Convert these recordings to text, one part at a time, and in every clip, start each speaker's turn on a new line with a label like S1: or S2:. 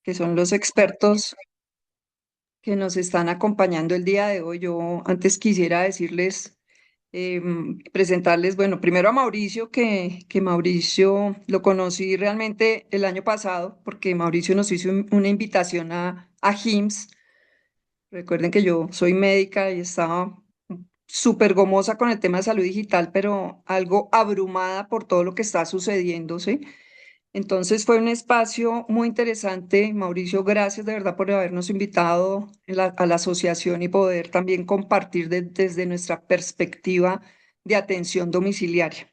S1: que son los expertos que nos están acompañando el día de hoy. Yo antes quisiera decirles, presentarles, bueno, primero a Mauricio, que Mauricio lo conocí realmente el año pasado, porque Mauricio nos hizo una invitación a HIMSS. Recuerden que yo soy médica y estaba súper gomosa con el tema de salud digital, pero algo abrumada por todo lo que está sucediendo, ¿sí? Entonces fue un espacio muy interesante. Mauricio, gracias de verdad por habernos invitado a la asociación y poder también compartir desde nuestra perspectiva de atención domiciliaria.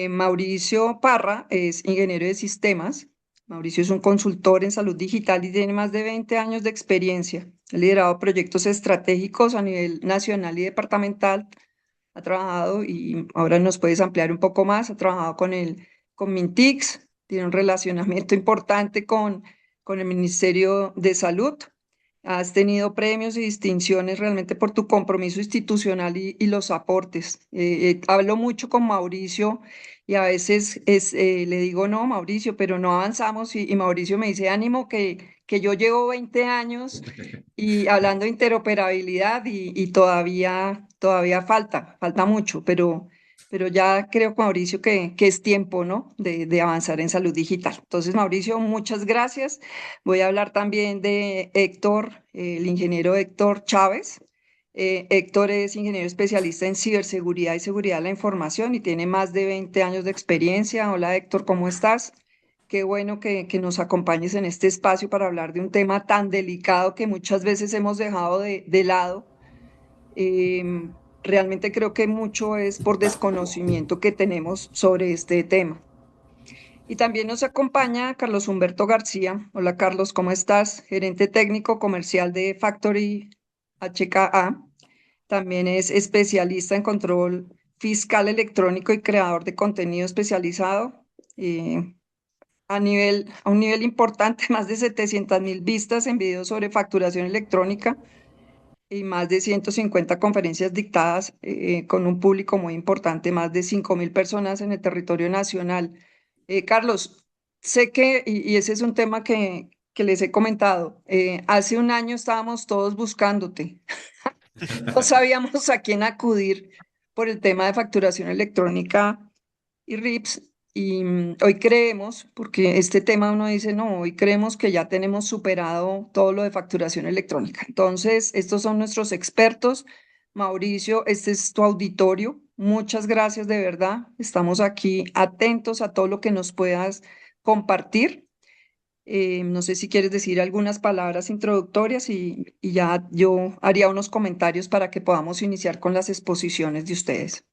S1: Mauricio Parra es ingeniero de sistemas. Mauricio es un consultor en salud digital y tiene más de 20 años de experiencia. Ha liderado proyectos estratégicos a nivel nacional y departamental. Ha trabajado y ahora nos puedes ampliar un poco más. Ha trabajado con Mintix, tiene un relacionamiento importante con el Ministerio de Salud. Has tenido premios y distinciones realmente por tu compromiso institucional y los aportes. Hablo mucho con Mauricio y a veces le digo, no, Mauricio, pero no avanzamos y Mauricio me dice, ánimo, que yo llevo 20 años y hablando de interoperabilidad y todavía falta mucho, pero ya creo, Mauricio, que es tiempo, ¿no? De avanzar en salud digital. Entonces, Mauricio, muchas gracias. Voy a hablar también de Héctor, el ingeniero Héctor Chávez. Héctor es ingeniero especialista en ciberseguridad y seguridad de la información y tiene más de 20 años de experiencia. Hola Héctor, ¿cómo estás? Qué bueno que nos acompañes en este espacio para hablar de un tema tan delicado que muchas veces hemos dejado de lado. Realmente creo que mucho es por desconocimiento que tenemos sobre este tema. Y también nos acompaña Carlos Humberto García. Hola Carlos, ¿cómo estás? Gerente técnico comercial de Factory HKA. También es especialista en control fiscal electrónico y creador de contenido especializado. Eh, a un nivel importante, más de 700.000 vistas en videos sobre facturación electrónica y más de 150 conferencias dictadas con un público muy importante, más de 5.000 personas en el territorio nacional. Carlos, sé y ese es un tema que les he comentado, hace un año estábamos todos buscándote, no sabíamos a quién acudir por el tema de facturación electrónica y RIPS. Y hoy creemos, porque este tema uno dice, no, hoy creemos que ya tenemos superado todo lo de facturación electrónica. Entonces, estos son nuestros expertos. Mauricio, este es tu auditorio. Muchas gracias de verdad. Estamos aquí atentos a todo lo que nos puedas compartir. No sé si quieres decir algunas palabras introductorias y ya yo haría unos comentarios para que podamos iniciar con las exposiciones de ustedes.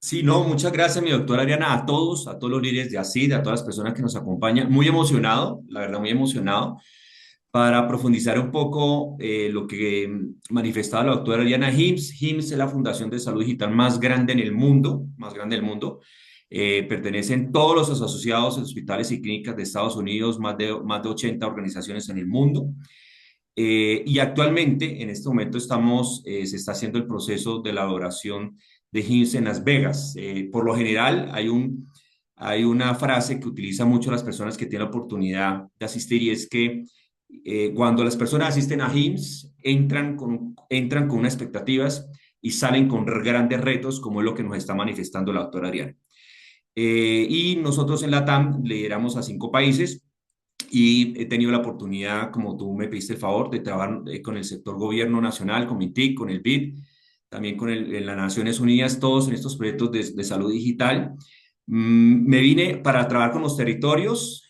S2: Sí, no, muchas gracias, mi doctora Ariana, a todos los líderes de ACID, a todas las personas que nos acompañan. Muy emocionado, la verdad, muy emocionado para profundizar un poco lo que manifestaba la doctora Ariana. HIMSS es la fundación de salud digital más grande en el mundo, más grande del mundo. Pertenecen todos los asociados en hospitales y clínicas de Estados Unidos, más de 80 organizaciones en el mundo. Y actualmente, en este momento, se está haciendo el proceso de elaboración de HIMSS en Las Vegas. Por lo general, hay una frase que utilizan mucho las personas que tienen la oportunidad de asistir y es que cuando las personas asisten a HIMSS, entran con unas expectativas y salen con grandes retos, como es lo que nos está manifestando la doctora Ariana. Y nosotros en la TAM lideramos a 5 países y he tenido la oportunidad, como tú me pediste el favor, de trabajar con el sector gobierno nacional, con MINTIC, con el BID, también en las Naciones Unidas, todos en estos proyectos de salud digital. Me vine para trabajar con los territorios,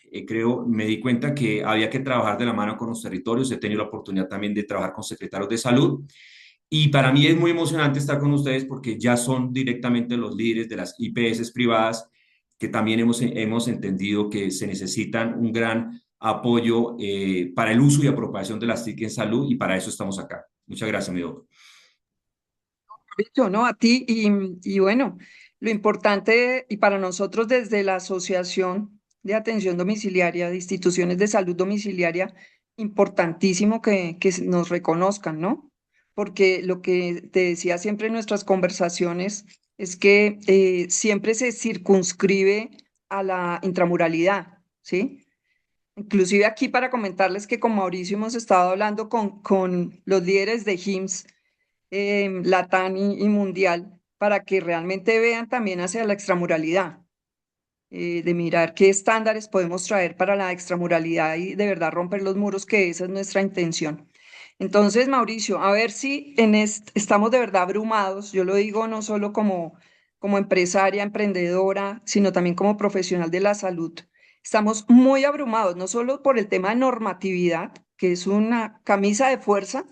S2: me di cuenta que había que trabajar de la mano con los territorios, he tenido la oportunidad también de trabajar con secretarios de salud y para mí es muy emocionante estar con ustedes porque ya son directamente los líderes de las IPS privadas que también hemos entendido que se necesitan un gran apoyo para el uso y apropiación de las TIC en salud y para eso estamos acá. Muchas gracias, mi doctor.
S1: Yo, ¿no? A ti y bueno, lo importante y para nosotros desde la Asociación de Atención Domiciliaria, de Instituciones de Salud Domiciliaria, importantísimo que nos reconozcan, ¿no? Porque lo que te decía siempre en nuestras conversaciones es que siempre se circunscribe a la intramuralidad, ¿sí? Inclusive aquí para comentarles que con Mauricio hemos estado hablando con los líderes de HIMSS, Latam y Mundial, para que realmente vean también hacia la extramuralidad, de mirar qué estándares podemos traer para la extramuralidad y de verdad romper los muros, que esa es nuestra intención. Entonces, Mauricio, a ver si estamos de verdad abrumados, yo lo digo no solo como empresaria, emprendedora, sino también como profesional de la salud. Estamos muy abrumados, no solo por el tema de normatividad, que es una camisa de fuerza,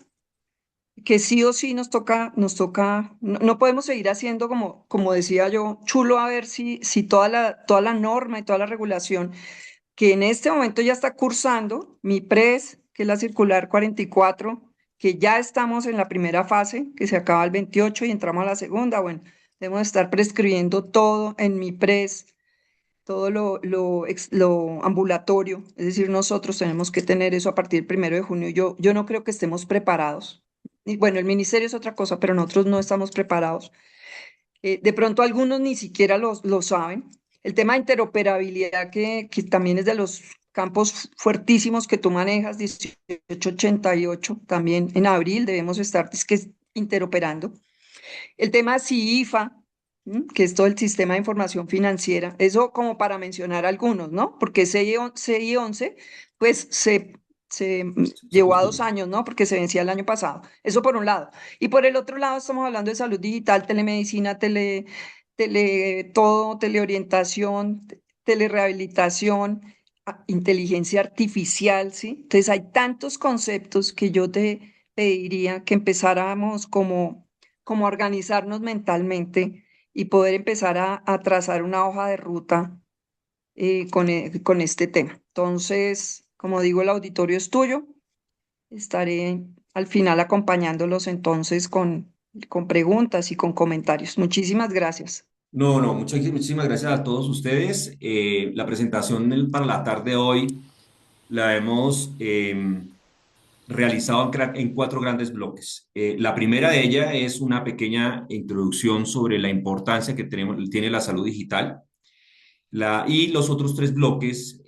S1: que sí o sí no podemos seguir haciendo como decía yo, chulo a ver si toda la norma y toda la regulación que en este momento ya está cursando mi PRES, que es la circular 44, que ya estamos en la primera fase, que se acaba el 28 y entramos a la segunda. Bueno, debemos estar prescribiendo todo en mi PRES, todo lo ambulatorio, es decir, nosotros tenemos que tener eso a partir del 1 de junio. Yo no creo que estemos preparados. Y bueno, el ministerio es otra cosa, pero nosotros no estamos preparados. De pronto algunos ni siquiera lo saben. El tema de interoperabilidad, que también es de los campos fuertísimos que tú manejas, 1888, también en abril debemos estar interoperando. El tema CIFA, que es todo el sistema de información financiera, eso como para mencionar algunos, ¿no? Porque CI 11, pues se
S2: Se
S1: llevó a
S2: cumple.
S1: 2 años, ¿no? Porque se vencía el año pasado. Eso por un lado. Y por el otro lado estamos hablando de salud digital, telemedicina, todo, teleorientación, telerehabilitación, inteligencia artificial, ¿sí? Entonces hay tantos conceptos que yo te pediría que empezáramos como organizarnos mentalmente y poder empezar a trazar una hoja de ruta, con este tema. Entonces, como digo, el auditorio es tuyo. Estaré al final acompañándolos entonces con preguntas y con comentarios. Muchísimas gracias.
S2: No, no, muchísimas gracias a todos ustedes. La presentación para la tarde de hoy la hemos realizado en cuatro grandes bloques. La primera de ellas es una pequeña introducción sobre la importancia que tiene la salud digital. Y los otros tres bloques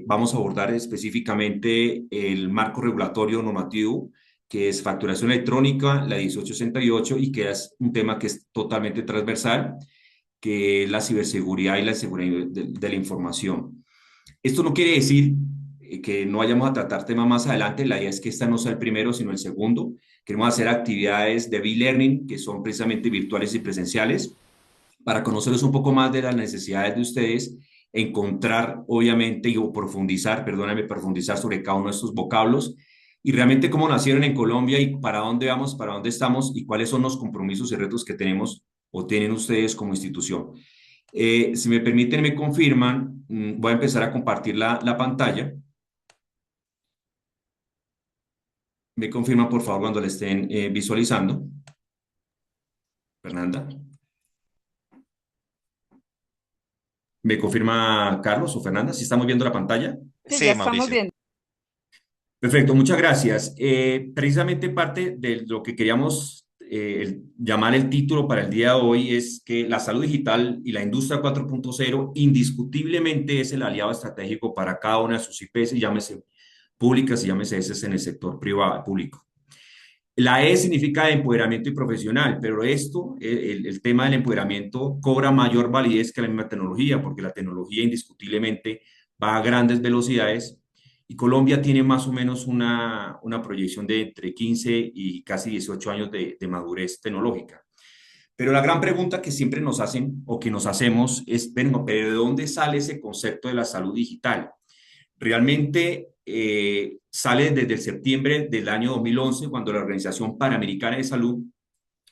S2: vamos a abordar específicamente el marco regulatorio normativo, que es facturación electrónica, la 1868, y que es un tema que es totalmente transversal, que es la ciberseguridad y la seguridad de la información. Esto no quiere decir que no vayamos a tratar temas más adelante. La idea es que esta no sea el primero, sino el segundo. Queremos hacer actividades de e-learning, que son precisamente virtuales y presenciales, para conocerlos un poco más de las necesidades de ustedes, encontrar, obviamente, y profundizar, perdóname, profundizar sobre cada uno de estos vocablos y realmente cómo nacieron en Colombia y para dónde vamos, para dónde estamos y cuáles son los compromisos y retos que tenemos o tienen ustedes como institución. Si me permiten, me confirman, voy a empezar a compartir la pantalla. Me confirman, por favor, cuando la estén visualizando. Fernanda. ¿Me confirma Carlos o Fernanda si estamos viendo la pantalla?
S1: Sí, ya
S3: Sí,
S1: estamos
S3: Mauricio.
S1: viendo.
S2: Perfecto, muchas gracias. Precisamente parte de lo que queríamos llamar el título para el día de hoy es que la salud digital y la industria 4.0 indiscutiblemente es el aliado estratégico para cada una de sus IPs, y llámese públicas y llámese ese en el sector privado, público. La E significa empoderamiento y profesional, pero esto, el tema del empoderamiento, cobra mayor validez que la misma tecnología, porque la tecnología indiscutiblemente va a grandes velocidades y Colombia tiene más o menos una proyección de entre 15 y casi 18 años de madurez tecnológica. Pero la gran pregunta que siempre nos hacen o que nos hacemos es, bueno, ¿pero de dónde sale ese concepto de la salud digital? Realmente sale desde el septiembre del año 2011, cuando la Organización Panamericana de Salud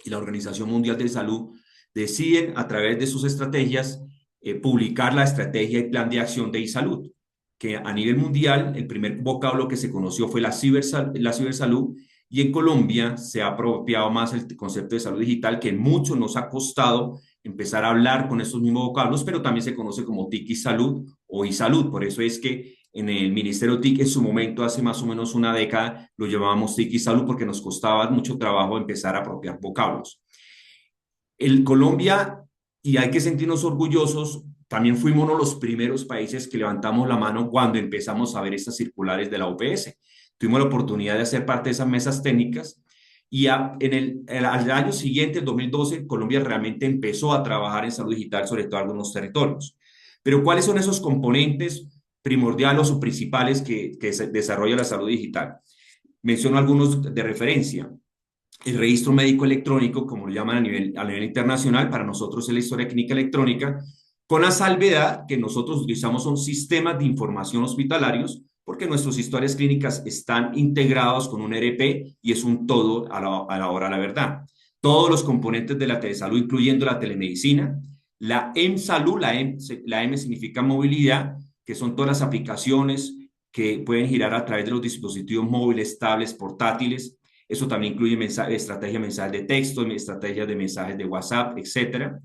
S2: y la Organización Mundial de Salud deciden, a través de sus estrategias, publicar la estrategia y plan de acción de e-salud, que a nivel mundial el primer vocablo que se conoció fue la cibersalud, y en Colombia se ha apropiado más el concepto de salud digital, que mucho nos ha costado empezar a hablar con estos mismos vocablos, pero también se conoce como TIC y salud o e-salud. Por eso es que en el Ministerio TIC, en su momento, hace más o menos una década, lo llamábamos TIC y salud porque nos costaba mucho trabajo empezar a apropiar vocablos. El Colombia, y hay que sentirnos orgullosos, también fuimos uno de los primeros países que levantamos la mano cuando empezamos a ver estas circulares de la OPS. Tuvimos la oportunidad de hacer parte de esas mesas técnicas y al año siguiente, en 2012, Colombia realmente empezó a trabajar en salud digital, sobre todo en algunos territorios. Pero ¿cuáles son esos componentes primordiales o principales que desarrolla la salud digital? Menciono algunos de referencia. El registro médico electrónico, como lo llaman a nivel internacional, para nosotros es la historia clínica electrónica, con la salvedad que nosotros utilizamos son sistemas de información hospitalarios, porque nuestras historias clínicas están integrados con un ERP y es un todo a la hora de la verdad. Todos los componentes de la telesalud, incluyendo la telemedicina, la M-Salud, la M significa movilidad, que son todas las aplicaciones que pueden girar a través de los dispositivos móviles, tablets, portátiles. Eso también incluye estrategia de mensajes de texto, estrategias de mensajes de WhatsApp, etcétera.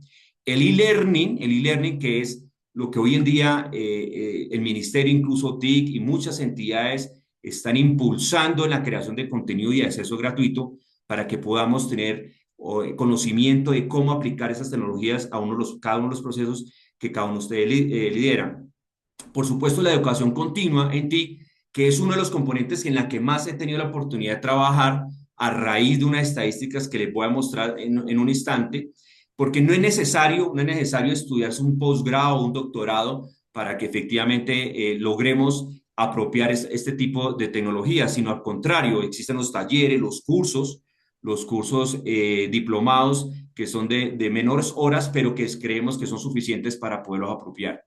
S2: El e-learning que es lo que hoy en día el ministerio, incluso TIC y muchas entidades están impulsando en la creación de contenido y acceso gratuito para que podamos tener conocimiento de cómo aplicar esas tecnologías a cada uno de los procesos que cada uno de ustedes lidera. Por supuesto, la educación continua en TIC, que es uno de los componentes en la que más he tenido la oportunidad de trabajar a raíz de unas estadísticas que les voy a mostrar en un instante, porque no es necesario estudiarse un posgrado o un doctorado para que efectivamente logremos apropiar este tipo de tecnologías, sino al contrario, existen los talleres, los cursos diplomados que son de menores horas, pero que creemos que son suficientes para poderlos apropiar.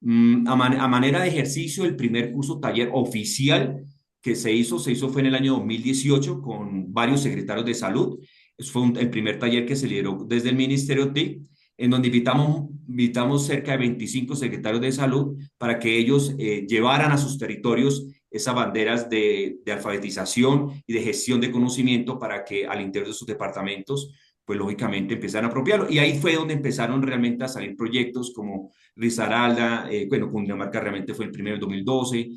S2: A manera de ejercicio, el primer curso taller oficial que se hizo fue en el año 2018 con varios secretarios de salud. Eso fue el primer taller que se lideró desde el Ministerio TIC, en donde invitamos cerca de 25 secretarios de salud para que ellos llevaran a sus territorios esas banderas de alfabetización y de gestión de conocimiento para que al interior de sus departamentos, pues lógicamente empezaran a apropiarlo. Y ahí fue donde empezaron realmente a salir proyectos como Risaralda, bueno, Cundinamarca realmente fue el primero en 2012,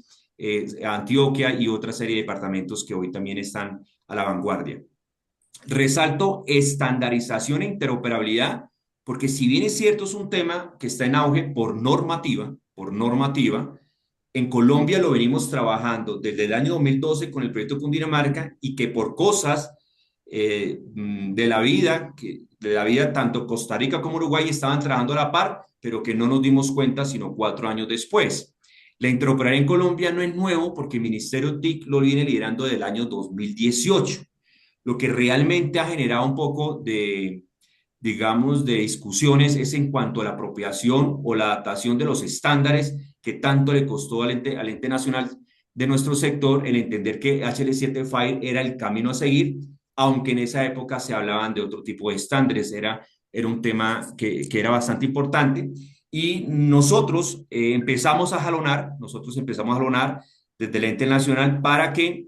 S2: Antioquia y otra serie de departamentos que hoy también están a la vanguardia. Resalto estandarización e interoperabilidad, porque si bien es cierto es un tema que está en auge por normativa, en Colombia lo venimos trabajando desde el año 2012 con el proyecto Cundinamarca y que por cosas de la vida tanto Costa Rica como Uruguay estaban trabajando a la par, pero que no nos dimos cuenta sino 4 años después. La interoperabilidad en Colombia no es nuevo porque el Ministerio TIC lo viene liderando desde el año 2018. Lo que realmente ha generado un poco de, digamos, de discusiones es en cuanto a la apropiación o la adaptación de los estándares que tanto le costó al ente nacional de nuestro sector el entender que HL7 File era el camino a seguir, aunque en esa época se hablaban de otro tipo de estándares, era un tema que era bastante importante. Y nosotros empezamos a jalonar desde el ente nacional para que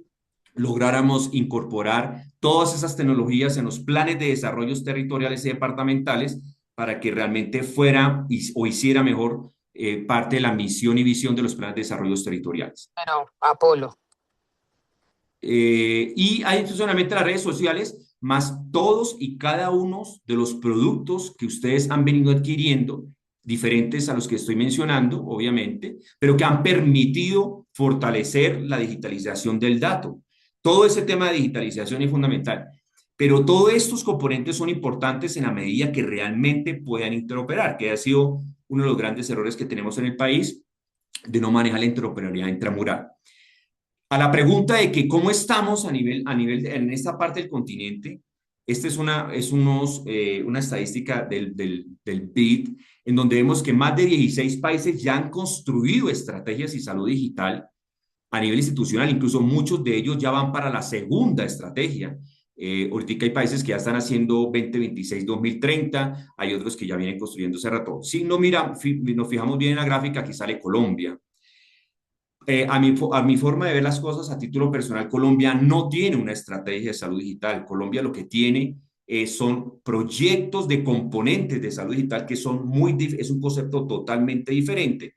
S2: lográramos incorporar todas esas tecnologías en los planes de desarrollos territoriales y departamentales para que realmente fuera o hiciera mejor parte de la misión y visión de los planes de desarrollos territoriales.
S3: Pero, Apolo.
S2: Y hay solamente las redes sociales, más todos y cada uno de los productos que ustedes han venido adquiriendo, diferentes a los que estoy mencionando, obviamente, pero que han permitido fortalecer la digitalización del dato. Todo ese tema de digitalización es fundamental, pero todos estos componentes son importantes en la medida que realmente puedan interoperar, que ha sido uno de los grandes errores que tenemos en el país de no manejar la interoperabilidad intramural. A la pregunta de que cómo estamos en esta parte del continente, esta es una estadística del BID, en donde vemos que más de 16 países ya han construido estrategias y salud digital a nivel institucional, incluso muchos de ellos ya van para la segunda estrategia. Ahorita hay países que ya están haciendo 2026, 2030, hay otros que ya vienen construyendo ese rato. Si no nos fijamos bien en la gráfica, aquí sale Colombia. A mi forma de ver las cosas a título personal, Colombia no tiene una estrategia de salud digital. Colombia lo que tiene son proyectos de componentes de salud digital que son es un concepto totalmente diferente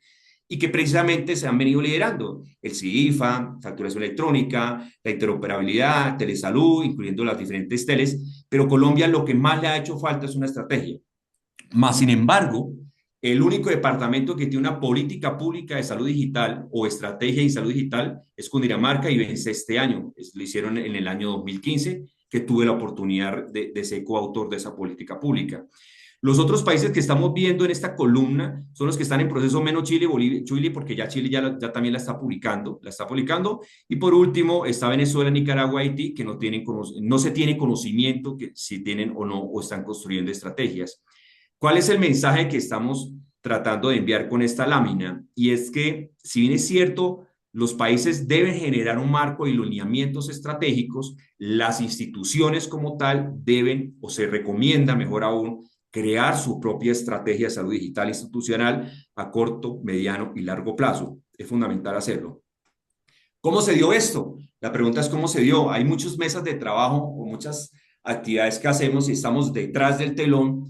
S2: y que precisamente se han venido liderando. El CIFA, facturación electrónica, la interoperabilidad, telesalud, incluyendo las diferentes teles, pero Colombia lo que más le ha hecho falta es una estrategia. Más sin embargo, El único departamento que tiene una política pública de salud digital o estrategia de salud digital es Cundinamarca y vence este año. Lo hicieron en el año 2015, que tuve la oportunidad de ser coautor de esa política pública. Los otros países que estamos viendo en esta columna son los que están en proceso, menos Chile, Bolivia, Chile, porque ya Chile ya también la está publicando. Y por último está Venezuela, Nicaragua, Haití, que no se tiene conocimiento que si tienen o no, o están construyendo estrategias. ¿Cuál es el mensaje que estamos tratando de enviar con esta lámina? Y es que, si bien es cierto, los países deben generar un marco y lineamientos estratégicos, las instituciones como tal deben, o se recomienda mejor aún, crear su propia estrategia de salud digital institucional a corto, mediano y largo plazo. Es fundamental hacerlo. ¿Cómo se dio esto? La pregunta es cómo se dio. Hay muchas mesas de trabajo o muchas actividades que hacemos y estamos detrás del telón.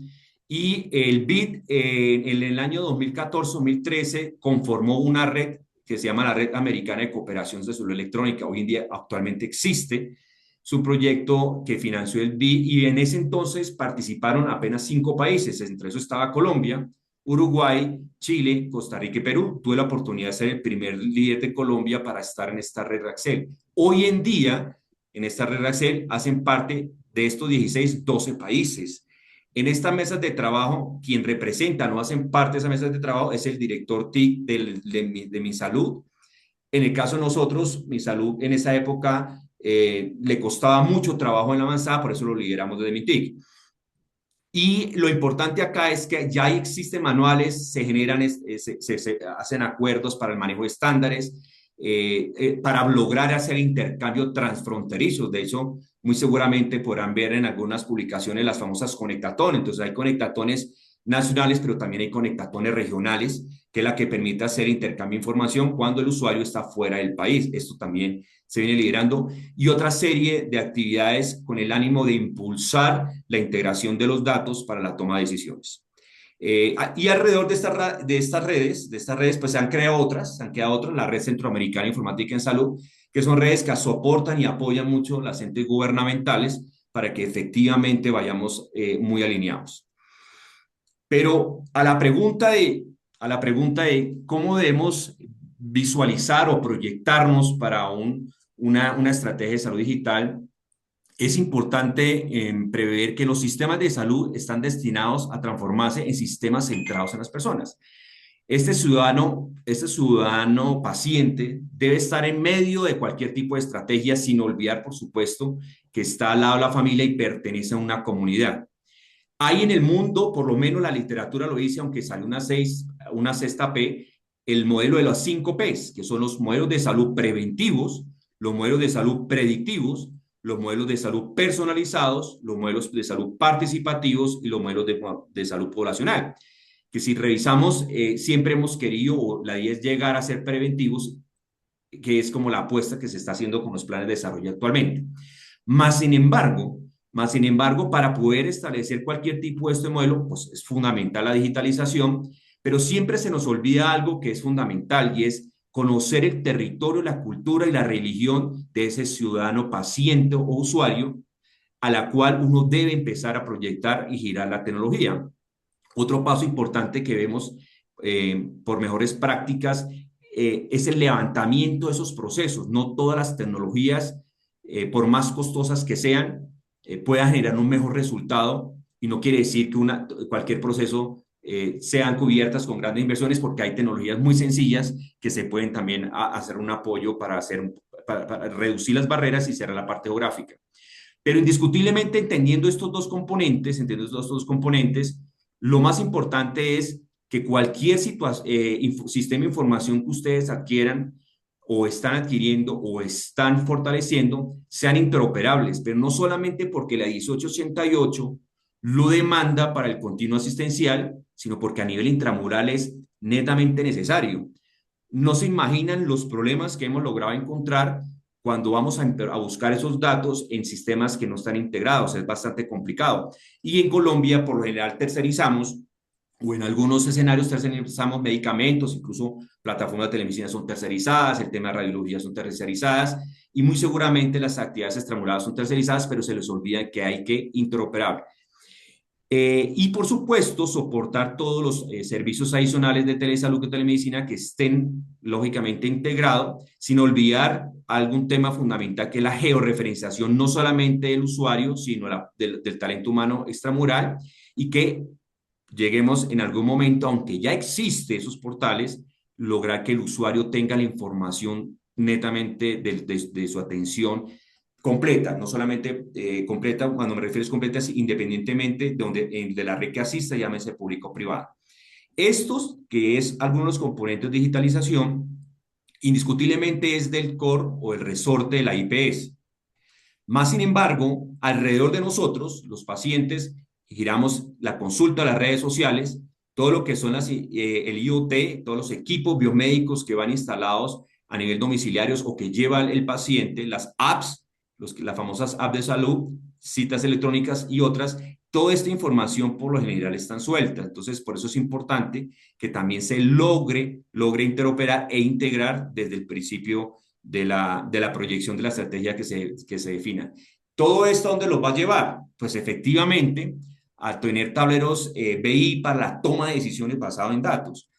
S2: Y el BID en el año 2014-2013 conformó una red que se llama la Red Americana de Cooperación de Salud Electrónica. Hoy en día actualmente existe su proyecto que financió el BID y en ese entonces participaron apenas 5 países. Entre eso estaba Colombia, Uruguay, Chile, Costa Rica y Perú. Tuve la oportunidad de ser el primer líder de Colombia para estar en esta red Raxel. Hoy en día, en esta red Raxel, hacen parte de estos 16, 12 países. En estas mesas de trabajo, quien representa, no hacen parte de esas mesas de trabajo, es el director TIC de Mi Salud. En el caso de nosotros, Mi Salud en esa época le costaba mucho trabajo en la avanzada, por eso lo lideramos desde mi TIC. Y lo importante acá es que ya existen manuales, se generan, se hacen acuerdos para el manejo de estándares, para lograr hacer intercambio transfronterizo. De hecho, muy seguramente podrán ver en algunas publicaciones las famosas conectatones. Entonces hay conectatones nacionales, pero también hay conectatones regionales, que es la que permite hacer intercambio de información cuando el usuario está fuera del país. Esto también se viene liderando, y otra serie de actividades con el ánimo de impulsar la integración de los datos para la toma de decisiones. Y alrededor de estas redes, pues se han creado otras, la Red Centroamericana de Informática en Salud, que son redes que soportan y apoyan mucho las entes gubernamentales para que efectivamente vayamos muy alineados. Pero a la pregunta de cómo debemos visualizar o proyectarnos para una estrategia de salud digital, es importante prever que los sistemas de salud están destinados a transformarse en sistemas centrados en las personas. Este ciudadano paciente debe estar en medio de cualquier tipo de estrategia, sin olvidar, por supuesto, que está al lado de la familia y pertenece a una comunidad. Hay en el mundo, por lo menos la literatura lo dice, aunque sale una sexta P, el modelo de las 5 Ps, que son los modelos de salud preventivos, los modelos de salud predictivos, los modelos de salud personalizados, los modelos de salud participativos y los modelos de salud poblacional. Que si revisamos, siempre hemos querido, o la idea es llegar a ser preventivos, que es como la apuesta que se está haciendo con los planes de desarrollo actualmente. Más sin embargo, para poder establecer cualquier tipo de este modelo, pues es fundamental la digitalización, pero siempre se nos olvida algo que es fundamental, y es conocer el territorio, la cultura y la religión de ese ciudadano paciente o usuario a la cual uno debe empezar a proyectar y girar la tecnología. Otro paso importante que vemos por mejores prácticas es el levantamiento de esos procesos. No todas las tecnologías, por más costosas que sean, puedan generar un mejor resultado, y no quiere decir que cualquier proceso sean cubiertas con grandes inversiones, porque hay tecnologías muy sencillas que se pueden también hacer un apoyo para reducir las barreras y cerrar la parte geográfica. Pero indiscutiblemente, entendiendo estos dos componentes, lo más importante es que cualquier sistema de información que ustedes adquieran o están adquiriendo o están fortaleciendo sean interoperables, pero no solamente porque la 1888 lo demanda para el continuo asistencial, sino porque a nivel intramural es netamente necesario. No se imaginan los problemas que hemos logrado encontrar cuando vamos a buscar esos datos en sistemas que no están integrados. Es bastante complicado. Y en Colombia, por lo general, tercerizamos, o en algunos escenarios tercerizamos medicamentos, incluso plataformas de telemedicina son tercerizadas, el tema de radiología son tercerizadas, y muy seguramente las actividades extramurales son tercerizadas, pero se les olvida que hay que interoperar. Y por supuesto, soportar todos los servicios adicionales de telesalud y telemedicina que estén lógicamente integrados, sin olvidar algún tema fundamental que es la georreferenciación, no solamente del usuario, sino del talento humano extramural, y que lleguemos en algún momento, aunque ya existen esos portales, lograr que el usuario tenga la información netamente de su atención completa, no solamente completa, cuando me refiero es completa, es independientemente de la red que asista, llámese público o privado. Estos, que es algunos de los componentes de digitalización, indiscutiblemente es del core o el resorte de la IPS. Más sin embargo, alrededor de nosotros, los pacientes, giramos la consulta a las redes sociales, todo lo que son el IoT, todos los equipos biomédicos que van instalados a nivel domiciliarios o que lleva el paciente, las apps, las famosas apps de salud, citas electrónicas y otras, toda esta información por lo general están sueltas. Entonces, por eso es importante que también se logre interoperar e integrar desde el principio de la proyección de la estrategia que se defina. ¿Todo esto dónde los va a llevar? Pues efectivamente a tener tableros BI para la toma de decisiones basado en datos.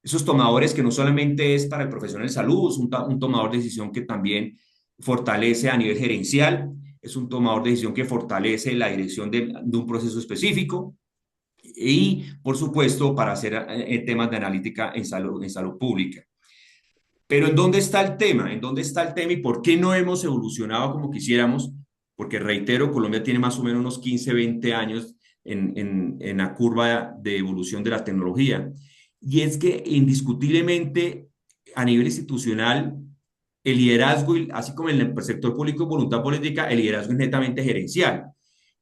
S2: Esos tomadores que no solamente es para el profesional de salud, es un tomador de decisión que también fortalece a nivel gerencial, es un tomador de decisión que fortalece la dirección de un proceso específico y, por supuesto, para hacer temas de analítica en salud pública. Pero ¿en dónde está el tema? ¿En dónde está el tema y por qué no hemos evolucionado como quisiéramos? Porque reitero, Colombia tiene más o menos unos 15, 20 años en la curva de evolución de la tecnología. Y es que indiscutiblemente a nivel institucional, el liderazgo, así como en el sector público, voluntad política, el liderazgo es netamente gerencial.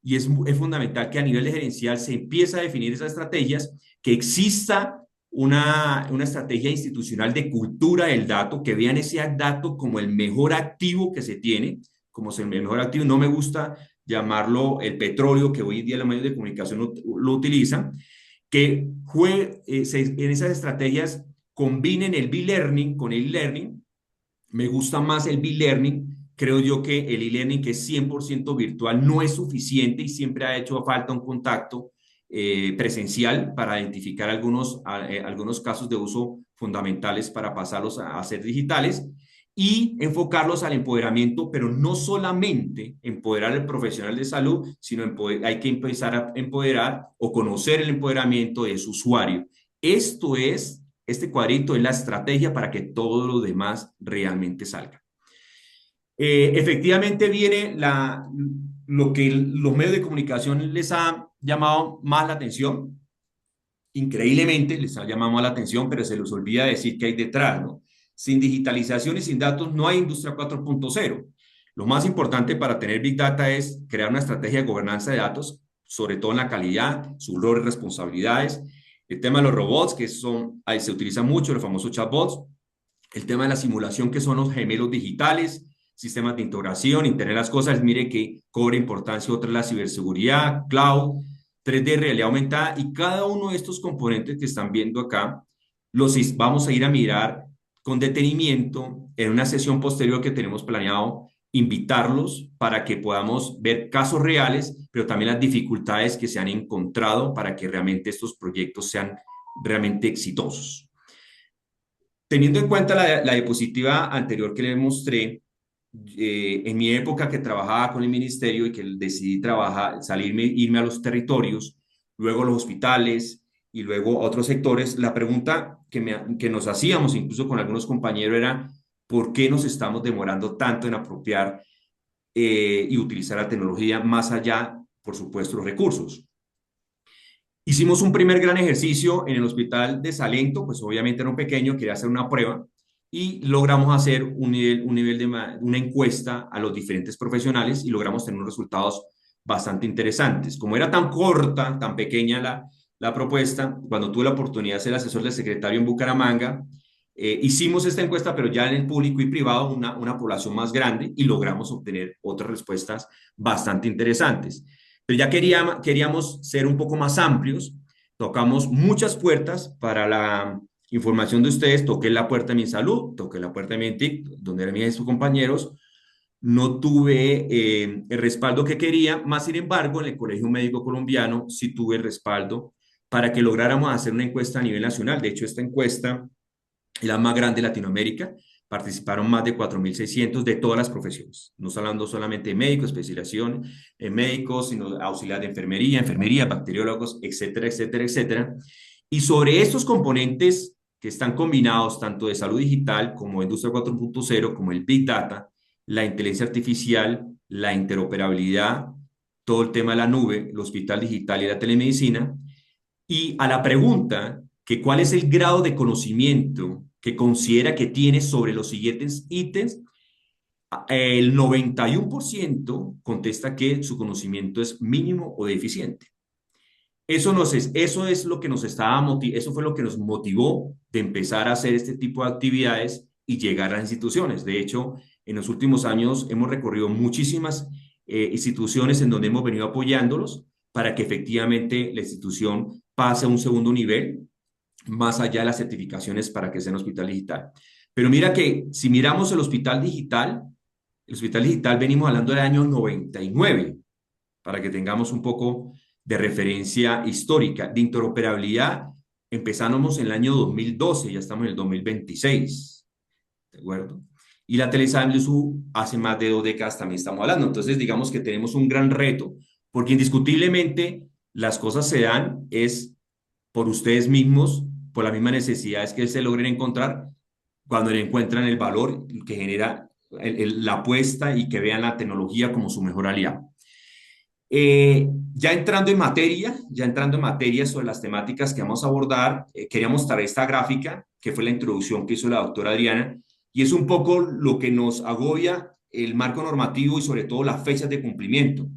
S2: Y es fundamental que a nivel de gerencial se empiece a definir esas estrategias, que exista una estrategia institucional de cultura del dato, que vean ese dato como el mejor activo que se tiene, como el mejor activo. No me gusta llamarlo el petróleo, que hoy en día los medios de comunicación lo utilizan, que en esas estrategias combinen el B-Learning con el e-learning. Me gusta más el B-Learning. Creo yo que el e-learning, que es 100% virtual, no es suficiente y siempre ha hecho falta un contacto presencial para identificar algunos casos de uso fundamentales para pasarlos a ser digitales y enfocarlos al empoderamiento, pero no solamente empoderar al profesional de salud, sino hay que empezar a empoderar o conocer el empoderamiento de su usuario. Este cuadrito es la estrategia para que todo lo demás realmente salga. Efectivamente viene lo que los medios de comunicación les ha llamado más la atención. Increíblemente les ha llamado más la atención, pero se les olvida decir qué hay detrás, ¿no? Sin digitalización y sin datos no hay industria 4.0. Lo más importante para tener Big Data es crear una estrategia de gobernanza de datos, sobre todo en la calidad, sus roles y responsabilidades. El tema de los robots, ahí se utiliza mucho, los famosos chatbots. El tema de la simulación, que son los gemelos digitales, sistemas de integración, Internet de las cosas, mire que cobra importancia. Otra es la ciberseguridad, cloud, 3D, realidad aumentada, y cada uno de estos componentes que están viendo acá los vamos a ir a mirar con detenimiento en una sesión posterior que tenemos planeado invitarlos para que podamos ver casos reales, pero también las dificultades que se han encontrado para que realmente estos proyectos sean realmente exitosos. Teniendo en cuenta la diapositiva anterior que les mostré, en mi época que trabajaba con el ministerio y que decidí irme a los territorios, luego a los hospitales y luego a otros sectores, la pregunta que nos hacíamos incluso con algunos compañeros era: ¿por qué nos estamos demorando tanto en apropiar y utilizar la tecnología más allá, por supuesto, los recursos? Hicimos un primer gran ejercicio en el hospital de Salento, pues obviamente era un pequeño, quería hacer una prueba y logramos hacer una encuesta a los diferentes profesionales y logramos tener unos resultados bastante interesantes. Como era tan corta, tan pequeña la propuesta, cuando tuve la oportunidad de ser asesor del secretario en Bucaramanga, hicimos esta encuesta, pero ya en el público y privado, una población más grande, y logramos obtener otras respuestas bastante interesantes. Pero ya queríamos ser un poco más amplios, tocamos muchas puertas para la información de ustedes, toqué la puerta de Mi Salud, toqué la puerta de Mi TIC, donde eran mis compañeros, no tuve el respaldo que quería, más sin embargo, en el Colegio Médico Colombiano sí tuve el respaldo para que lográramos hacer una encuesta a nivel nacional. De hecho, esta encuesta es la más grande de Latinoamérica. Participaron más de 4.600 de todas las profesiones. No estoy hablando solamente de médicos, especialización en médicos, sino auxiliar de enfermería, bacteriólogos, etcétera, etcétera, etcétera. Y sobre estos componentes que están combinados tanto de salud digital como industria 4.0, como el Big Data, la inteligencia artificial, la interoperabilidad, todo el tema de la nube, el hospital digital y la telemedicina, y a la pregunta que cuál es el grado de conocimiento que considera que tiene sobre los siguientes ítems, el 91% contesta que su conocimiento es mínimo o deficiente. Eso es lo que nos estaba eso fue lo que nos motivó de empezar a hacer este tipo de actividades y llegar a las instituciones. De hecho, en los últimos años hemos recorrido muchísimas instituciones en donde hemos venido apoyándolos para que efectivamente la institución pase a un segundo nivel, más allá de las certificaciones para que sea un hospital digital. Pero mira que si miramos el hospital digital venimos hablando del año 99 para que tengamos un poco de referencia histórica. De interoperabilidad, empezamos en el año 2012, ya estamos en el 2026, ¿de acuerdo? Y la telesalud hace más de 2 décadas también estamos hablando. Entonces, digamos que tenemos un gran reto, porque indiscutiblemente las cosas se dan es por ustedes mismos, por las mismas necesidades que se logren encontrar, cuando le encuentran el valor que genera la apuesta y que vean la tecnología como su mejor aliado. Ya entrando en materia sobre las temáticas que vamos a abordar, quería mostrar esta gráfica, que fue la introducción que hizo la doctora Adriana, y es un poco lo que nos agobia el marco normativo y sobre todo las fechas de cumplimiento.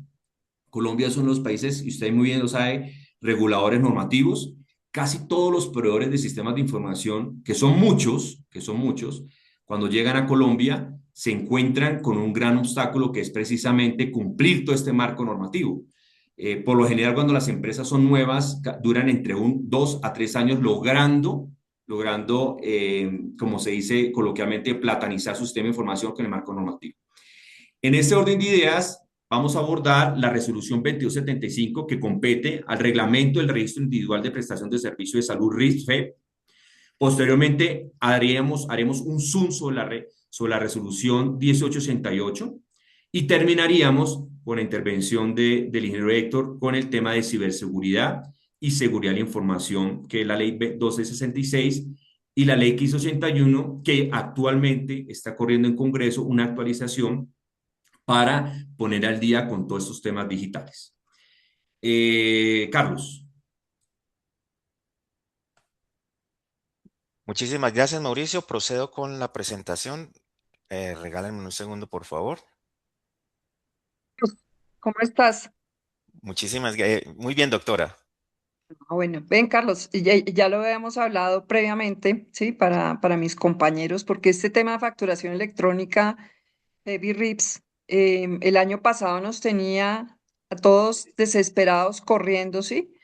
S2: Colombia es uno de los países, y usted muy bien lo sabe, reguladores normativos. Casi todos los proveedores de sistemas de información, que son muchos, cuando llegan a Colombia se encuentran con un gran obstáculo que es precisamente cumplir todo este marco normativo. Por lo general, cuando las empresas son nuevas, duran entre 2 a 3 años como se dice coloquialmente, platanizar su sistema de información con el marco normativo. En este orden de ideas, vamos a abordar la resolución 2275 que compete al reglamento del registro individual de prestación de servicio de salud RISFE. Posteriormente, haremos un zoom sobre la resolución 1868 y terminaríamos con la intervención del ingeniero Héctor con el tema de ciberseguridad y seguridad de la información, que es la ley 1266 y la ley 1581, que actualmente está corriendo en Congreso una actualización para poner al día con todos estos temas digitales. Carlos.
S3: Muchísimas gracias, Mauricio. Procedo con la presentación. Regálenme un segundo, por favor.
S1: ¿Cómo estás?
S3: Muchísimas gracias. Muy bien, doctora.
S1: Bueno, ven, Carlos, ya lo habíamos hablado previamente, ¿sí? Para mis compañeros, porque este tema de facturación electrónica, Heavy Rips, el año pasado nos tenía a todos desesperados corriendo, ¿sí?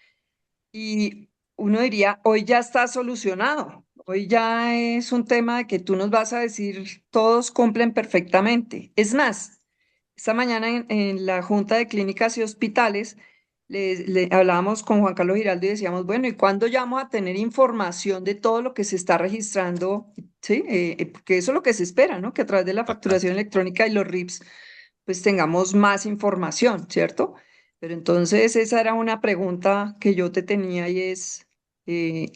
S1: Y uno diría, hoy ya está solucionado, hoy ya es un tema de que tú nos vas a decir, todos cumplen perfectamente. Es más, esta mañana en la Junta de Clínicas y Hospitales le hablábamos con Juan Carlos Giraldo y decíamos, bueno, ¿y cuándo ya vamos a tener información de todo lo que se está registrando? Sí, porque eso es lo que se espera, ¿no? Que a través de la facturación
S3: Fantástico.
S1: electrónica y los RIPs, pues tengamos más información, ¿cierto? Pero entonces esa era una pregunta que yo te tenía y es, eh,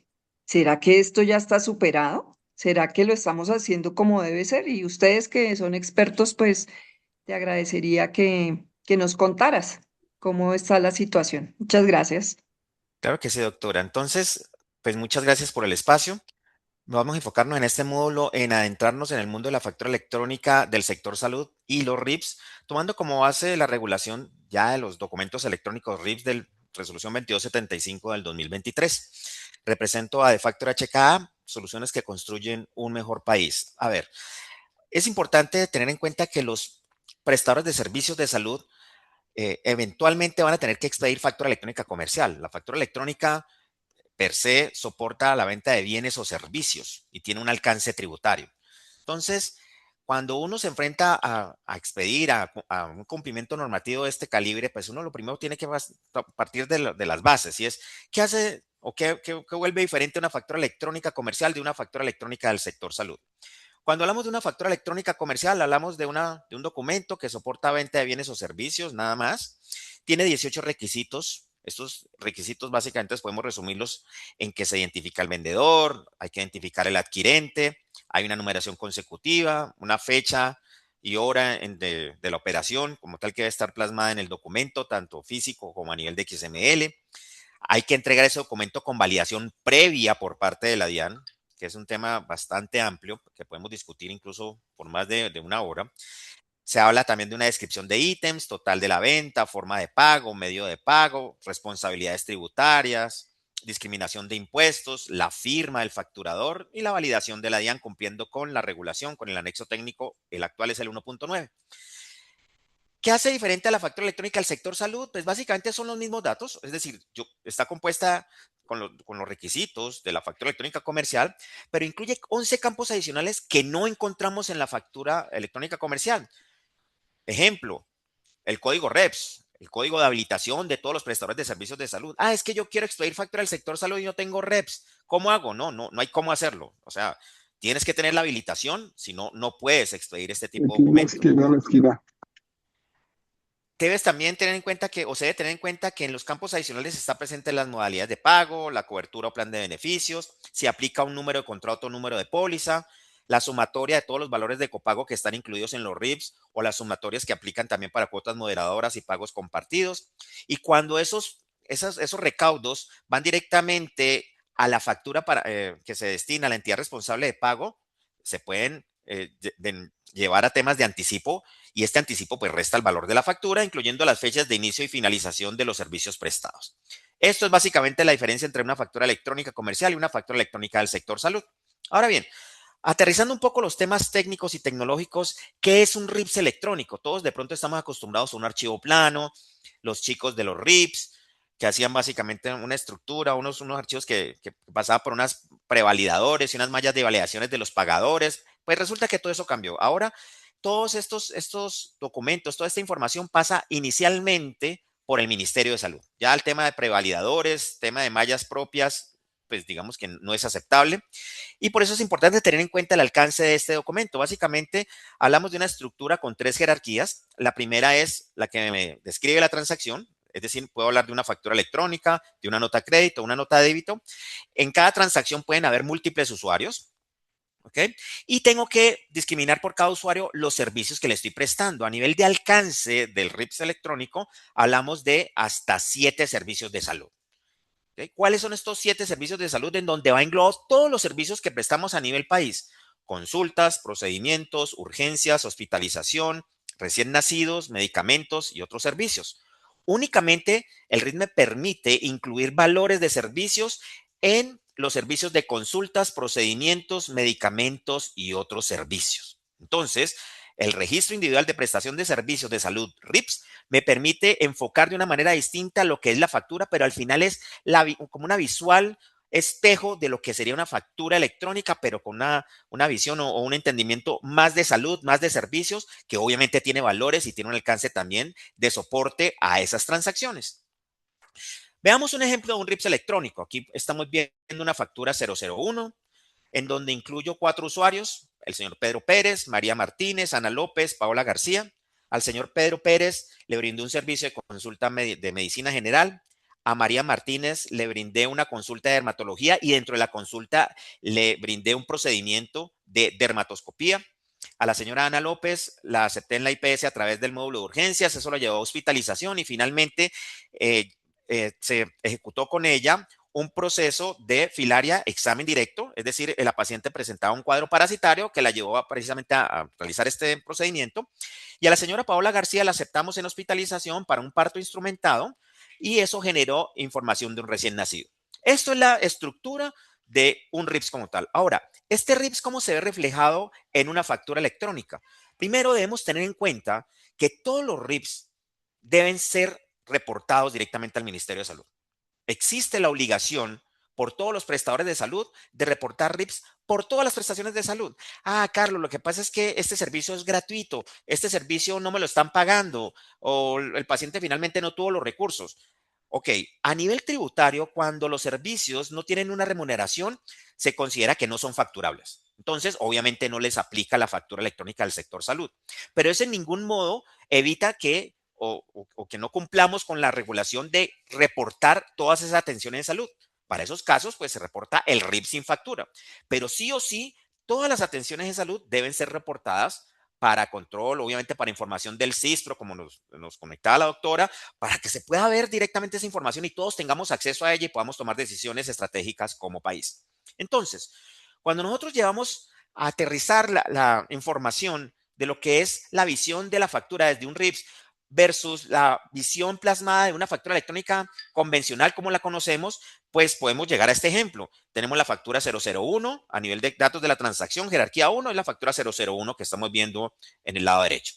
S1: ¿será que esto ya está superado? ¿Será que lo estamos haciendo como debe ser? Y ustedes que son expertos, pues te agradecería que nos contaras cómo está la situación. Muchas gracias.
S3: Claro que sí, doctora. Entonces, pues muchas gracias por el espacio. Vamos a enfocarnos en este módulo en adentrarnos en el mundo de la factura electrónica del sector salud y los RIPS, tomando como base la regulación ya de los documentos electrónicos RIPS del Resolución 2275 del 2023. Represento a De Factor HKA, soluciones que construyen un mejor país. A ver, es importante tener en cuenta que los prestadores de servicios de salud eventualmente van a tener que expedir factura electrónica comercial. La factura electrónica per se soporta la venta de bienes o servicios y tiene un alcance tributario. Entonces, cuando uno se enfrenta a expedir a un cumplimiento normativo de este calibre, pues uno lo primero tiene que partir de las bases, y es, ¿qué hace o qué vuelve diferente una factura electrónica comercial de una factura electrónica del sector salud? Cuando hablamos de una factura electrónica comercial, hablamos de un documento que soporta venta de bienes o servicios, nada más. Tiene 18 requisitos. Estos requisitos básicamente podemos resumirlos en que se identifica el vendedor, hay que identificar el adquirente, hay una numeración consecutiva, una fecha y hora de la operación, como tal que debe estar plasmada en el documento, tanto físico como a nivel de XML. Hay que entregar ese documento con validación previa por parte de la DIAN, que es un tema bastante amplio, que podemos discutir incluso por más de una hora. Se habla también de una descripción de ítems, total de la venta, forma de pago, medio de pago, responsabilidades tributarias, discriminación de impuestos, la firma del facturador y la validación de la DIAN cumpliendo con la regulación, con el anexo técnico, el actual es el 1.9. ¿Qué hace diferente a la factura electrónica al sector salud? Pues básicamente son los mismos datos, es decir, está compuesta con los requisitos de la factura electrónica comercial, pero incluye 11 campos adicionales que no encontramos en la factura electrónica comercial. Ejemplo, el código REPS, el código de habilitación de todos los prestadores de servicios de salud. Es que yo quiero expedir factura del sector salud y no tengo REPS. ¿Cómo hago? No hay cómo hacerlo. O sea, tienes que tener la habilitación, si no, no puedes expedir este tipo de
S4: Aquí en la
S3: documento.
S4: esquina, en la esquina.
S3: Debes también tener en cuenta o se debe tener en cuenta que en los campos adicionales está presente las modalidades de pago, la cobertura o plan de beneficios, si aplica un número de contrato o número de póliza, la sumatoria de todos los valores de copago que están incluidos en los RIPs o las sumatorias que aplican también para cuotas moderadoras y pagos compartidos. Y cuando esos recaudos van directamente a la factura que se destina a la entidad responsable de pago, se pueden llevar a temas de anticipo, y este anticipo pues resta el valor de la factura, incluyendo las fechas de inicio y finalización de los servicios prestados. Esto es básicamente la diferencia entre una factura electrónica comercial y una factura electrónica del sector salud. Ahora bien, aterrizando un poco los temas técnicos y tecnológicos, ¿qué es un RIPS electrónico? Todos de pronto estamos acostumbrados a un archivo plano, los chicos de los RIPS, que hacían básicamente una estructura, unos archivos que pasaban por unas prevalidadores y unas mallas de validaciones de los pagadores. Pues resulta que todo eso cambió. Ahora, todos estos documentos, toda esta información pasa inicialmente por el Ministerio de Salud. Ya el tema de prevalidadores, tema de mallas propias, pues digamos que no es aceptable. Y por eso es importante tener en cuenta el alcance de este documento. Básicamente, hablamos de una estructura con 3 jerarquías. La primera es la que me describe la transacción. Es decir, puedo hablar de una factura electrónica, de una nota de crédito, una nota de débito. En cada transacción pueden haber múltiples usuarios. ¿Ok? Y tengo que discriminar por cada usuario los servicios que le estoy prestando. A nivel de alcance del RIPS electrónico, hablamos de hasta 7 servicios de salud. ¿Ok? ¿Cuáles son estos 7 servicios de salud en donde va englobados todos los servicios que prestamos a nivel país? Consultas, procedimientos, urgencias, hospitalización, recién nacidos, medicamentos y otros servicios. Únicamente el RIPS me permite incluir valores de servicios en los servicios de consultas, procedimientos, medicamentos y otros servicios. Entonces, el registro individual de prestación de servicios de salud, RIPS, me permite enfocar de una manera distinta lo que es la factura, pero al final es como una visual espejo de lo que sería una factura electrónica, pero con una visión o un entendimiento más de salud, más de servicios, que obviamente tiene valores y tiene un alcance también de soporte a esas transacciones. Veamos un ejemplo de un RIPS electrónico. Aquí estamos viendo una factura 001, en donde incluyo 4 usuarios, el señor Pedro Pérez, María Martínez, Ana López, Paola García. Al señor Pedro Pérez le brindé un servicio de consulta de medicina general. A María Martínez le brindé una consulta de dermatología y dentro de la consulta le brindé un procedimiento de dermatoscopía. A la señora Ana López la acepté en la IPS a través del módulo de urgencias, eso lo llevó a hospitalización y finalmente se ejecutó con ella un proceso de filaria examen directo, es decir, la paciente presentaba un cuadro parasitario que la llevó precisamente a realizar este procedimiento. Y a la señora Paola García la aceptamos en hospitalización para un parto instrumentado y eso generó información de un recién nacido. Esto es la estructura de un RIPS como tal. Ahora, este RIPS, ¿cómo se ve reflejado en una factura electrónica? Primero debemos tener en cuenta que todos los RIPS deben ser reportados directamente al Ministerio de Salud. Existe la obligación por todos los prestadores de salud de reportar RIPS por todas las prestaciones de salud. Ah, Carlos, lo que pasa es que este servicio es gratuito, este servicio no me lo están pagando o el paciente finalmente no tuvo los recursos. Ok, a nivel tributario, cuando los servicios no tienen una remuneración, se considera que no son facturables. Entonces, obviamente no les aplica la factura electrónica del sector salud, pero eso en ningún modo evita que o que no cumplamos con la regulación de reportar todas esas atenciones de salud. Para esos casos, pues se reporta el RIP sin factura, pero sí o sí, todas las atenciones de salud deben ser reportadas para control, obviamente para información del CISPRO, como nos conectaba la doctora, para que se pueda ver directamente esa información y todos tengamos acceso a ella y podamos tomar decisiones estratégicas como país. Entonces, cuando nosotros llevamos a aterrizar la información de lo que es la visión de la factura desde un RIPS versus la visión plasmada de una factura electrónica convencional como la conocemos, pues podemos llegar a este ejemplo. Tenemos la factura 001 a nivel de datos de la transacción, jerarquía 1, y la factura 001 que estamos viendo en el lado derecho.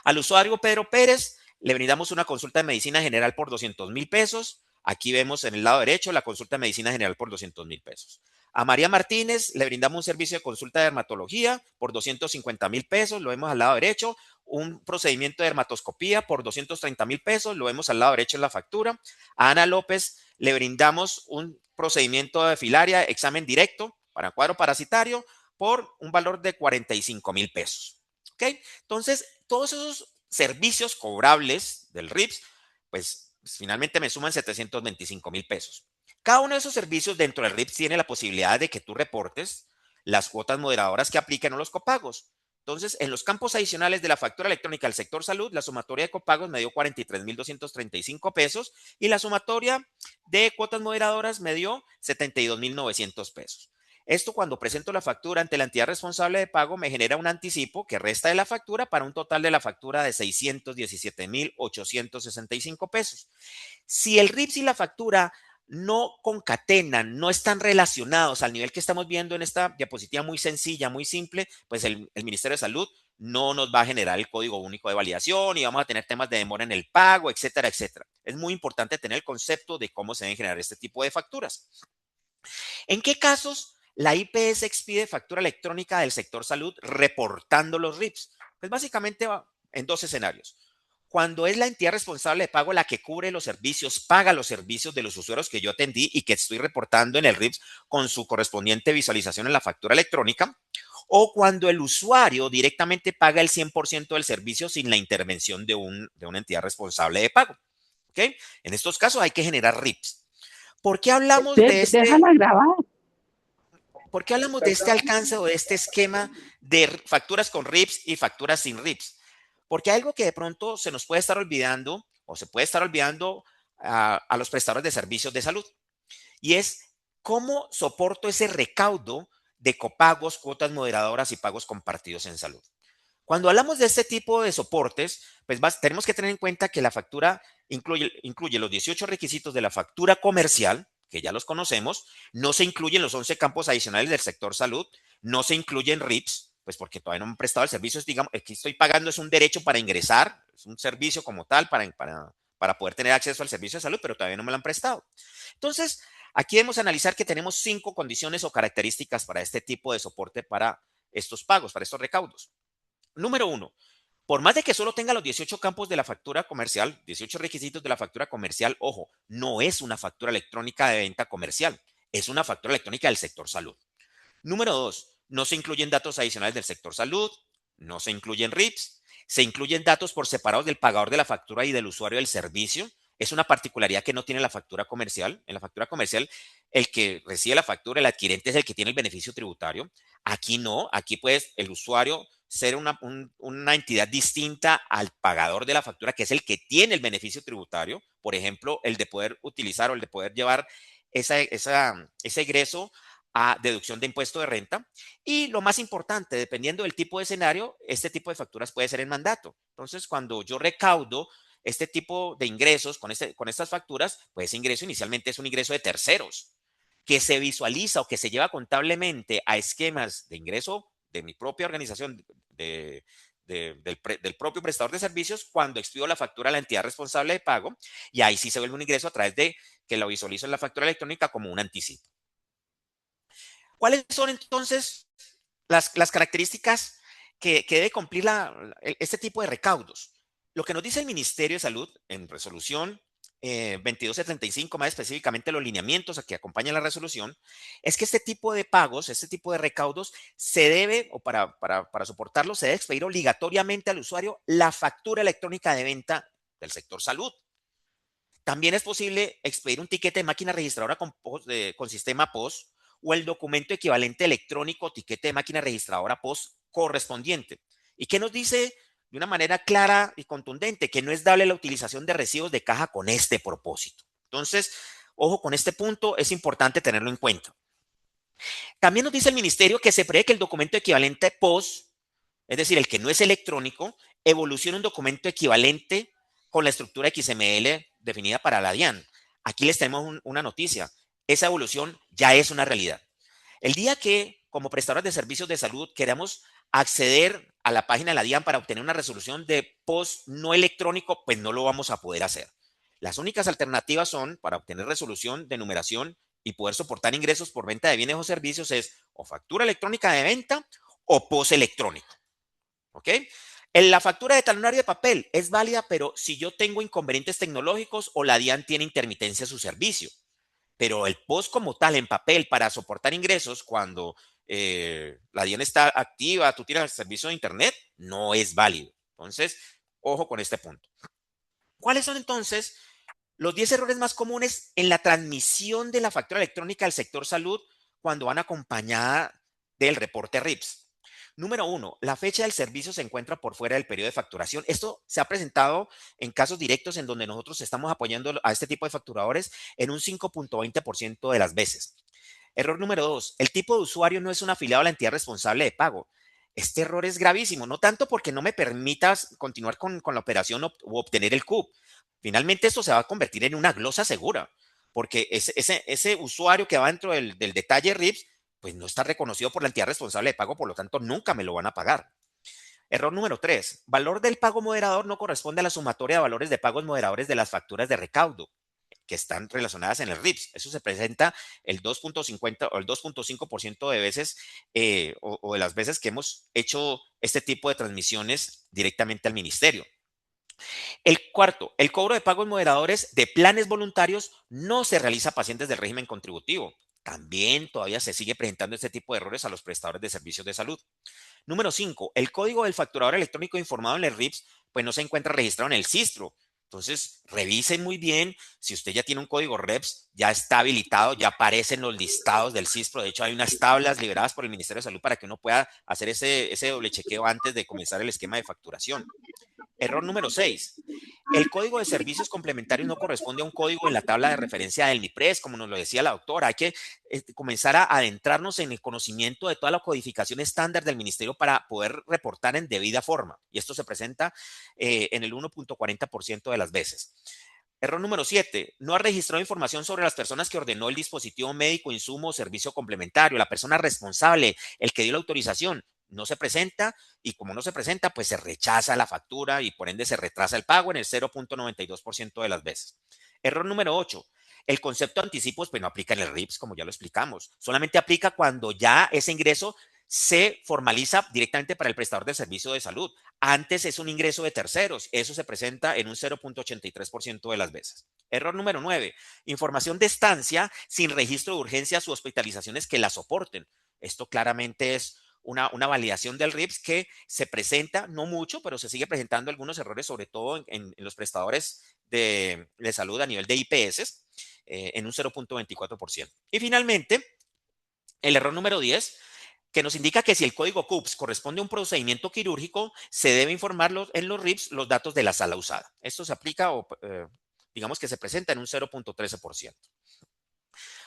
S3: Al usuario Pedro Pérez le brindamos una consulta de medicina general por 200,000 pesos. Aquí vemos en el lado derecho la consulta de medicina general por 200,000 pesos. A María Martínez le brindamos un servicio de consulta de dermatología por 250,000 pesos, lo vemos al lado derecho. Un procedimiento de dermatoscopía por 230,000 pesos, lo vemos al lado derecho en la factura. A Ana López le brindamos un procedimiento de filaria, examen directo para cuadro parasitario por un valor de 45,000 pesos. ¿Ok? Entonces, todos esos servicios cobrables del RIPS, pues finalmente me suman 725,000 pesos. Cada uno de esos servicios dentro del RIPS tiene la posibilidad de que tú reportes las cuotas moderadoras que apliquen o los copagos. Entonces, en los campos adicionales de la factura electrónica del sector salud, la sumatoria de copagos me dio 43,235 pesos y la sumatoria de cuotas moderadoras me dio 72,900 pesos. Esto cuando presento la factura ante la entidad responsable de pago me genera un anticipo que resta de la factura para un total de la factura de 617,865 pesos. Si el RIPS y la factura no concatenan, no están relacionados al nivel que estamos viendo en esta diapositiva muy sencilla, muy simple, pues el Ministerio de Salud no nos va a generar el código único de validación y vamos a tener temas de demora en el pago, etcétera, etcétera. Es muy importante tener el concepto de cómo se deben generar este tipo de facturas. ¿En qué casos la IPS expide factura electrónica del sector salud reportando los RIPS? Pues básicamente va en dos escenarios. Cuando es la entidad responsable de pago la que cubre los servicios, paga los servicios de los usuarios que yo atendí y que estoy reportando en el RIPS con su correspondiente visualización en la factura electrónica, o cuando el usuario directamente paga el 100% del servicio sin la intervención de una entidad responsable de pago. ¿Ok? En estos casos hay que generar RIPS. ¿Por qué hablamos de
S4: Déjala grabar.
S3: ¿Por qué hablamos de este alcance o de este esquema de facturas con RIPS y facturas sin RIPS? Porque hay algo que de pronto se nos puede estar olvidando o se puede estar olvidando a los prestadores de servicios de salud. Y es cómo soporto ese recaudo de copagos, cuotas moderadoras y pagos compartidos en salud. Cuando hablamos de este tipo de soportes, pues tenemos que tener en cuenta que la factura incluye los 18 requisitos de la factura comercial, que ya los conocemos, no se incluyen los 11 campos adicionales del sector salud, no se incluyen RIPS, pues porque todavía no me han prestado el servicio, digamos, aquí estoy pagando es un derecho para ingresar, es un servicio como tal para poder tener acceso al servicio de salud, pero todavía no me lo han prestado. Entonces, aquí debemos analizar que tenemos 5 condiciones o características para este tipo de soporte para estos pagos, para estos recaudos. Número 1, por más de que solo tenga los 18 campos de la factura comercial, 18 requisitos de la factura comercial, ojo, no es una factura electrónica de venta comercial, es una factura electrónica del sector salud. Número 2, no se incluyen datos adicionales del sector salud, no se incluyen RIPS, se incluyen datos por separados del pagador de la factura y del usuario del servicio. Es una particularidad que no tiene la factura comercial. En la factura comercial, el que recibe la factura, el adquirente es el que tiene el beneficio tributario. Aquí no, aquí pues el usuario ser una entidad distinta al pagador de la factura, que es el que tiene el beneficio tributario. Por ejemplo, el de poder utilizar o el de poder llevar ese egreso a deducción de impuesto de renta. Y lo más importante, dependiendo del tipo de escenario, este tipo de facturas puede ser en mandato. Entonces, cuando yo recaudo este tipo de ingresos con estas facturas, pues ese ingreso inicialmente es un ingreso de terceros que se visualiza o que se lleva contablemente a esquemas de ingreso de mi propia organización de del propio prestador de servicios cuando expido la factura a la entidad responsable de pago, y ahí sí se vuelve un ingreso a través de que lo visualizo en la factura electrónica como un anticipo. ¿Cuáles son entonces las características que debe cumplir este tipo de recaudos? Lo que nos dice el Ministerio de Salud en resolución 2275, más específicamente los lineamientos a que acompañan la resolución, es que este tipo de pagos, este tipo de recaudos, se debe, o para soportarlo, se debe expedir obligatoriamente al usuario la factura electrónica de venta del sector salud. También es posible expedir un tiquete de máquina registradora con sistema POS o el documento equivalente electrónico o tiquete de máquina registradora POS correspondiente. ¿Y qué nos dice de una manera clara y contundente? Que no es dable la utilización de recibos de caja con este propósito. Entonces, ojo con este punto, es importante tenerlo en cuenta. También nos dice el ministerio que se prevé que el documento equivalente POS, es decir, el que no es electrónico, evoluciona un documento equivalente con la estructura XML definida para la DIAN. Aquí les tenemos una noticia. Esa evolución ya es una realidad. El día que, como prestadores de servicios de salud, queramos acceder a la página de la DIAN para obtener una resolución de POS no electrónico, pues no lo vamos a poder hacer. Las únicas alternativas son, para obtener resolución de numeración y poder soportar ingresos por venta de bienes o servicios, es o factura electrónica de venta o POS electrónico. ¿Ok? En la factura de talonario de papel es válida, pero si yo tengo inconvenientes tecnológicos o la DIAN tiene intermitencia en su servicio. Pero el POS como tal en papel para soportar ingresos cuando la DIAN está activa, tú tienes el servicio de internet, no es válido. Entonces, ojo con este punto. ¿Cuáles son entonces los 10 errores más comunes en la transmisión de la factura electrónica al sector salud cuando van acompañada del reporte RIPS? Número 1, la fecha del servicio se encuentra por fuera del periodo de facturación. Esto se ha presentado en casos directos en donde nosotros estamos apoyando a este tipo de facturadores en un 5.20% de las veces. Error número 2, el tipo de usuario no es un afiliado a la entidad responsable de pago. Este error es gravísimo, no tanto porque no me permitas continuar con la operación o obtener el CUP. Finalmente esto se va a convertir en una glosa segura, porque ese usuario que va dentro del detalle RIPS pues no está reconocido por la entidad responsable de pago, por lo tanto nunca me lo van a pagar. Error número 3. Valor del pago moderador no corresponde a la sumatoria de valores de pagos moderadores de las facturas de recaudo que están relacionadas en el RIPS. Eso se presenta el 2.50 o el 2.5% de veces o de las veces que hemos hecho este tipo de transmisiones directamente al ministerio. El cuarto, el cobro de pagos moderadores de planes voluntarios no se realiza a pacientes del régimen contributivo. También todavía se sigue presentando este tipo de errores a los prestadores de servicios de salud. Número 5, el código del facturador electrónico informado en el RIPS pues no se encuentra registrado en el SISTRO. Entonces, revisen muy bien si usted ya tiene un código REPS, ya está habilitado, ya aparecen los listados del SISTRO. De hecho, hay unas tablas liberadas por el Ministerio de Salud para que uno pueda hacer ese doble chequeo antes de comenzar el esquema de facturación. Error número 6. El código de servicios complementarios no corresponde a un código en la tabla de referencia del MIPRES, como nos lo decía la doctora. Hay que comenzar a adentrarnos en el conocimiento de toda la codificación estándar del ministerio para poder reportar en debida forma. Y esto se presenta en el 1.40% de las veces. Error número 7. No ha registrado información sobre las personas que ordenó el dispositivo médico, insumo o servicio complementario. La persona responsable, el que dio la autorización, no se presenta y como no se presenta, pues se rechaza la factura y por ende se retrasa el pago en el 0.92% de las veces. Error número 8. El concepto de anticipos pues no aplica en el RIPS, como ya lo explicamos. Solamente aplica cuando ya ese ingreso se formaliza directamente para el prestador de servicio de salud. Antes es un ingreso de terceros. Eso se presenta en un 0.83% de las veces. Error número 9. Información de estancia sin registro de urgencias u hospitalizaciones que la soporten. Esto claramente es una validación del RIPS que se presenta, no mucho, pero se sigue presentando algunos errores, sobre todo en los prestadores de salud a nivel de IPS, en un 0.24%. Y finalmente, el error número 10, que nos indica que si el código CUPS corresponde a un procedimiento quirúrgico, se debe informar en los RIPS los datos de la sala usada. Esto se aplica o digamos que se presenta en un 0.13%.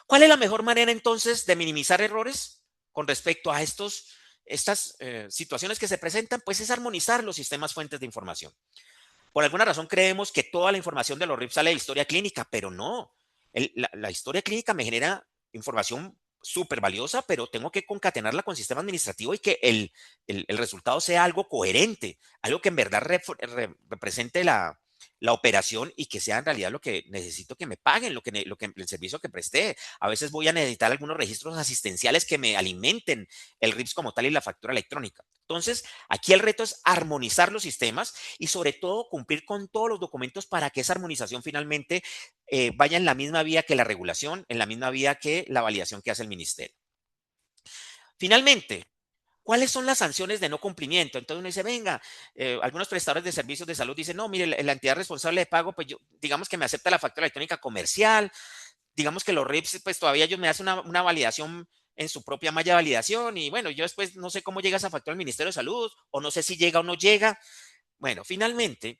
S3: ¿Cuál es la mejor manera entonces de minimizar errores con respecto a estas situaciones que se presentan? Pues es armonizar los sistemas fuentes de información. Por alguna razón creemos que toda la información de los RIPS sale de historia clínica, pero no. La historia clínica me genera información súper valiosa, pero tengo que concatenarla con sistema administrativo y que el resultado sea algo coherente, algo que en verdad represente la operación y que sea en realidad lo que necesito que me paguen, el servicio que presté. A veces voy a necesitar algunos registros asistenciales que me alimenten el RIPS como tal y la factura electrónica. Entonces, aquí el reto es armonizar los sistemas y sobre todo cumplir con todos los documentos para que esa armonización finalmente vaya en la misma vía que la regulación, en la misma vía que la validación que hace el ministerio. Finalmente, ¿cuáles son las sanciones de no cumplimiento? Entonces uno dice, venga, algunos prestadores de servicios de salud dicen, no, mire, la entidad responsable de pago, pues yo, digamos que me acepta la factura electrónica comercial, digamos que los RIPS, pues todavía ellos me hacen una validación en su propia malla de validación y bueno, yo después no sé cómo llega esa factura al Ministerio de Salud o no sé si llega o no llega. Bueno, finalmente,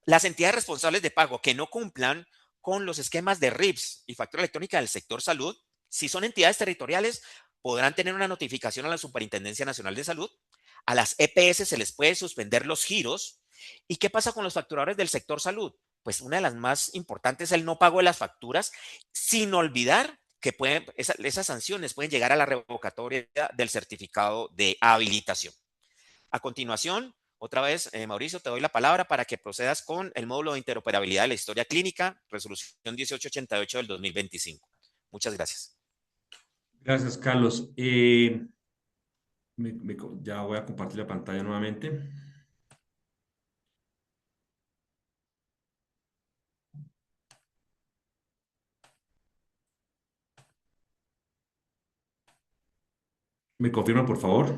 S3: las entidades responsables de pago que no cumplan con los esquemas de RIPS y factura electrónica del sector salud, si son entidades territoriales, podrán tener una notificación a la Superintendencia Nacional de Salud. A las EPS se les puede suspender los giros. ¿Y qué pasa con los facturadores del sector salud? Pues una de las más importantes es el no pago de las facturas, sin olvidar que esas sanciones pueden llegar a la revocatoria del certificado de habilitación. A continuación, otra vez, Mauricio, te doy la palabra para que procedas con el módulo de interoperabilidad de la historia clínica, resolución 1888 del 2025. Muchas gracias.
S2: Gracias, Carlos. Ya voy a compartir la pantalla nuevamente. ¿Me confirma, por favor?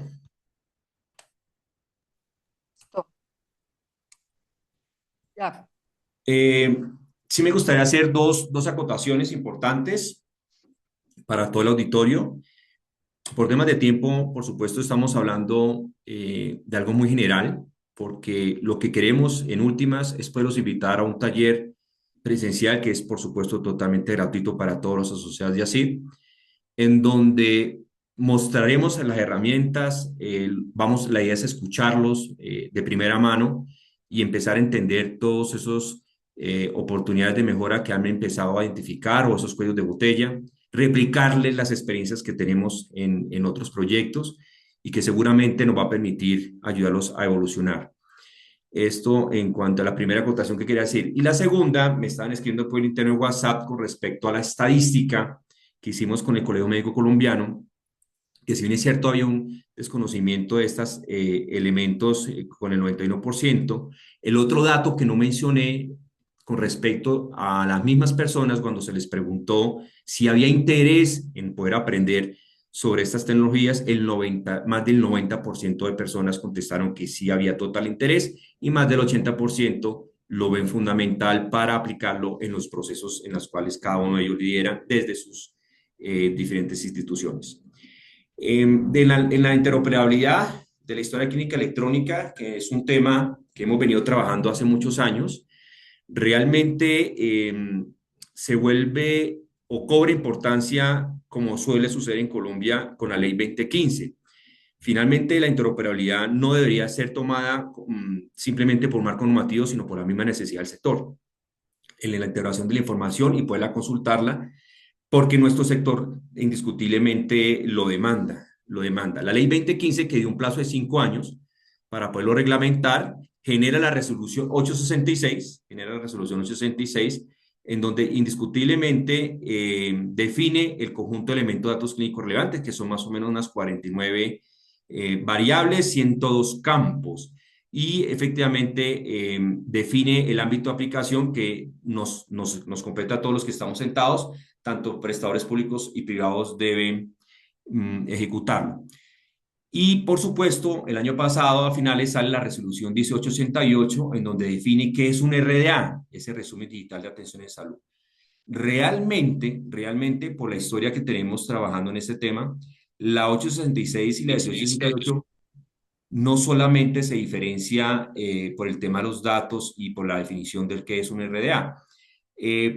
S1: Listo. Ya.
S2: Sí me gustaría hacer dos acotaciones importantes para todo el auditorio. Por temas de tiempo, por supuesto, estamos hablando de algo muy general, porque lo que queremos en últimas es poderlos invitar a un taller presencial que es, por supuesto, totalmente gratuito para todos los asociados de ACID, en donde mostraremos las herramientas, la idea es escucharlos de primera mano y empezar a entender todos esos oportunidades de mejora que han empezado a identificar o esos cuellos de botella, replicarles las experiencias que tenemos en otros proyectos y que seguramente nos va a permitir ayudarlos a evolucionar. Esto en cuanto a la primera acotación que quería decir. Y la segunda, me estaban escribiendo por el interno de WhatsApp con respecto a la estadística que hicimos con el Colegio Médico Colombiano, que si bien es cierto había un desconocimiento de estos elementos con el 91%, el otro dato que no mencioné con respecto a las mismas personas cuando se les preguntó si había interés en poder aprender sobre estas tecnologías, más del 90% de personas contestaron que sí había total interés y más del 80% lo ven fundamental para aplicarlo en los procesos en los cuales cada uno de ellos lidera desde sus diferentes instituciones. En la interoperabilidad de la historia clínica electrónica, que es un tema que hemos venido trabajando hace muchos años, realmente se vuelve o cobra importancia como suele suceder en Colombia con la ley 2015. Finalmente, la interoperabilidad no debería ser tomada simplemente por marco normativo, sino por la misma necesidad del sector, en la integración de la información y poderla consultarla porque nuestro sector indiscutiblemente lo demanda, lo demanda. La ley 2015, que dio un plazo de 5 años para poderlo reglamentar, genera la resolución 866, en donde indiscutiblemente define el conjunto de elementos de datos clínicos relevantes, que son más o menos unas 49 variables, 102 campos y efectivamente define el ámbito de aplicación que nos compete a todos los que estamos sentados, tanto prestadores públicos y privados deben ejecutarlo. Y por supuesto, el año pasado a finales sale la resolución 1868 en donde define qué es un RDA, ese resumen digital de atención de salud. Realmente, por la historia que tenemos trabajando en este tema, la 866 y la 1868 no solamente se diferencia por el tema de los datos y por la definición del que es un RDA.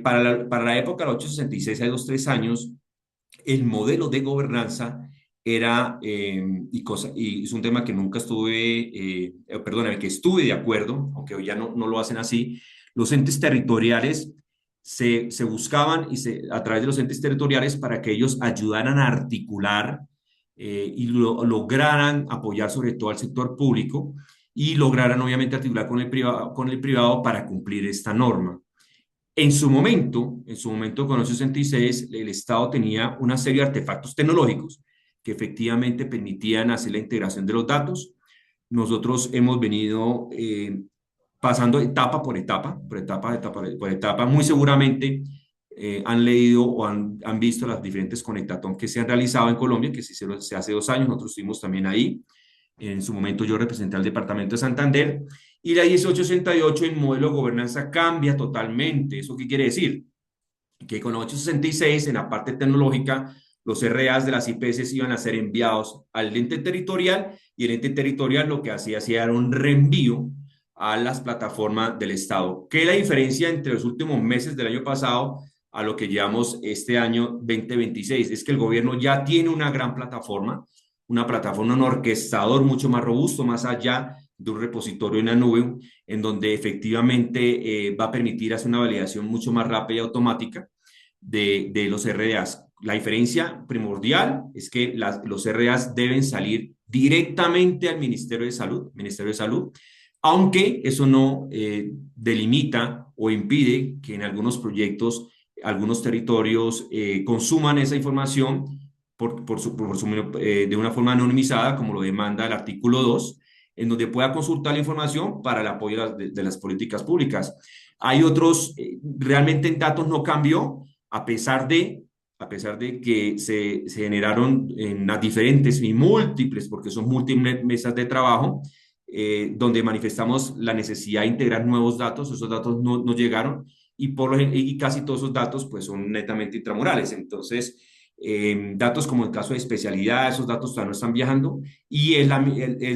S2: Para la época, la 866, hace 2, 3 años, el modelo de gobernanza era, y es un tema que nunca perdóname, que estuve de acuerdo, aunque hoy ya no lo hacen así, los entes territoriales se buscaban a través de los entes territoriales para que ellos ayudaran a articular y lograran apoyar sobre todo al sector público y lograran obviamente articular con el privado para cumplir esta norma. En su momento con el 66, el Estado tenía una serie de artefactos tecnológicos que efectivamente permitían hacer la integración de los datos. Nosotros hemos venido pasando etapa por etapa, por etapa. Muy seguramente han leído o han visto las diferentes conectatón que se han realizado en Colombia, que se hicieron hace 2 años, nosotros estuvimos también ahí. En su momento yo representé al departamento de Santander. Y la 1868, el modelo de gobernanza cambia totalmente. ¿Eso qué quiere decir? Que con la 866, en la parte tecnológica, los RAs de las IPS iban a ser enviados al ente territorial y el ente territorial lo que hacía era un reenvío a las plataformas del Estado. ¿Qué es la diferencia entre los últimos meses del año pasado a lo que llevamos este año 2026? Es que el gobierno ya tiene una gran plataforma, un orquestador mucho más robusto, más allá de un repositorio en la nube, en donde efectivamente va a permitir hacer una validación mucho más rápida y automática de los RDAs. La diferencia primordial es que los RDAs deben salir directamente al Ministerio de Salud, aunque eso no delimita o impide que en algunos proyectos, algunos territorios consuman esa información de una forma anonimizada, como lo demanda el artículo 2, en donde pueda consultar la información para el apoyo de las políticas públicas. Hay otros, realmente en datos no cambió, a pesar de que se generaron en las diferentes y múltiples, porque son múltiples mesas de trabajo, donde manifestamos la necesidad de integrar nuevos datos. Esos datos no llegaron y casi todos esos datos pues son netamente intramurales. Entonces, datos como el caso de especialidad, esos datos todavía no están viajando y es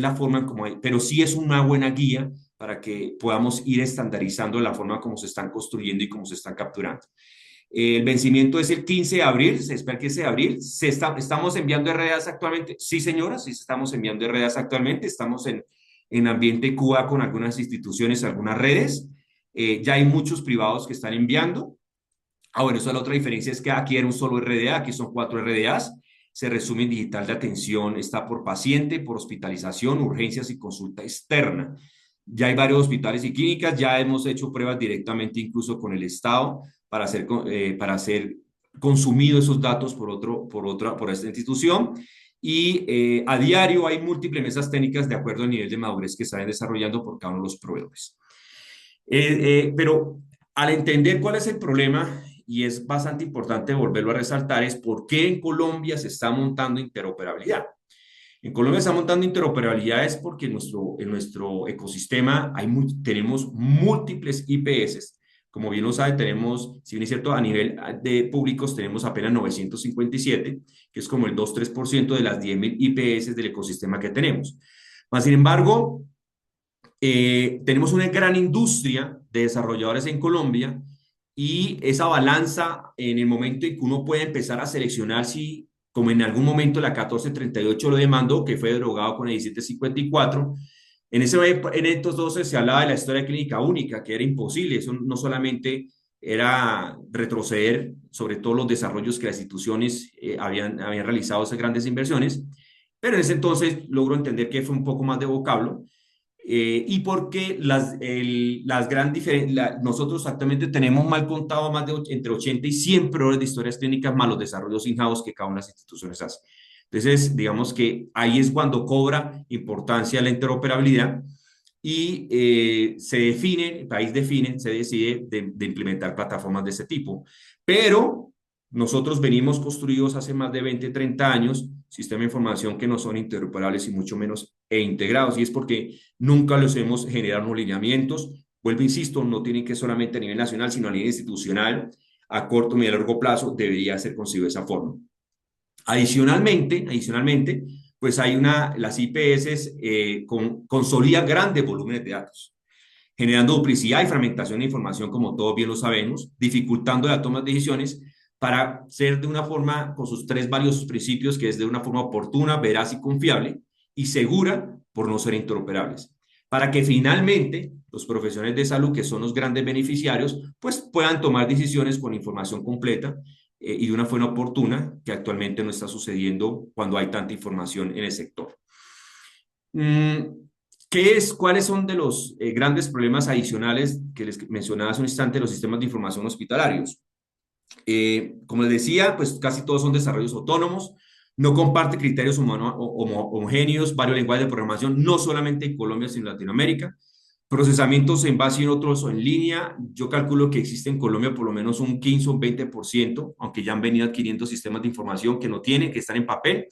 S2: la forma como hay, pero sí es una buena guía para que podamos ir estandarizando la forma como se están construyendo y cómo se están capturando. El vencimiento es el 15 de abril, se espera que sea de abril. ¿Estamos enviando RDAs actualmente? Sí, señora, sí estamos enviando RDAs actualmente. Estamos en ambiente QA con algunas instituciones, algunas redes. Ya hay muchos privados que están enviando. Bueno, esa es la otra diferencia, es que aquí era un solo RDA, aquí son 4 RDAs. Se resume en digital de atención, está por paciente, por hospitalización, urgencias y consulta externa. Ya hay varios hospitales y clínicas, ya hemos hecho pruebas directamente incluso con el Estado para hacer consumido esos datos por esta institución. Y a diario hay múltiples mesas técnicas de acuerdo al nivel de madurez que están desarrollando por cada uno de los proveedores. Pero al entender cuál es el problema, y es bastante importante volverlo a resaltar, es por qué en Colombia se está montando interoperabilidad. En Colombia se está montando interoperabilidad es porque en nuestro ecosistema tenemos múltiples IPS. Como bien lo sabe, tenemos, si bien es cierto, a nivel de públicos tenemos apenas 957, que es como el 2-3% de las 10.000 IPS del ecosistema que tenemos. Mas, sin embargo, tenemos una gran industria de desarrolladores en Colombia y esa balanza en el momento en que uno puede empezar a seleccionar si, como en algún momento la 1438 lo demandó, que fue derogado con el 1754, en estos 12 se hablaba de la historia clínica única, que era imposible. Eso no solamente era retroceder sobre todos los desarrollos que las instituciones habían realizado esas grandes inversiones, pero en ese entonces logro entender que fue un poco más de vocablo. Y porque nosotros actualmente tenemos mal contado más de entre 80 y 100 proveedores de historias clínicas más los desarrollos in-house que cada una de las instituciones hace. Entonces, digamos que ahí es cuando cobra importancia la interoperabilidad y el país se decide de implementar plataformas de ese tipo. Pero nosotros venimos construidos hace más de 20, 30 años sistemas de información que no son interoperables y mucho menos integrados, y es porque nunca los hemos generado unos lineamientos. Vuelvo, insisto, no tienen que solamente a nivel nacional, sino a nivel institucional, a corto, medio y largo plazo, debería ser consigo de esa forma. Adicionalmente, pues las IPS consolidan grandes volúmenes de datos, generando duplicidad y fragmentación de información, como todos bien lo sabemos, dificultando la toma de decisiones para ser de una forma, con sus 3 valiosos principios, que es de una forma oportuna, veraz y confiable, y segura por no ser interoperables. para que finalmente los profesionales de salud, que son los grandes beneficiarios, pues puedan tomar decisiones con información completa y de una forma oportuna, que actualmente no está sucediendo cuando hay tanta información en el sector. ¿Cuáles son de los grandes problemas adicionales que les mencionaba hace un instante, los sistemas de información hospitalarios? Como les decía, pues casi todos son desarrollos autónomos, no comparte criterios homogéneos, varios lenguajes de programación, no solamente en Colombia, sino en Latinoamérica. Procesamientos en base y en otros o en línea, yo calculo que existe en Colombia por lo menos un 15 o un 20%, aunque ya han venido adquiriendo sistemas de información que no tienen, que están en papel,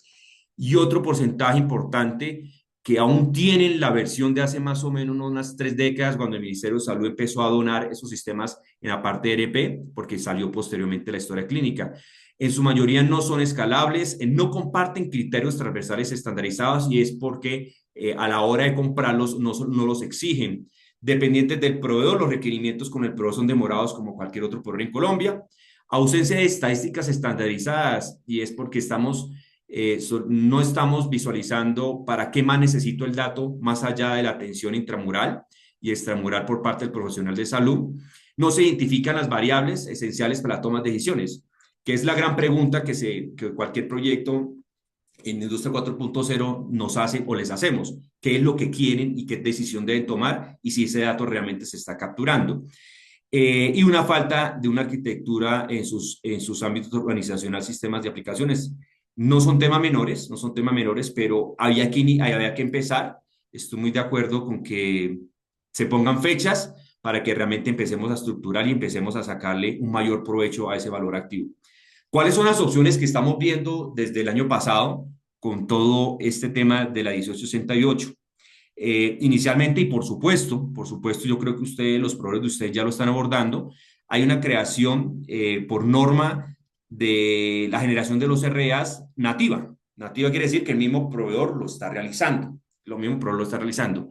S2: y otro porcentaje importante que aún tienen la versión de hace más o menos unas 3 décadas, cuando el Ministerio de Salud empezó a donar esos sistemas en la parte de ERP, porque salió posteriormente la historia clínica. En su mayoría no son escalables, no comparten criterios transversales estandarizados y es porque a la hora de comprarlos no los exigen. Dependientes del proveedor, los requerimientos con el proveedor son demorados como cualquier otro proveedor en Colombia. Ausencia de estadísticas estandarizadas y es porque no estamos visualizando para qué más necesito el dato más allá de la atención intramural y extramural por parte del profesional de salud. No se identifican las variables esenciales para la toma de decisiones, que es la gran pregunta que cualquier proyecto en Industria 4.0 nos hace o les hacemos. ¿Qué es lo que quieren y qué decisión deben tomar y si ese dato realmente se está capturando? Y una falta de una arquitectura en sus ámbitos organizacionales, sistemas de aplicaciones. No son temas menores, no son temas menores, pero había que empezar. Estoy muy de acuerdo con que se pongan fechas para que realmente empecemos a estructurar y empecemos a sacarle un mayor provecho a ese valor activo. ¿Cuáles son las opciones que estamos viendo desde el año pasado con todo este tema de la 1868? Inicialmente, y por supuesto, yo creo que ustedes, los proveedores de ustedes ya lo están abordando, hay una creación por norma de la generación de los REAs nativa. Nativa quiere decir que el mismo proveedor lo está realizando, lo mismo proveedor lo está realizando.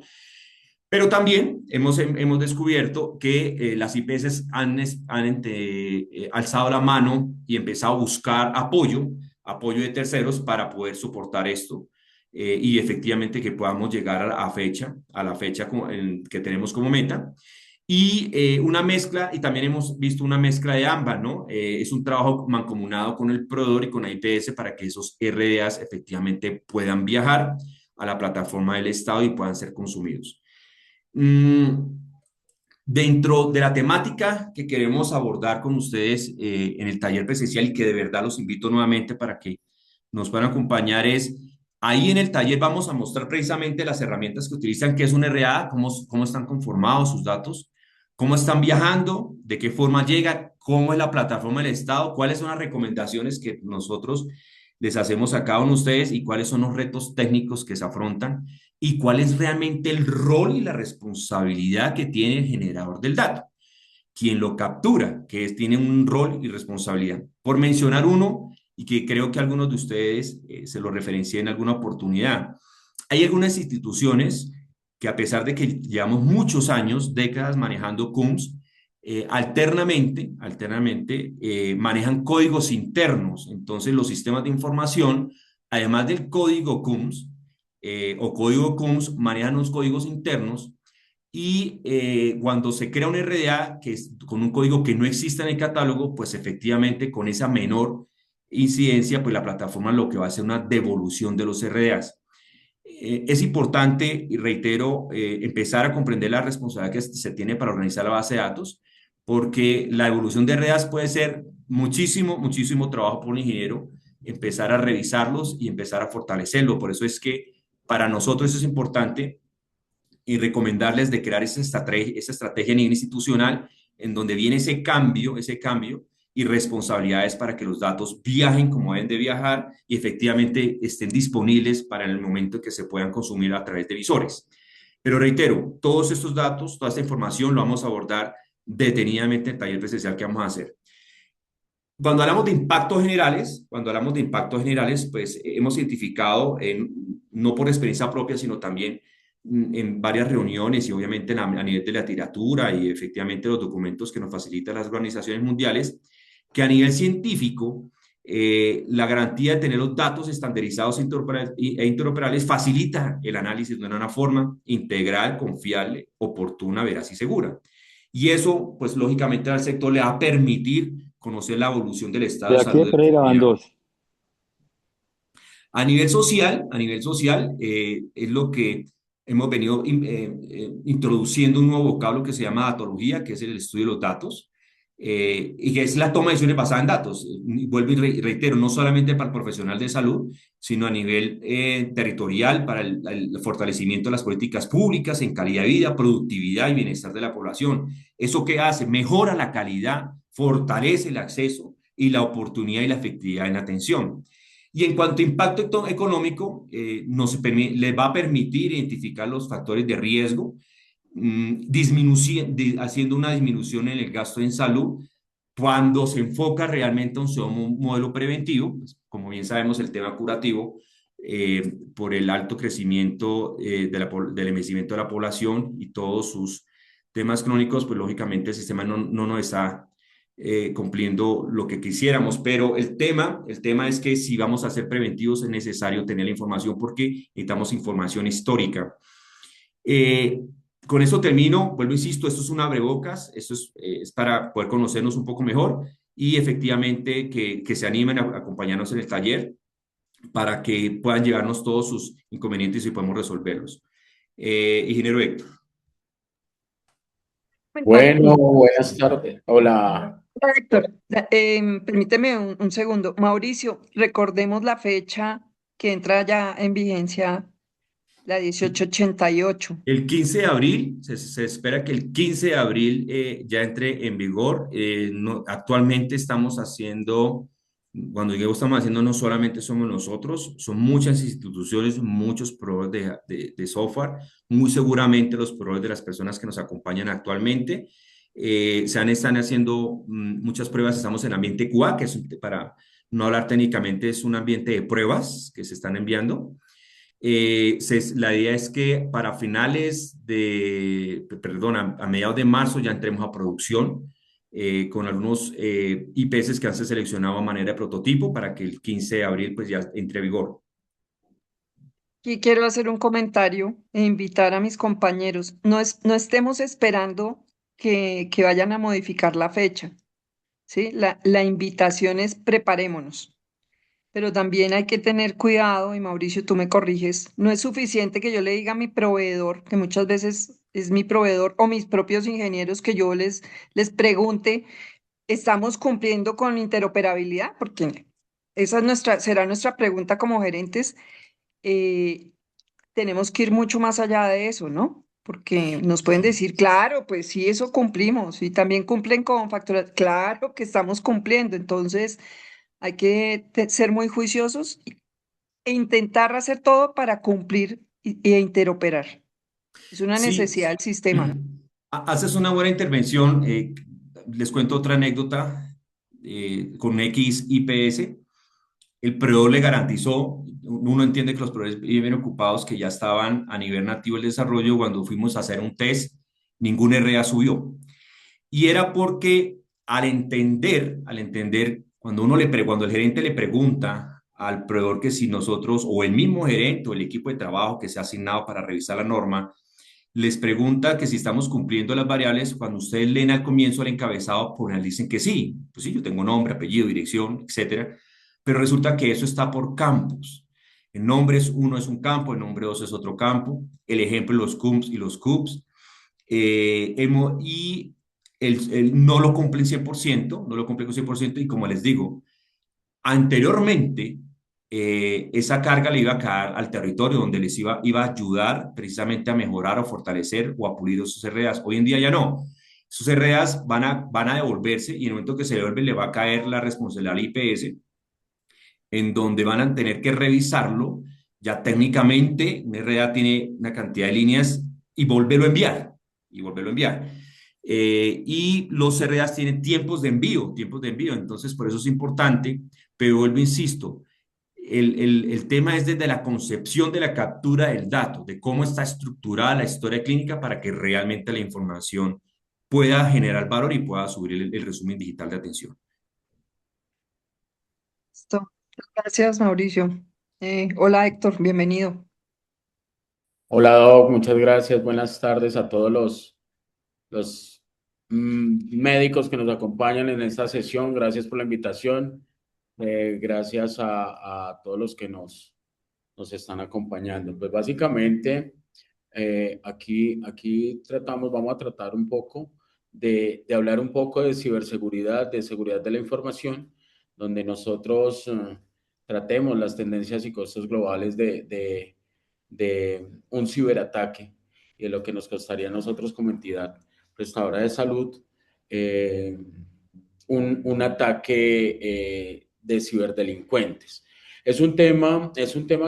S2: Pero también hemos descubierto que las IPS han alzado la mano y empezado a buscar apoyo de terceros para poder soportar esto. Y efectivamente que podamos llegar a la fecha que tenemos como meta. Y una mezcla, y también hemos visto una mezcla de ambas, ¿no? Es un trabajo mancomunado con el proveedor y con la IPS para que esos RDAs efectivamente puedan viajar a la plataforma del Estado y puedan ser consumidos. Dentro de la temática que queremos abordar con ustedes en el taller presencial y que de verdad los invito nuevamente para que nos puedan acompañar ahí en el taller vamos a mostrar precisamente las herramientas que utilizan, qué es un RA, cómo están conformados sus datos, cómo están viajando, de qué forma llegan, cómo es la plataforma del Estado, cuáles son las recomendaciones que nosotros les hacemos a cada uno de ustedes y cuáles son los retos técnicos que se afrontan y cuál es realmente el rol y la responsabilidad que tiene el generador del dato, quien lo captura, tiene un rol y responsabilidad. Por mencionar uno, y que creo que algunos de ustedes se lo referencié en alguna oportunidad, hay algunas instituciones que a pesar de que llevamos muchos años, décadas manejando CUMS, alternamente manejan códigos internos. Entonces los sistemas de información, además del código CUMS, o código CUMS manejan unos códigos internos y cuando se crea un RDA que es con un código que no existe en el catálogo, pues efectivamente con esa menor incidencia, pues la plataforma lo que va a hacer una devolución de los RDAs. Es importante, y reitero, empezar a comprender la responsabilidad que se tiene para organizar la base de datos, porque la evolución de RDAs puede ser muchísimo trabajo por un ingeniero, empezar a revisarlos y empezar a fortalecerlo. Por eso es que para nosotros eso es importante y recomendarles de crear esa estrategia a nivel institucional en donde viene ese cambio y responsabilidades para que los datos viajen como deben de viajar y efectivamente estén disponibles para el momento que se puedan consumir a través de visores. Pero reitero, todos estos datos, toda esta información lo vamos a abordar detenidamente en el taller presencial que vamos a hacer. Cuando hablamos de impactos generales, pues hemos identificado, no por experiencia propia, sino también en varias reuniones y obviamente a nivel de la literatura y efectivamente los documentos que nos facilitan las organizaciones mundiales, que a nivel científico La garantía de tener los datos estandarizados e interoperables facilita el análisis de una forma integral, confiable, oportuna, veraz y segura. Y eso, pues lógicamente al sector le va a permitir conocer la evolución del estado
S4: De
S2: de
S4: aquí de
S2: salud de la
S4: Pereira van
S2: comunidad.
S4: dos.
S2: A nivel social, es lo que hemos venido introduciendo un nuevo vocablo que se llama datología, que es el estudio de los datos, y que es la toma de decisiones basada en datos. Vuelvo y reitero, no solamente para el profesional de salud, sino a nivel territorial, para el fortalecimiento de las políticas públicas en calidad de vida, productividad y bienestar de la población. ¿Eso qué hace? Mejora la calidad, fortalece el acceso y la oportunidad y la efectividad en la atención. Y en cuanto a impacto económico, les va a permitir identificar los factores de riesgo, haciendo una disminución en el gasto en salud cuando se enfoca realmente a un modelo preventivo, pues, como bien sabemos, el tema curativo, por el alto crecimiento del envejecimiento de la población y todos sus temas crónicos, pues lógicamente el sistema no nos está cumpliendo lo que quisiéramos, pero el tema es que si vamos a ser preventivos es necesario tener la información porque necesitamos información histórica. Eh, con esto termino, vuelvo, insisto, esto es un abrebocas, esto es para poder conocernos un poco mejor y efectivamente que se animen a acompañarnos en el taller para que puedan llevarnos todos sus inconvenientes y podamos resolverlos. Ingeniero Héctor.
S4: Bueno, buenas tardes. Hola.
S1: Héctor, permíteme un segundo. Mauricio, recordemos la fecha que entra ya en vigencia, la 1888.
S2: El 15 de abril, se espera que el 15 de abril ya entre en vigor. Actualmente estamos haciendo, cuando digo estamos haciendo, no solamente somos nosotros, son muchas instituciones, muchos proveedores de software, muy seguramente los proveedores de las personas que nos acompañan actualmente. Están haciendo muchas pruebas, estamos en ambiente QA, que es, para no hablar técnicamente, es un ambiente de pruebas que se están enviando. La idea es que para a mediados de marzo ya entremos a producción con algunos IPS que han sido seleccionados a manera de prototipo para que el 15 de abril pues ya entre a vigor.
S1: Y quiero hacer un comentario e invitar a mis compañeros. No estemos esperando que vayan a modificar la fecha, ¿sí? La invitación es preparémonos. Pero también hay que tener cuidado, y Mauricio, tú me corriges, no es suficiente que yo le diga a mi proveedor, que muchas veces es mi proveedor o mis propios ingenieros, que yo les pregunte, ¿estamos cumpliendo con interoperabilidad? Porque esa es será nuestra pregunta como gerentes. eh, Tenemos que ir mucho más allá de eso, ¿no? Porque nos pueden decir, claro, pues sí, eso cumplimos, y también cumplen con facturas, claro que estamos cumpliendo, entonces hay que ser muy juiciosos e intentar hacer todo para cumplir e interoperar. Es una
S2: Sí,
S1: necesidad del sistema, ¿no?
S2: haces una buena intervención. Les cuento otra anécdota con X IPS. El proveedor le garantizó, uno entiende que los proveedores viven ocupados, que ya estaban a nivel nativo el desarrollo. Cuando fuimos a hacer un test, ningún RA subió. Y era porque al entender, cuando el gerente le pregunta al proveedor que si nosotros, o el mismo gerente o el equipo de trabajo que se ha asignado para revisar la norma, les pregunta que si estamos cumpliendo las variables, cuando ustedes leen al comienzo el encabezado, pues dicen que sí. Pues sí, yo tengo nombre, apellido, dirección, etcétera. Pero resulta que eso está por campos. El nombre uno es un campo, el nombre dos es otro campo. El ejemplo, los CUMPS y los CUPS. Y no lo cumplen 100%, no lo cumplen con 100%, y como les digo, anteriormente esa carga le iba a caer al territorio donde les iba a ayudar precisamente a mejorar o fortalecer o a pulir esos REAs. Hoy en día ya no. Esos REAs van a devolverse, y en el momento que se devuelven le va a caer la responsabilidad al IPS, en donde van a tener que revisarlo. Ya técnicamente un RA tiene una cantidad de líneas y volverlo a enviar, y volverlo a enviar. Y los RAs tienen tiempos de envío. Entonces, por eso es importante, pero vuelvo, insisto, el tema es desde la concepción de la captura del dato, de cómo está estructurada la historia clínica para que realmente la información pueda generar valor y pueda subir el resumen digital de atención.
S1: Gracias, Mauricio. Hola, Héctor, bienvenido.
S4: Hola, Doc, muchas gracias. Buenas tardes a todos los médicos que nos acompañan en esta sesión. Gracias por la invitación. Gracias a todos los que nos están acompañando. Pues básicamente, aquí vamos a tratar un poco de hablar un poco de ciberseguridad, de seguridad de la información, donde nosotros tratemos las tendencias y costos globales de un ciberataque y de lo que nos costaría a nosotros como entidad prestadora de salud eh, un ataque de ciberdelincuentes. Es un tema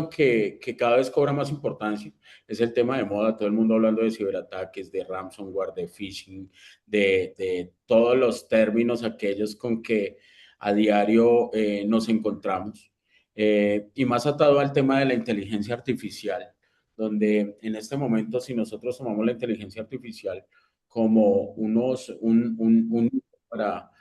S4: que cada vez cobra más importancia. Es el tema de moda, todo el mundo hablando de ciberataques, de ransomware, de phishing, de todos los términos aquellos con que a diario nos encontramos. Y más atado al tema de la inteligencia artificial, donde en este momento, si nosotros tomamos la inteligencia artificial como para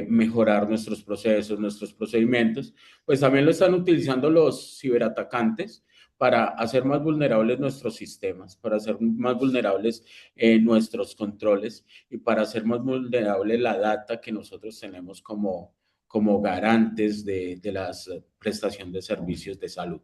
S4: mejorar nuestros procesos, nuestros procedimientos, pues también lo están utilizando los ciberatacantes para hacer más vulnerables nuestros sistemas, para hacer más vulnerables nuestros controles y para hacer más vulnerable la data que nosotros tenemos como garantes de la prestación de servicios de salud.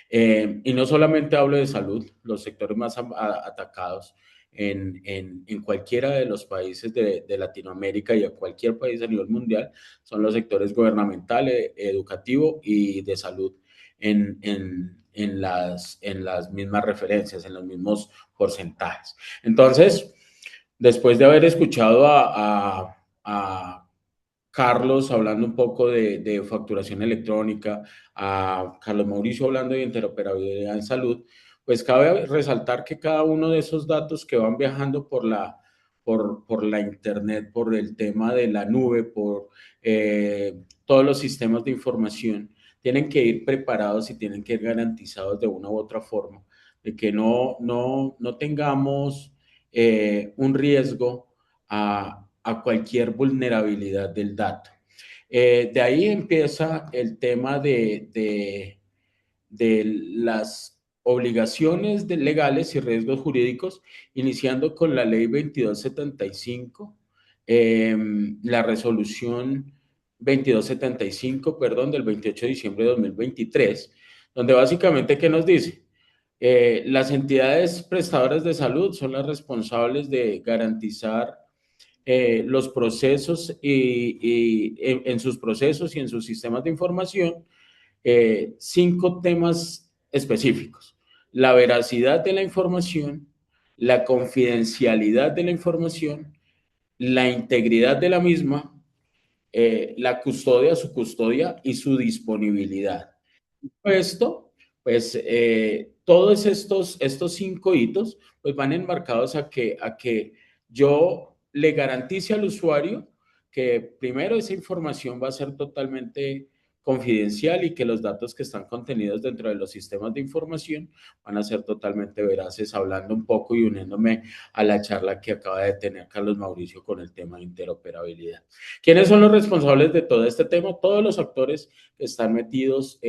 S4: Y no solamente hablo de salud, los sectores más atacados en cualquiera de los países de Latinoamérica y a cualquier país a nivel mundial son los sectores gubernamental, educativo y de salud en las mismas referencias, en los mismos porcentajes. Entonces, después de haber escuchado a Carlos hablando un poco de facturación electrónica, a Carlos Mauricio hablando de interoperabilidad en salud, pues cabe resaltar que cada uno de esos datos que van viajando por la internet, por el tema de la nube, por todos los sistemas de información, tienen que ir preparados y tienen que ir garantizados de una u otra forma, de que no tengamos un riesgo a cualquier vulnerabilidad del dato. De ahí empieza el tema de las obligaciones legales y riesgos jurídicos, iniciando con la ley 2275, la resolución 2275, perdón, del 28 de diciembre de 2023, donde básicamente, ¿qué nos dice? Las entidades prestadoras de salud son las responsables de garantizar los procesos y en sus procesos y en sus sistemas de información 5 temas específicos: la veracidad de la información, la confidencialidad de la información, la integridad de la misma, la custodia, su custodia y su disponibilidad. Esto, pues todos estos 5 hitos pues van enmarcados a que yo le garantice al usuario que primero esa información va a ser totalmente confidencial y que los datos que están contenidos dentro de los sistemas de información van a ser totalmente veraces, hablando un poco y uniéndome a la charla que acaba de tener Carlos Mauricio con el tema de interoperabilidad. ¿Quiénes son los responsables de todo este tema? Todos los actores que están metidos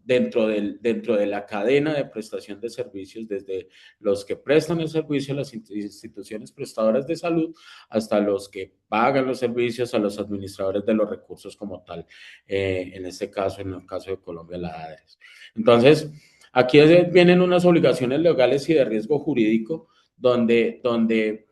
S4: dentro de la cadena de prestación de servicios, desde los que prestan el servicio a las instituciones prestadoras de salud hasta los que pagan los servicios a los administradores de los recursos como tal, en este caso, en el caso de Colombia, la ADES. Entonces, aquí vienen unas obligaciones legales y de riesgo jurídico donde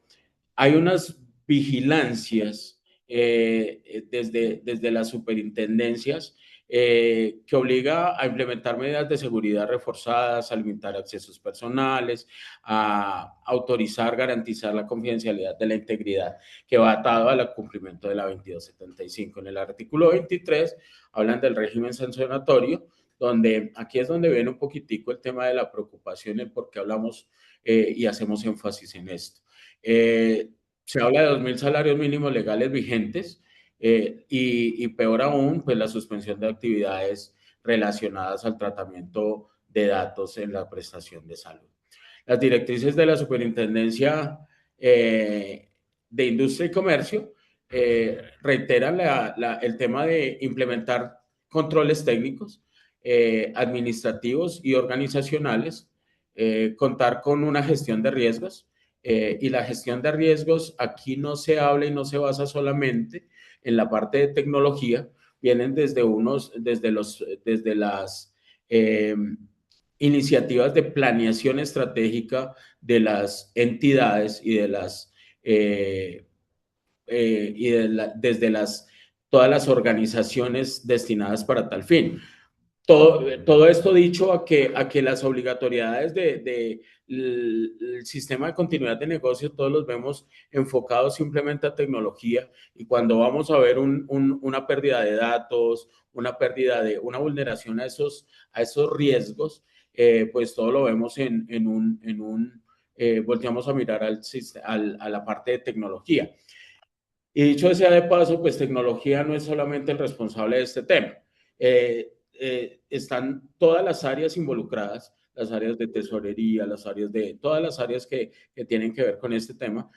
S4: hay unas vigilancias desde las superintendencias que obliga a implementar medidas de seguridad reforzadas, a limitar accesos personales, a autorizar, garantizar la confidencialidad de la integridad, que va atado al cumplimiento de la 2275. En el artículo 23 hablan del régimen sancionatorio, donde aquí es donde viene un poquitico el tema de la preocupación, el por qué hablamos y hacemos énfasis en esto. Se habla de 2.000 salarios mínimos legales vigentes y peor aún, pues la suspensión de actividades relacionadas al tratamiento de datos en la prestación de salud. Las directrices de la Superintendencia de Industria y Comercio reiteran el tema de implementar controles técnicos, administrativos y organizacionales, contar con una gestión de riesgos. Y la gestión de riesgos aquí no se habla y no se basa solamente en la parte de tecnología, vienen desde las iniciativas de planeación estratégica de las entidades y desde todas las organizaciones destinadas para tal fin. Todo esto dicho a que las obligatoriedades del sistema de continuidad de negocio, todos los vemos enfocados simplemente a tecnología, y cuando vamos a ver una pérdida de datos, una vulneración a esos riesgos, pues todo lo vemos volteamos a mirar a la parte de tecnología. Y dicho sea de paso, pues tecnología no es solamente el responsable de este tema. Están todas las áreas involucradas, las áreas de tesorería, todas las áreas que tienen que ver con este tema.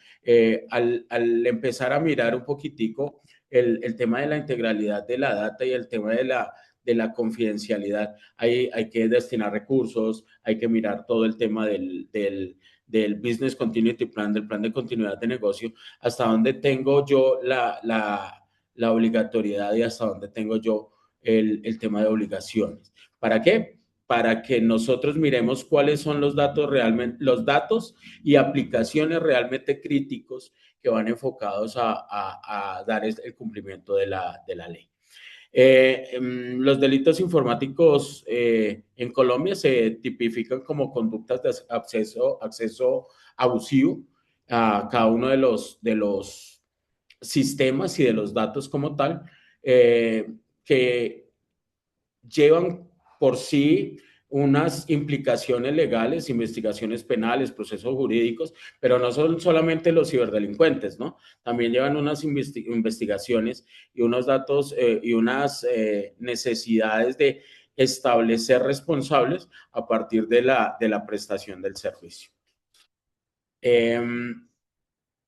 S4: Al empezar a mirar un poquitico el tema de la integralidad de la data y el tema de la confidencialidad, hay que destinar recursos, hay que mirar todo el tema del Business Continuity Plan, del plan de continuidad de negocio, hasta dónde tengo yo la obligatoriedad y hasta dónde tengo yo el tema de obligaciones. ¿Para qué? Para que nosotros miremos cuáles son los datos y aplicaciones realmente críticos que van enfocados a dar el cumplimiento de la ley. Los delitos informáticos en Colombia se tipifican como conductas de acceso abusivo a cada uno de los sistemas y de los datos como tal, que llevan por sí unas implicaciones legales, investigaciones penales, procesos jurídicos, pero no son solamente los ciberdelincuentes, ¿no? También llevan unas investigaciones y unos datos y unas necesidades de establecer responsables a partir de la prestación del servicio.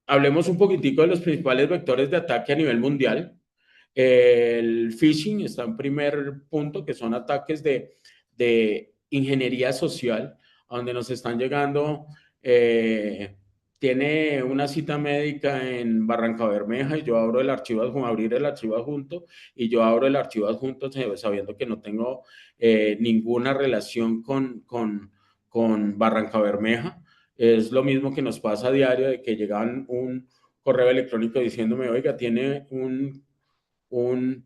S4: Hablemos un poquitico de los principales vectores de ataque a nivel mundial. El phishing está en primer punto, que son ataques de ingeniería social, donde nos están llegando, tiene una cita médica en Barrancabermeja y yo abro el archivo adjunto y yo abro el archivo adjunto sabiendo que no tengo ninguna relación con Barrancabermeja. Es lo mismo que nos pasa a diario, de que llegan un correo electrónico diciéndome, oiga, tiene un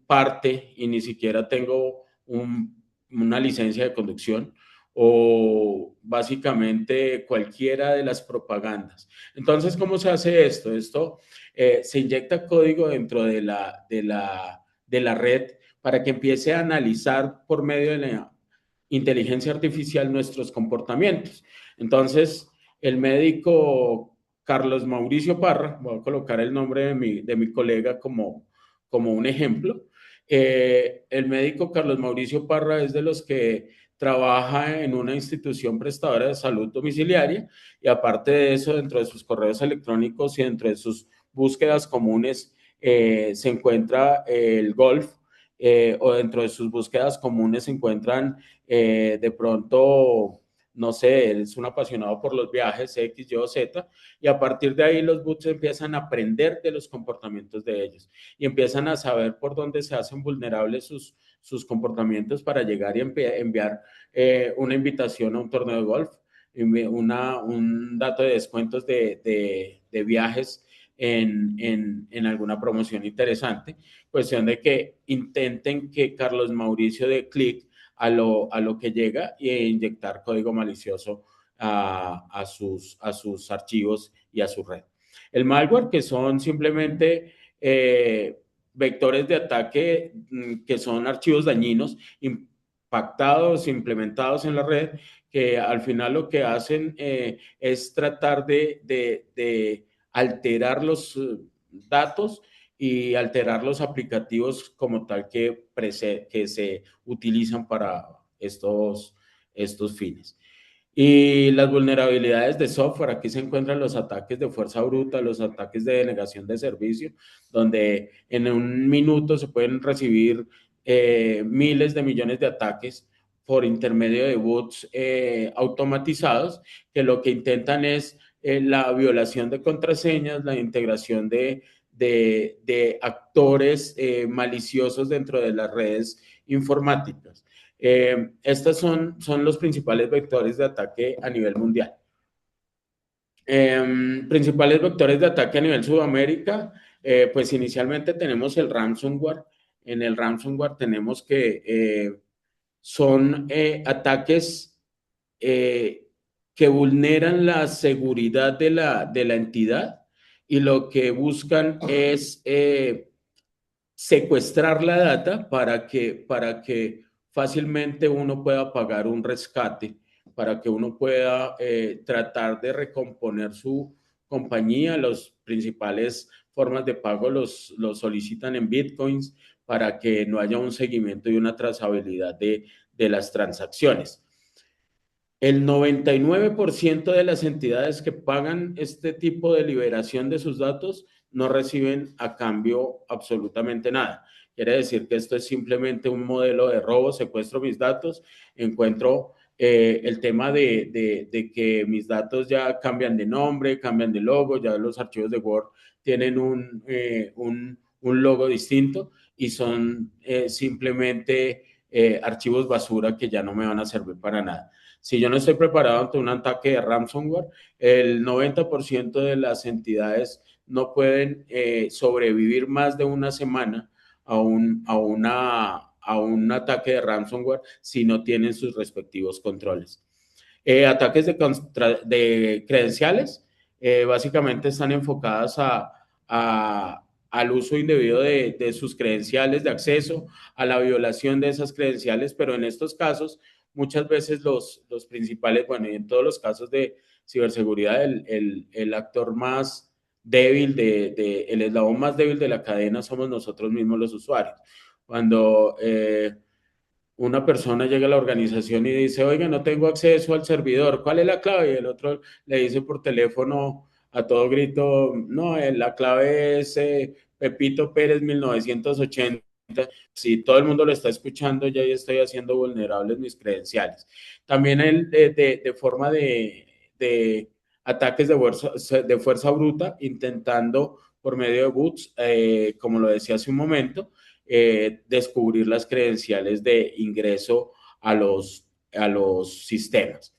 S4: parte y ni siquiera tengo una licencia de conducción, o básicamente cualquiera de las propagandas. Entonces, ¿cómo se hace esto? Esto se inyecta código dentro de la red para que empiece a analizar por medio de la inteligencia artificial nuestros comportamientos. Entonces, el médico Carlos Mauricio Parra, voy a colocar el nombre de mi colega como un ejemplo. El médico Carlos Mauricio Parra es de los que trabaja en una institución prestadora de salud domiciliaria, y aparte de eso, dentro de sus correos electrónicos y dentro de sus búsquedas comunes se encuentra el golf, o dentro de sus búsquedas comunes se encuentran de pronto, no sé, él es un apasionado por los viajes X, Y o Z, y a partir de ahí los bots empiezan a aprender de los comportamientos de ellos y empiezan a saber por dónde se hacen vulnerables sus comportamientos para llegar y enviar una invitación a un torneo de golf, un dato de descuentos de viajes en alguna promoción interesante. Cuestión de que intenten que Carlos Mauricio dé clic a lo que llega e inyectar código malicioso a sus archivos y a su red. El malware, que son simplemente vectores de ataque, que son archivos dañinos impactados, implementados en la red, que al final lo que hacen es tratar de alterar los datos y alterar los aplicativos como tal que se utilizan para estos fines. Y las vulnerabilidades de software, aquí se encuentran los ataques de fuerza bruta, los ataques de denegación de servicio, donde en un minuto se pueden recibir miles de millones de ataques por intermedio de bots automatizados, que lo que intentan es la violación de contraseñas, la integración de actores maliciosos dentro de las redes informáticas. Estos son los principales vectores de ataque a nivel mundial. Principales vectores de ataque a nivel Sudamérica, pues inicialmente tenemos el ransomware. En el ransomware tenemos que son ataques que vulneran la seguridad de la entidad y lo que buscan es secuestrar la data para que fácilmente uno pueda pagar un rescate, para que uno pueda tratar de recomponer su compañía. Las principales formas de pago los solicitan en bitcoins para que no haya un seguimiento y una trazabilidad de las transacciones. El 99% de las entidades que pagan este tipo de liberación de sus datos no reciben a cambio absolutamente nada. Quiere decir que esto es simplemente un modelo de robo, secuestro mis datos, encuentro el tema de que mis datos ya cambian de nombre, cambian de logo, ya los archivos de Word tienen un logo distinto y son simplemente archivos basura que ya no me van a servir para nada. Si yo no estoy preparado ante un ataque de ransomware, el 90% de las entidades no pueden sobrevivir más de una semana a un ataque de ransomware si no tienen sus respectivos controles. Ataques de credenciales básicamente están enfocadas al uso indebido de sus credenciales de acceso, a la violación de esas credenciales, pero en estos casos muchas veces los principales, bueno, y en todos los casos de ciberseguridad, el actor más débil, el eslabón más débil de la cadena somos nosotros mismos los usuarios. Cuando una persona llega a la organización y dice, oiga, no tengo acceso al servidor, ¿cuál es la clave? Y el otro le dice por teléfono a todo grito, no, la clave es Pepito Pérez 1980. Si todo el mundo lo está escuchando, ya estoy haciendo vulnerables mis credenciales. También de forma de ataques de fuerza bruta, intentando por medio de bots, como lo decía hace un momento, descubrir las credenciales de ingreso a los sistemas.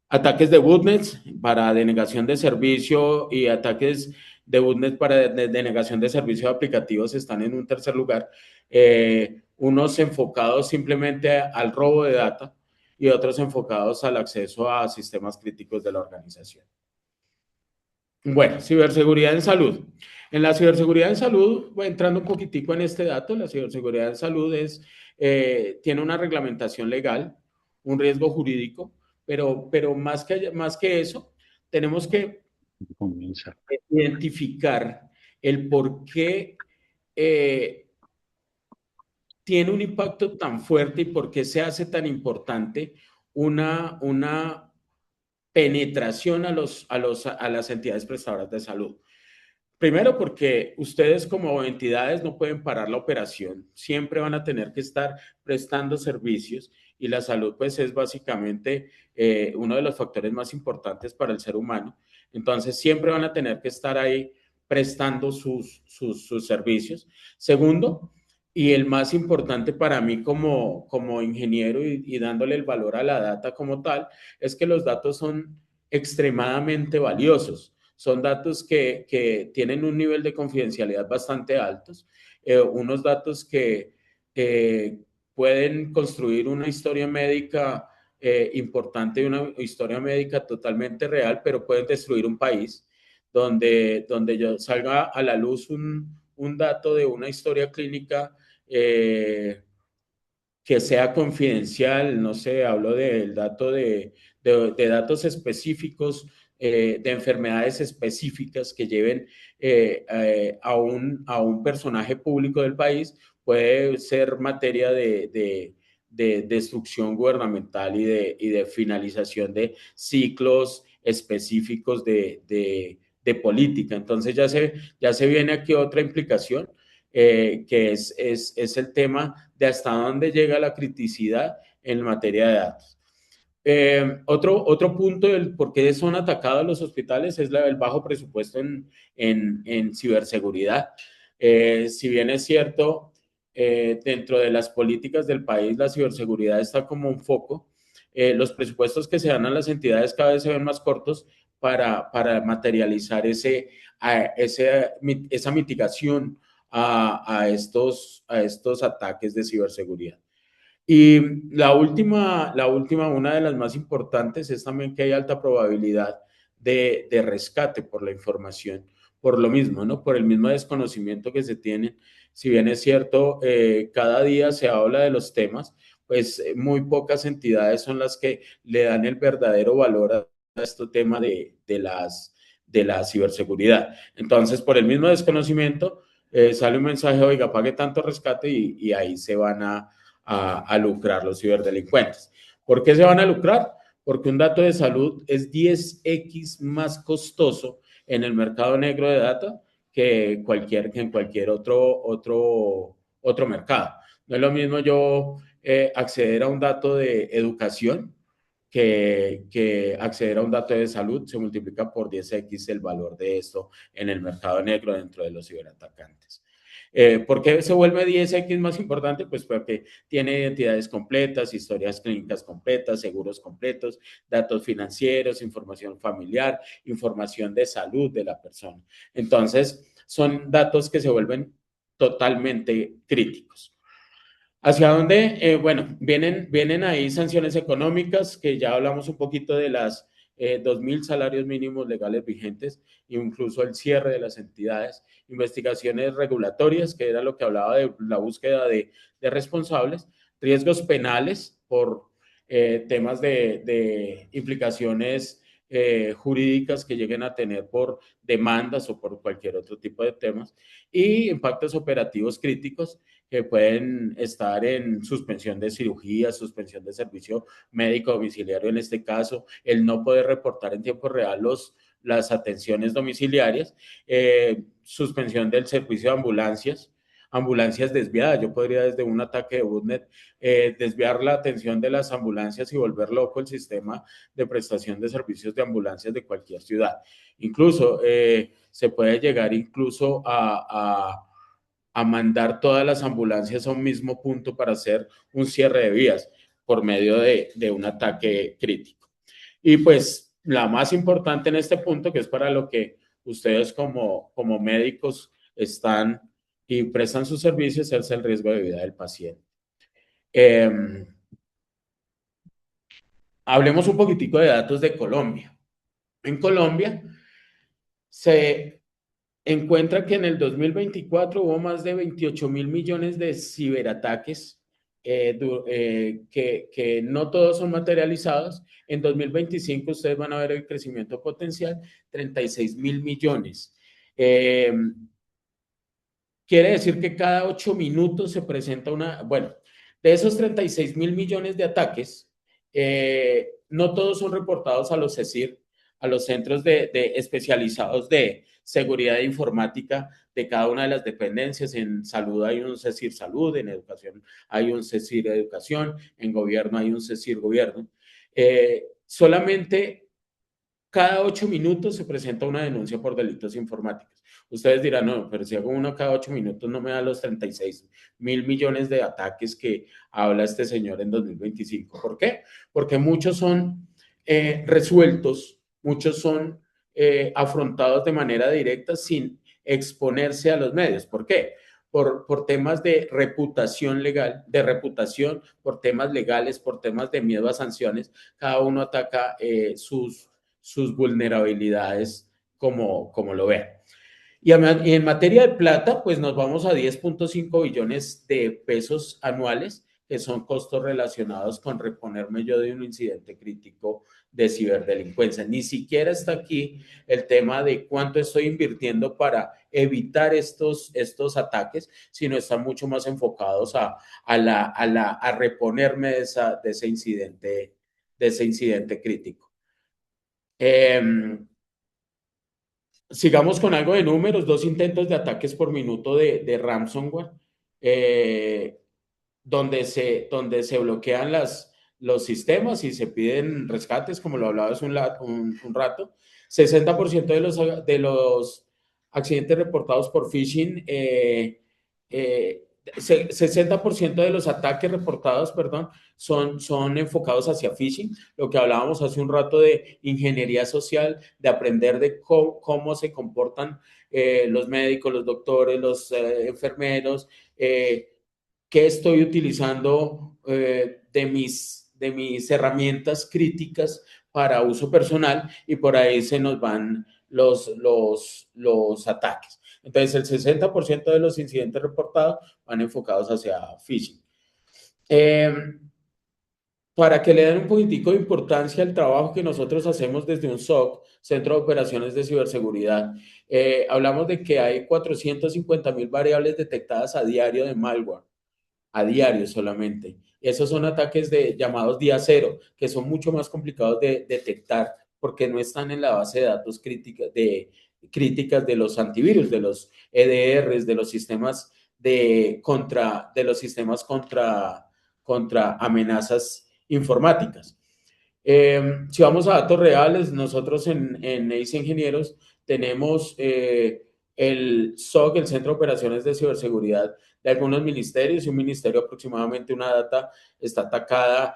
S4: Ataques de botnets para denegación de servicio y ataques de botnets para denegación de servicio de aplicativos están en un tercer lugar. Unos enfocados simplemente al robo de data y otros enfocados al acceso a sistemas críticos de la organización. Bueno, ciberseguridad en salud. En la ciberseguridad en salud, entrando un poquitico en este dato, la ciberseguridad en salud tiene una reglamentación legal, un riesgo jurídico, pero más que eso, tenemos que identificar el por qué tiene un impacto tan fuerte y por qué se hace tan importante una penetración a las entidades prestadoras de salud. Primero, porque ustedes como entidades no pueden parar la operación, siempre van a tener que estar prestando servicios y la salud pues es básicamente uno de los factores más importantes para el ser humano. Entonces, siempre van a tener que estar ahí prestando sus servicios. Segundo, y el más importante para mí como ingeniero y dándole el valor a la data como tal, es que los datos son extremadamente valiosos. Son datos que tienen un nivel de confidencialidad bastante altos, unos datos que pueden construir una historia médica importante, una historia médica totalmente real, pero pueden destruir un país donde salga a la luz un dato de una historia clínica que sea confidencial, no sé, hablo del dato de datos específicos, de enfermedades específicas que lleven a un personaje público del país, puede ser materia de destrucción gubernamental y de finalización de ciclos específicos de política. Entonces ya se viene aquí otra implicación. que es el tema de hasta dónde llega la criticidad en materia de datos. Otro punto del por qué son atacados los hospitales es el bajo presupuesto en ciberseguridad. Si bien es cierto, dentro de las políticas del país la ciberseguridad está como un foco, los presupuestos que se dan a las entidades cada vez se ven más cortos para materializar esa mitigación a estos ataques de ciberseguridad. Y una de las más importantes es también que hay alta probabilidad de rescate por la información, por lo mismo, ¿no? Por el mismo desconocimiento que se tiene. Si bien es cierto, cada día se habla de los temas, pues muy pocas entidades son las que le dan el verdadero valor a este tema de la ciberseguridad. Entonces, por el mismo desconocimiento, sale un mensaje, oiga, pague tanto rescate y ahí se van a lucrar los ciberdelincuentes. ¿Por qué se van a lucrar? Porque un dato de salud es 10x más costoso en el mercado negro de data que en cualquier otro mercado. No es lo mismo yo acceder a un dato de educación que acceder a un dato de salud. Se multiplica por 10x el valor de esto en el mercado negro dentro de los ciberatacantes. ¿Por qué se vuelve 10x más importante? Pues porque tiene identidades completas, historias clínicas completas, seguros completos, datos financieros, información familiar, información de salud de la persona. Entonces, son datos que se vuelven totalmente críticos. ¿Hacia dónde? Bueno, vienen ahí sanciones económicas, que ya hablamos un poquito de las 2.000 salarios mínimos legales vigentes, incluso el cierre de las entidades, investigaciones regulatorias, que era lo que hablaba de la búsqueda de responsables, riesgos penales por temas de implicaciones jurídicas que lleguen a tener por demandas o por cualquier otro tipo de temas, y impactos operativos críticos que pueden estar en suspensión de cirugía, suspensión de servicio médico domiciliario en este caso, el no poder reportar en tiempo real las atenciones domiciliarias, suspensión del servicio de ambulancias desviadas. Yo podría desde un ataque de botnet desviar la atención de las ambulancias y volver loco el sistema de prestación de servicios de ambulancias de cualquier ciudad. Incluso se puede llegar incluso a mandar todas las ambulancias a un mismo punto para hacer un cierre de vías por medio de un ataque crítico. Y pues la más importante en este punto, que es para lo que ustedes como médicos están y prestan sus servicios, es el riesgo de vida del paciente. Hablemos un poquitico de datos de Colombia. En Colombia se encuentra que en el 2024 hubo más de 28.000 millones de ciberataques, que no todos son materializados. En 2025 ustedes van a ver el crecimiento potencial, 36.000 millones. Quiere decir que cada 8 minutos se presenta bueno, de esos 36.000 millones de ataques, no todos son reportados a los CECIR, a los centros especializados de seguridad informática de cada una de las dependencias. En salud hay un CECIR Salud, en educación hay un CECIR Educación, en gobierno hay un CECIR Gobierno. Solamente cada 8 minutos se presenta una denuncia por delitos informáticos. Ustedes dirán, no, pero si hago uno cada 8 minutos no me da los 36.000 millones de ataques que habla este señor en 2025. ¿Por qué? Porque muchos son resueltos, muchos son afrontados de manera directa sin exponerse a los medios. ¿Por qué? Por temas de reputación legal, por temas legales, por temas de miedo a sanciones. Cada uno ataca sus vulnerabilidades como lo vean. Y en materia de plata, pues nos vamos a 10.5 billones de pesos anuales, que son costos relacionados con reponerme yo de un incidente crítico de ciberdelincuencia. Ni siquiera está aquí el tema de cuánto estoy invirtiendo para evitar estos ataques, sino están mucho más enfocados a reponerme de ese incidente crítico. Sigamos con algo de números, 2 intentos de ataques por minuto de ransomware, donde se bloquean los sistemas y se piden rescates, como lo hablaba hace un rato. 60% de los accidentes reportados por phishing, 60% de los ataques reportados, perdón, son enfocados hacia phishing, lo que hablábamos hace un rato de ingeniería social, de aprender de cómo se comportan los médicos, los doctores, los enfermeros, qué estoy utilizando de mis herramientas críticas para uso personal, y por ahí se nos van los ataques. Entonces, el 60% de los incidentes reportados van enfocados hacia phishing. Para que le den un poquitico de importancia al trabajo que nosotros hacemos desde un SOC, Centro de Operaciones de Ciberseguridad, hablamos de que hay 450,000 variables detectadas a diario de malware, a diario solamente. Esos son ataques llamados día cero, que son mucho más complicados de detectar porque no están en la base de datos críticas de los antivirus, de los EDRs, de los sistemas contra amenazas informáticas. Si vamos a datos reales, nosotros en ACE Ingenieros tenemos el SOC, el Centro de Operaciones de Ciberseguridad de algunos ministerios, y un ministerio aproximadamente una data está atacada,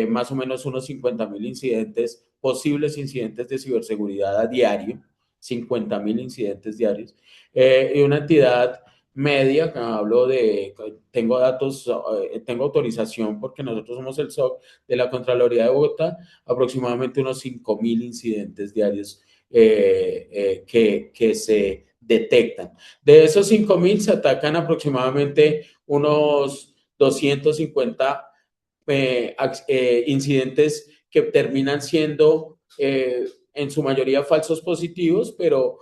S4: más o menos unos 50,000 incidentes, posibles incidentes de ciberseguridad a diario, 50,000 incidentes diarios, y una entidad media, tengo datos, tengo autorización porque nosotros somos el SOC de la Contraloría de Bogotá, aproximadamente unos 5,000 incidentes diarios que se detectan. De esos 5,000 se atacan aproximadamente unos 250 incidentes que terminan siendo en su mayoría falsos positivos, pero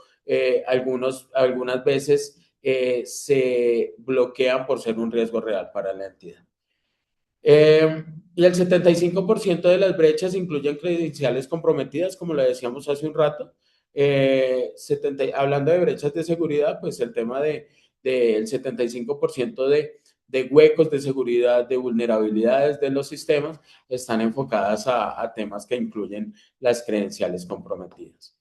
S4: algunas veces se bloquean por ser un riesgo real para la entidad. Y el 75% de las brechas incluyen credenciales comprometidas, como lo decíamos hace un rato. Hablando de brechas de seguridad, pues el tema del 75% de huecos de seguridad, de vulnerabilidades de los sistemas, están enfocadas a temas que incluyen las credenciales comprometidas.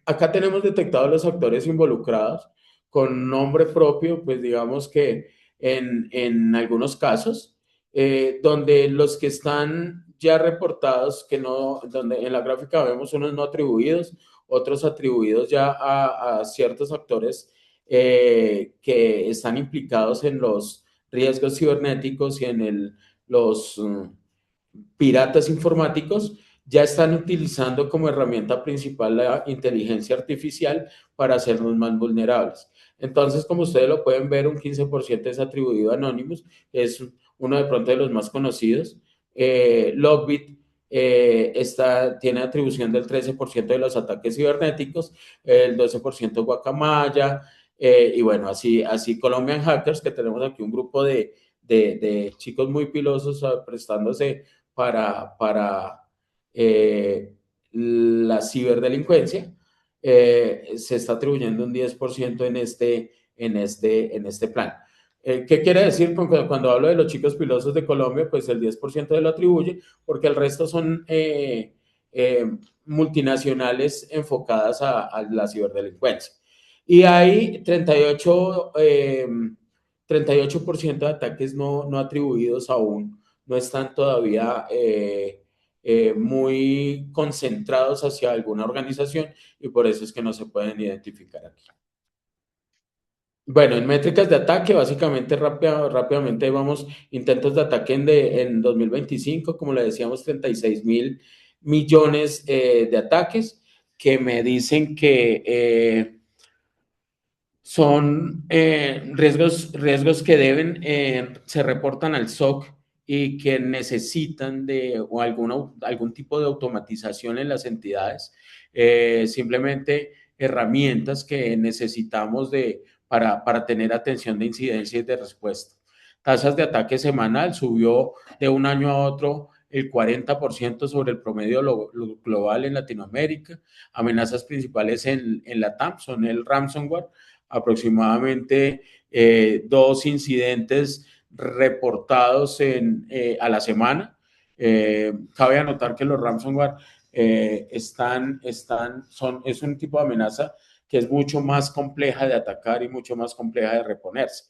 S4: Acá tenemos detectados los actores involucrados con nombre propio, pues digamos que en algunos casos, donde los que están ya reportados, donde en la gráfica vemos unos no atribuidos, otros atribuidos ya a ciertos actores que están implicados en los riesgos cibernéticos y en los piratas informáticos, ya están utilizando como herramienta principal la inteligencia artificial para hacernos más vulnerables. Entonces, como ustedes lo pueden ver, un 15% es atribuido a Anonymous, es uno de pronto de los más conocidos. Logbit tiene atribución del 13% de los ataques cibernéticos, el 12% Guacamaya, y bueno, así Colombian Hackers, que tenemos aquí un grupo de chicos muy pilosos prestándose para la ciberdelincuencia, se está atribuyendo un 10% en este plan. ¿Qué quiere decir cuando hablo de los chicos pilosos de Colombia? Pues el 10% lo atribuye, porque el resto son multinacionales enfocadas a la ciberdelincuencia. Y hay 38% de ataques no atribuidos aún, no están todavía muy concentrados hacia alguna organización, y por eso es que no se pueden identificar aquí. Bueno, en métricas de ataque, básicamente rápidamente vamos, intentos de ataque en 2025, como le decíamos, 36,000 millones de ataques, que me dicen que son riesgos que se reportan al SOC y que necesitan algún tipo de automatización en las entidades, simplemente herramientas que necesitamos para tener atención de incidencia y de respuesta. Tasas de ataque semanal subió de un año a otro el 40% sobre el promedio global en Latinoamérica. Amenazas principales en la TAM son el ransomware, aproximadamente 2 incidentes reportados a la semana. Cabe anotar que los ransomware es un tipo de amenaza que es mucho más compleja de atacar y mucho más compleja de reponerse.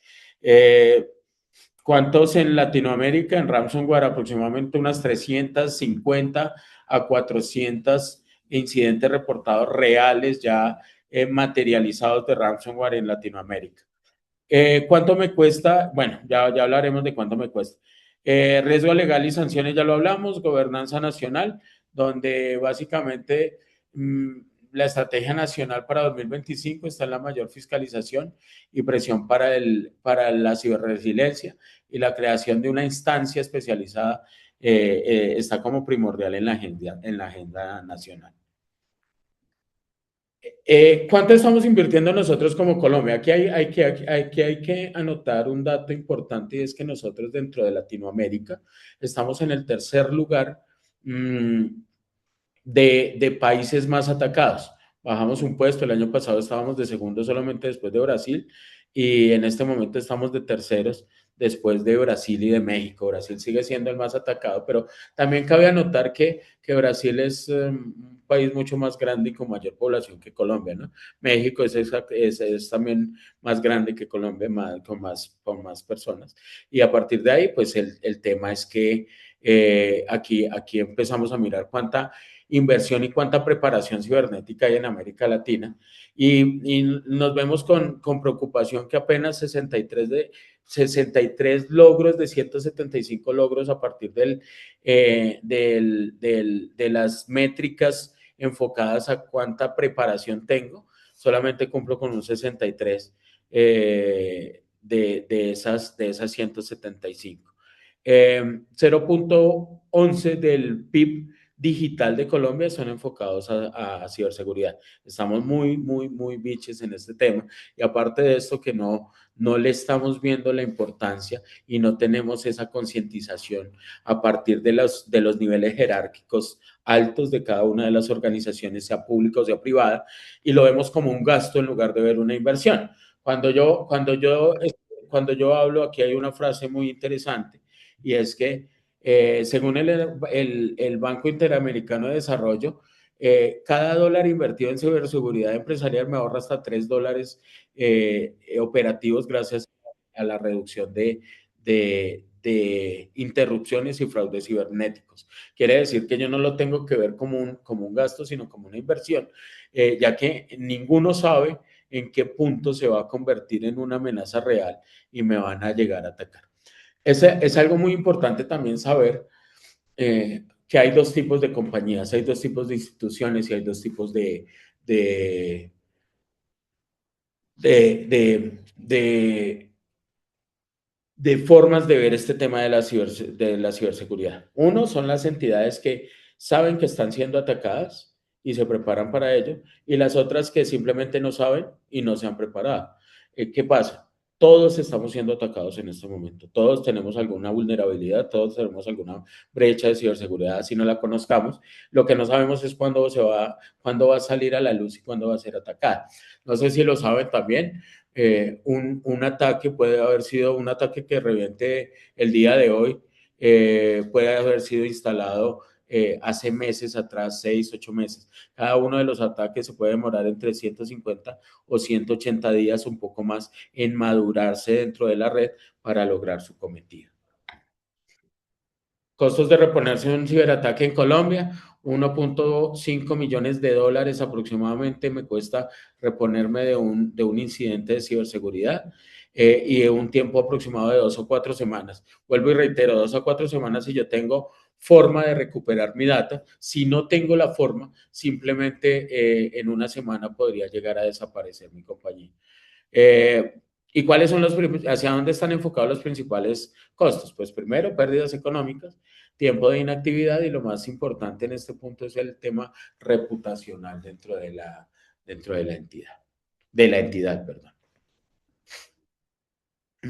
S4: ¿Cuántos en Latinoamérica? En ransomware aproximadamente unas 350 a 400 incidentes reportados reales ya materializados de ransomware en Latinoamérica. ¿Cuánto me cuesta? Bueno, ya hablaremos de cuánto me cuesta. Riesgo legal y sanciones, ya lo hablamos. Gobernanza nacional, donde básicamente la estrategia nacional para 2025 está en la mayor fiscalización y presión para la ciberresiliencia, y la creación de una instancia especializada está como primordial en la agenda nacional. ¿Cuánto estamos invirtiendo nosotros como Colombia? Aquí hay que anotar un dato importante, y es que nosotros dentro de Latinoamérica estamos en el tercer lugar de países más atacados. Bajamos un puesto, el año pasado estábamos de segundo solamente después de Brasil, y en este momento estamos de terceros después de Brasil y de México. Brasil sigue siendo el más atacado, pero también cabe anotar que Brasil es un país mucho más grande y con mayor población que Colombia, ¿no? México es también más grande que Colombia, con más personas. Y a partir de ahí, pues el tema es que aquí empezamos a mirar cuánta inversión y cuánta preparación cibernética hay en América Latina, y nos vemos con preocupación que apenas 63 logros de 175 logros a partir de las métricas enfocadas a cuánta preparación tengo, solamente cumplo con un 63 de esas 175. 0.11 del PIB digital de Colombia son enfocados a ciberseguridad. Estamos muy biches en este tema, y aparte de esto que no le estamos viendo la importancia y no tenemos esa concientización a partir de los niveles jerárquicos altos de cada una de las organizaciones, sea pública o sea privada, y lo vemos como un gasto en lugar de ver una inversión. Cuando yo hablo, aquí hay una frase muy interesante, y es que según el Banco Interamericano de Desarrollo, cada dólar invertido en ciberseguridad empresarial me ahorra hasta $3 operativos gracias a la reducción de interrupciones y fraudes cibernéticos. Quiere decir que yo no lo tengo que ver como un gasto, sino como una inversión, ya que ninguno sabe en qué punto se va a convertir en una amenaza real y me van a llegar a atacar. Es algo muy importante también saber que hay 2 tipos de compañías, hay 2 tipos de instituciones y hay 2 tipos de formas de ver este tema de la ciberseguridad. Uno son las entidades que saben que están siendo atacadas y se preparan para ello, y las otras que simplemente no saben y no se han preparado. ¿Qué pasa? Todos estamos siendo atacados en este momento. Todos tenemos alguna vulnerabilidad, todos tenemos alguna brecha de ciberseguridad, si no la conozcamos. Lo que no sabemos es cuándo va a salir a la luz y cuándo va a ser atacada. No sé si lo saben también. Un ataque puede haber sido un ataque que reviente el día de hoy, puede haber sido instalado hace meses atrás, 6, 8 meses. Cada uno de los ataques se puede demorar entre 150 o 180 días, un poco más, en madurarse dentro de la red para lograr su cometido. Costos de reponerse un ciberataque en Colombia: $1.5 millones aproximadamente me cuesta reponerme de un incidente de ciberseguridad, y de un tiempo aproximado de 2 o 4 semanas. Vuelvo y reitero, 2 a 4 semanas si yo tengo forma de recuperar mi data. Si no tengo la forma, simplemente en una semana podría llegar a desaparecer mi compañía. ¿Y cuáles son hacia dónde están enfocados los principales costos? Pues primero, pérdidas económicas, tiempo de inactividad, y lo más importante en este punto es el tema reputacional dentro de la entidad, perdón.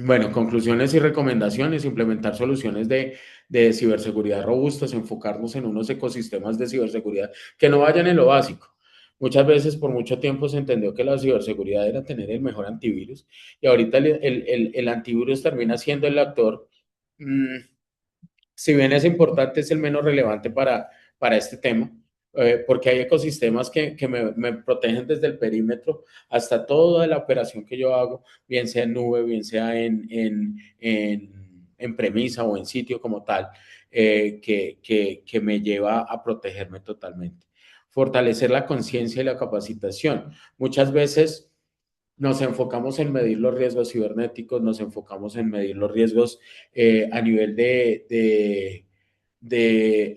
S4: Bueno, conclusiones y recomendaciones: implementar soluciones de ciberseguridad robustas, enfocarnos en unos ecosistemas de ciberseguridad que no vayan en lo básico. Muchas veces, por mucho tiempo, se entendió que la ciberseguridad era tener el mejor antivirus, y ahorita el antivirus termina siendo el actor, mmm, si bien es importante, es el menos relevante para este tema, porque hay ecosistemas que me protegen desde el perímetro hasta toda la operación que yo hago, bien sea en nube, bien sea en premisa o en sitio como tal, que me lleva a protegerme totalmente. Fortalecer la conciencia y la capacitación. Muchas veces nos enfocamos en medir los riesgos cibernéticos, nos enfocamos en medir los riesgos a nivel de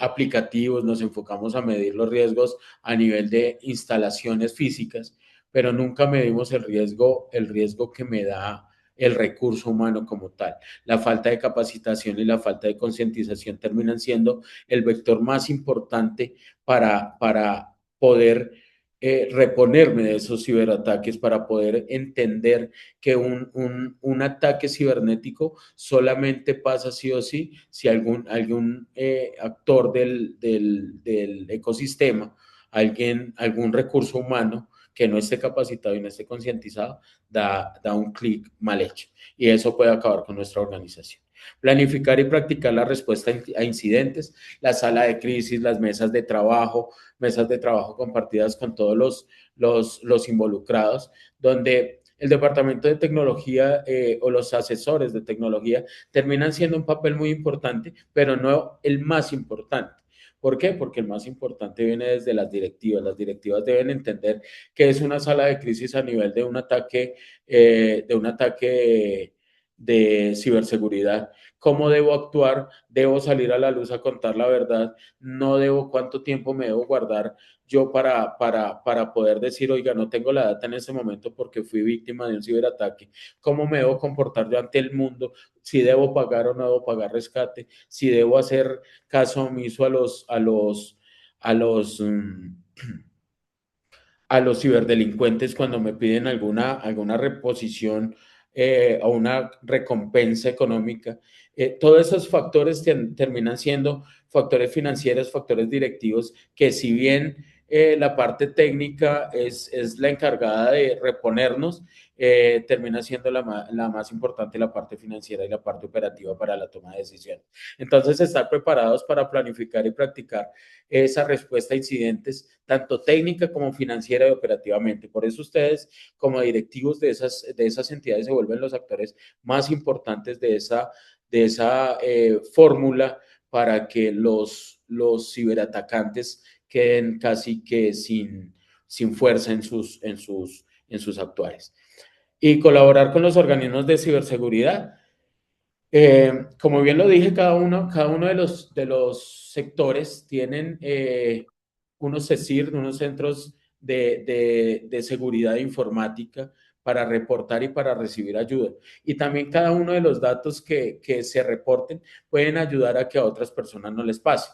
S4: aplicativos, nos enfocamos a medir los riesgos a nivel de instalaciones físicas, pero nunca medimos el riesgo que me da el recurso humano como tal. La falta de capacitación y la falta de concientización terminan siendo el vector más importante para poder reponerme de esos ciberataques, para poder entender que un ataque cibernético solamente pasa sí o sí si algún actor del ecosistema, algún recurso humano que no esté capacitado y no esté concientizado, da un clic mal hecho. Y eso puede acabar con nuestra organización. Planificar y practicar la respuesta a incidentes, la sala de crisis, las mesas de trabajo compartidas con todos los involucrados, donde el departamento de tecnología o los asesores de tecnología terminan siendo un papel muy importante, pero no el más importante. ¿Por qué? Porque el más importante viene desde las directivas. Las directivas deben entender que es una sala de crisis a nivel de un ataque de ciberseguridad. ¿Cómo debo actuar? ¿Debo salir a la luz a contar la verdad? ¿No debo? ¿Cuánto tiempo me debo guardar yo para poder decir, oiga, no tengo la data en ese momento porque fui víctima de un ciberataque? ¿Cómo me debo comportar yo ante el mundo? Si debo pagar o no debo pagar rescate, si debo hacer caso omiso a los, a los ciberdelincuentes cuando me piden alguna reposición o una recompensa económica. Todos esos factores terminan siendo factores financieros, factores directivos, que si bien la parte técnica es la encargada de reponernos, termina siendo la más importante la parte financiera y la parte operativa para la toma de decisiones. Entonces, estar preparados para planificar y practicar esa respuesta a incidentes, tanto técnica como financiera y operativamente. Por eso ustedes, como directivos de esas entidades, se vuelven los actores más importantes de esa fórmula para que los ciberatacantes queden casi que sin fuerza en sus actuales. Y colaborar con los organismos de ciberseguridad. Como bien lo dije, cada uno de los sectores tienen unos CECIR, unos centros de seguridad informática para reportar y para recibir ayuda. Y también cada uno de los datos que se reporten pueden ayudar a que a otras personas no les pase.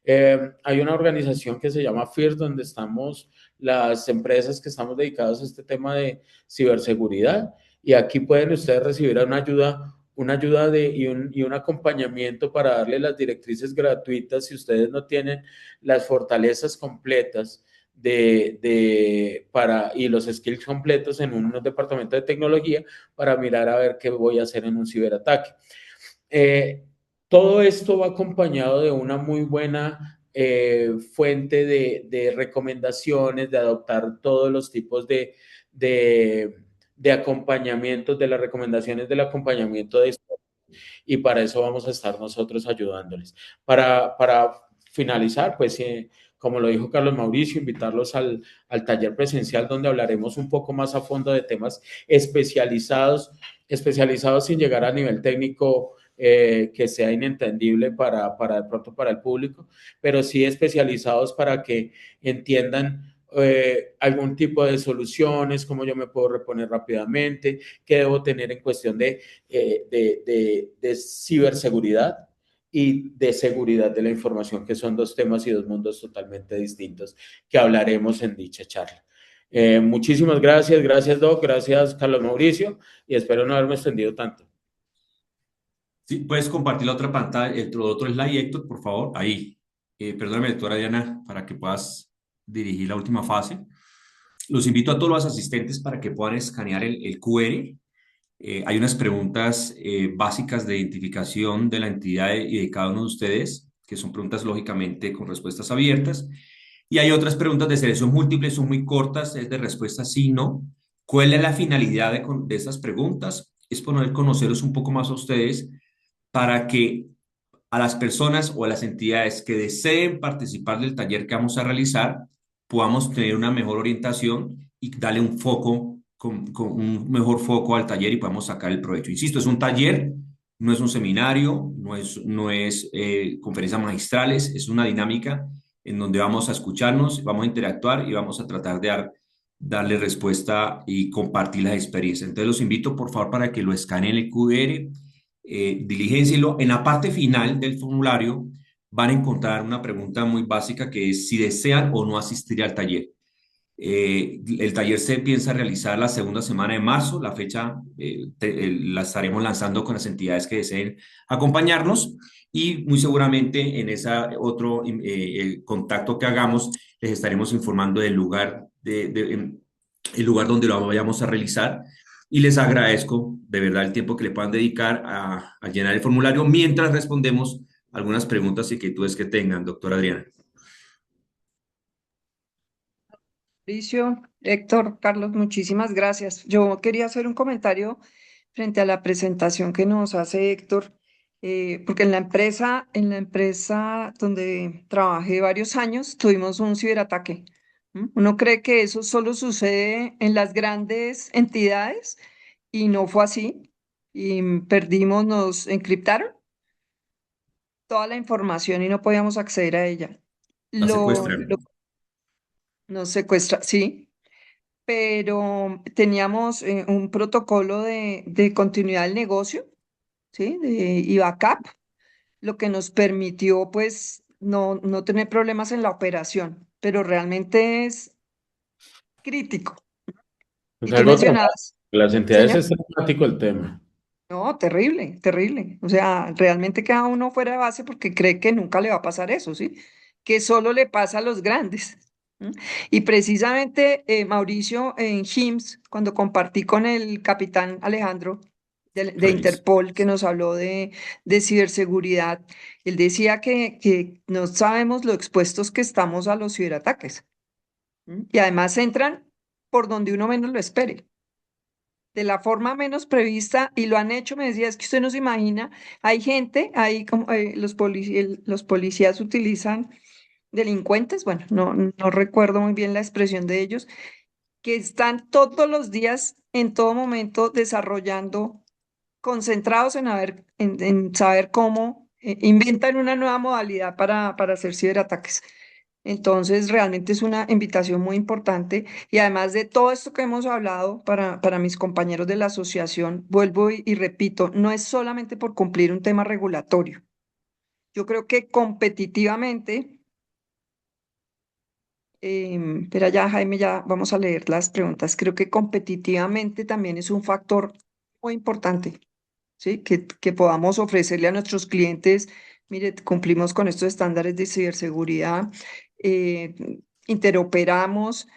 S4: Hay una organización que se llama FIRS, donde estamos las empresas que estamos dedicadas a este tema de ciberseguridad, y aquí pueden ustedes recibir una ayuda y un acompañamiento para darle las directrices gratuitas si ustedes no tienen las fortalezas completas y los skills completos en un departamento de tecnología, para mirar a ver qué voy a hacer en un ciberataque. Todo esto va acompañado de una muy buena fuente de recomendaciones, de adoptar todos los tipos de acompañamientos, de las recomendaciones del acompañamiento de esto, y para eso vamos a estar nosotros ayudándoles. Para finalizar, pues, como lo dijo Carlos Mauricio, invitarlos al taller presencial, donde hablaremos un poco más a fondo de temas especializados sin llegar a nivel técnico que sea inentendible de pronto para el público, pero sí especializados para que entiendan algún tipo de soluciones, cómo yo me puedo reponer rápidamente, qué debo tener en cuestión de ciberseguridad y de seguridad de la información, que son dos temas y dos mundos totalmente distintos que hablaremos en dicha charla. Muchísimas gracias, Doc, gracias Carlos Mauricio, y espero no haberme extendido tanto.
S2: Sí, puedes compartir la otra pantalla, el otro slide, Héctor, por favor. Ahí. Perdóname, doctora Diana, para que puedas dirigir la última fase. Los invito a todos los asistentes para que puedan escanear el QR. Hay unas preguntas básicas de identificación de la entidad y de cada uno de ustedes, que son preguntas lógicamente con respuestas abiertas. Y hay otras preguntas de selección múltiple, son muy cortas, es de respuesta sí, no. ¿Cuál es la finalidad de estas preguntas? Es poder conocerlos un poco más a ustedes para que a las personas o a las entidades que deseen participar del taller que vamos a realizar, podamos tener una mejor orientación y darle un foco, con un mejor foco al taller y podamos sacar el provecho. Insisto, es un taller, no es un seminario, no es conferencias magistrales, es una dinámica en donde vamos a escucharnos, vamos a interactuar y vamos a tratar de darle respuesta y compartir las experiencias. Entonces los invito por favor para que lo escaneen el QR, diligéncienlo. En la parte final del formulario van a encontrar una pregunta muy básica que es si desean o no asistir al taller. El taller se piensa realizar la segunda semana de marzo. La fecha la estaremos lanzando con las entidades que deseen acompañarnos y muy seguramente en ese otro contacto que hagamos les estaremos informando del lugar, el lugar donde lo vayamos a realizar. Y les agradezco de verdad el tiempo que le puedan dedicar a llenar el formulario mientras respondemos algunas preguntas y inquietudes que tengan, doctora Adriana.
S1: Mauricio, Héctor, Carlos, muchísimas gracias. Yo quería hacer un comentario frente a la presentación que nos hace Héctor, porque en la empresa donde trabajé varios años tuvimos un ciberataque. Uno cree que eso solo sucede en las grandes entidades y no fue así. Y perdimos, nos encriptaron toda la información y no podíamos acceder a ella.
S2: La
S1: Lo
S2: secuestran.
S1: nos secuestra, sí, pero teníamos un protocolo de continuidad del negocio, ¿sí? Y backup, lo que nos permitió, pues, no tener problemas en la operación, pero realmente es crítico.
S4: Es
S1: Y tú
S4: algo
S1: mencionabas,
S4: las entidades
S1: señor,
S4: es dramático el tema.
S1: no, terrible, terrible. O sea, realmente cada uno fuera de base porque cree que nunca le va a pasar eso, ¿sí? Que solo le pasa a los grandes. ¿M? Y precisamente, Mauricio, en HIMSS, cuando compartí con el capitán Alejandro de
S2: Félix.
S1: Interpol, que nos habló de ciberseguridad, él decía que no sabemos lo expuestos que estamos a los ciberataques. Y además entran por donde uno menos lo espere, de la forma menos prevista, y lo han hecho. Me decía, es que usted no se imagina, hay gente, ahí como los policías utilizan delincuentes, bueno, no recuerdo muy bien la expresión de ellos, que están todos los días, en todo momento, desarrollando, concentrados en saber cómo inventan una nueva modalidad para hacer ciberataques. Entonces, realmente es una invitación muy importante y además de todo esto que hemos hablado para mis compañeros de la asociación, vuelvo y repito, no es solamente por cumplir un tema regulatorio. Yo creo que competitivamente, espera ya, Jaime, ya vamos a leer las preguntas. Creo que competitivamente también es un factor muy importante, ¿sí? Que podamos ofrecerle a nuestros clientes, mire, cumplimos con estos estándares de ciberseguridad, eh, interoperamos,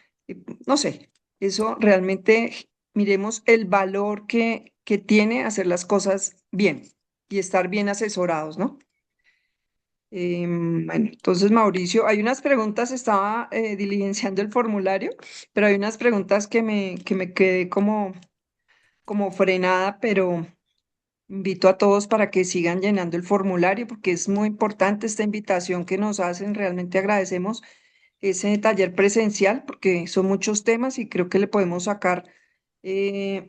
S1: no sé, eso realmente, miremos el valor que tiene hacer las cosas bien y estar bien asesorados, ¿no? Bueno, entonces, Mauricio, hay unas preguntas, estaba diligenciando el formulario, pero hay unas preguntas que me quedé como frenada, pero invito a todos para que sigan llenando el formulario porque es muy importante esta invitación que nos hacen. Realmente agradecemos ese taller presencial porque son muchos temas y creo que le podemos sacar eh,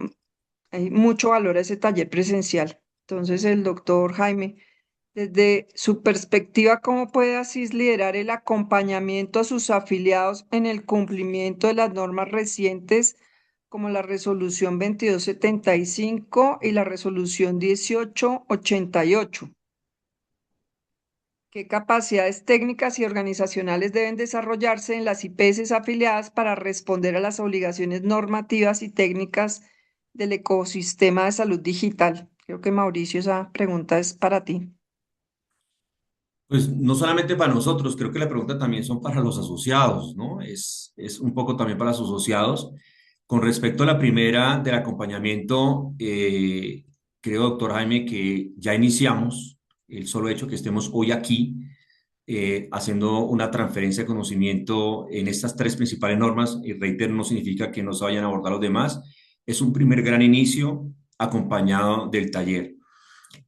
S1: hay mucho valor a ese taller presencial. Entonces, el doctor Jaime, desde su perspectiva, ¿cómo puede Asís liderar el acompañamiento a sus afiliados en el cumplimiento de las normas recientes como la resolución 2275 y la resolución 1888? ¿Qué capacidades técnicas y organizacionales deben desarrollarse en las IPS afiliadas para responder a las obligaciones normativas y técnicas del ecosistema de salud digital? Creo que Mauricio, esa pregunta es para ti.
S2: Pues no solamente para nosotros, creo que la pregunta también son para los asociados, ¿no? Es un poco también para sus asociados. Con respecto a la primera del acompañamiento, creo, doctor Jaime, que ya iniciamos el solo hecho que estemos hoy aquí haciendo una transferencia de conocimiento en estas tres principales normas, y reitero, no significa que no se vayan a abordar los demás, es un primer gran inicio acompañado del taller.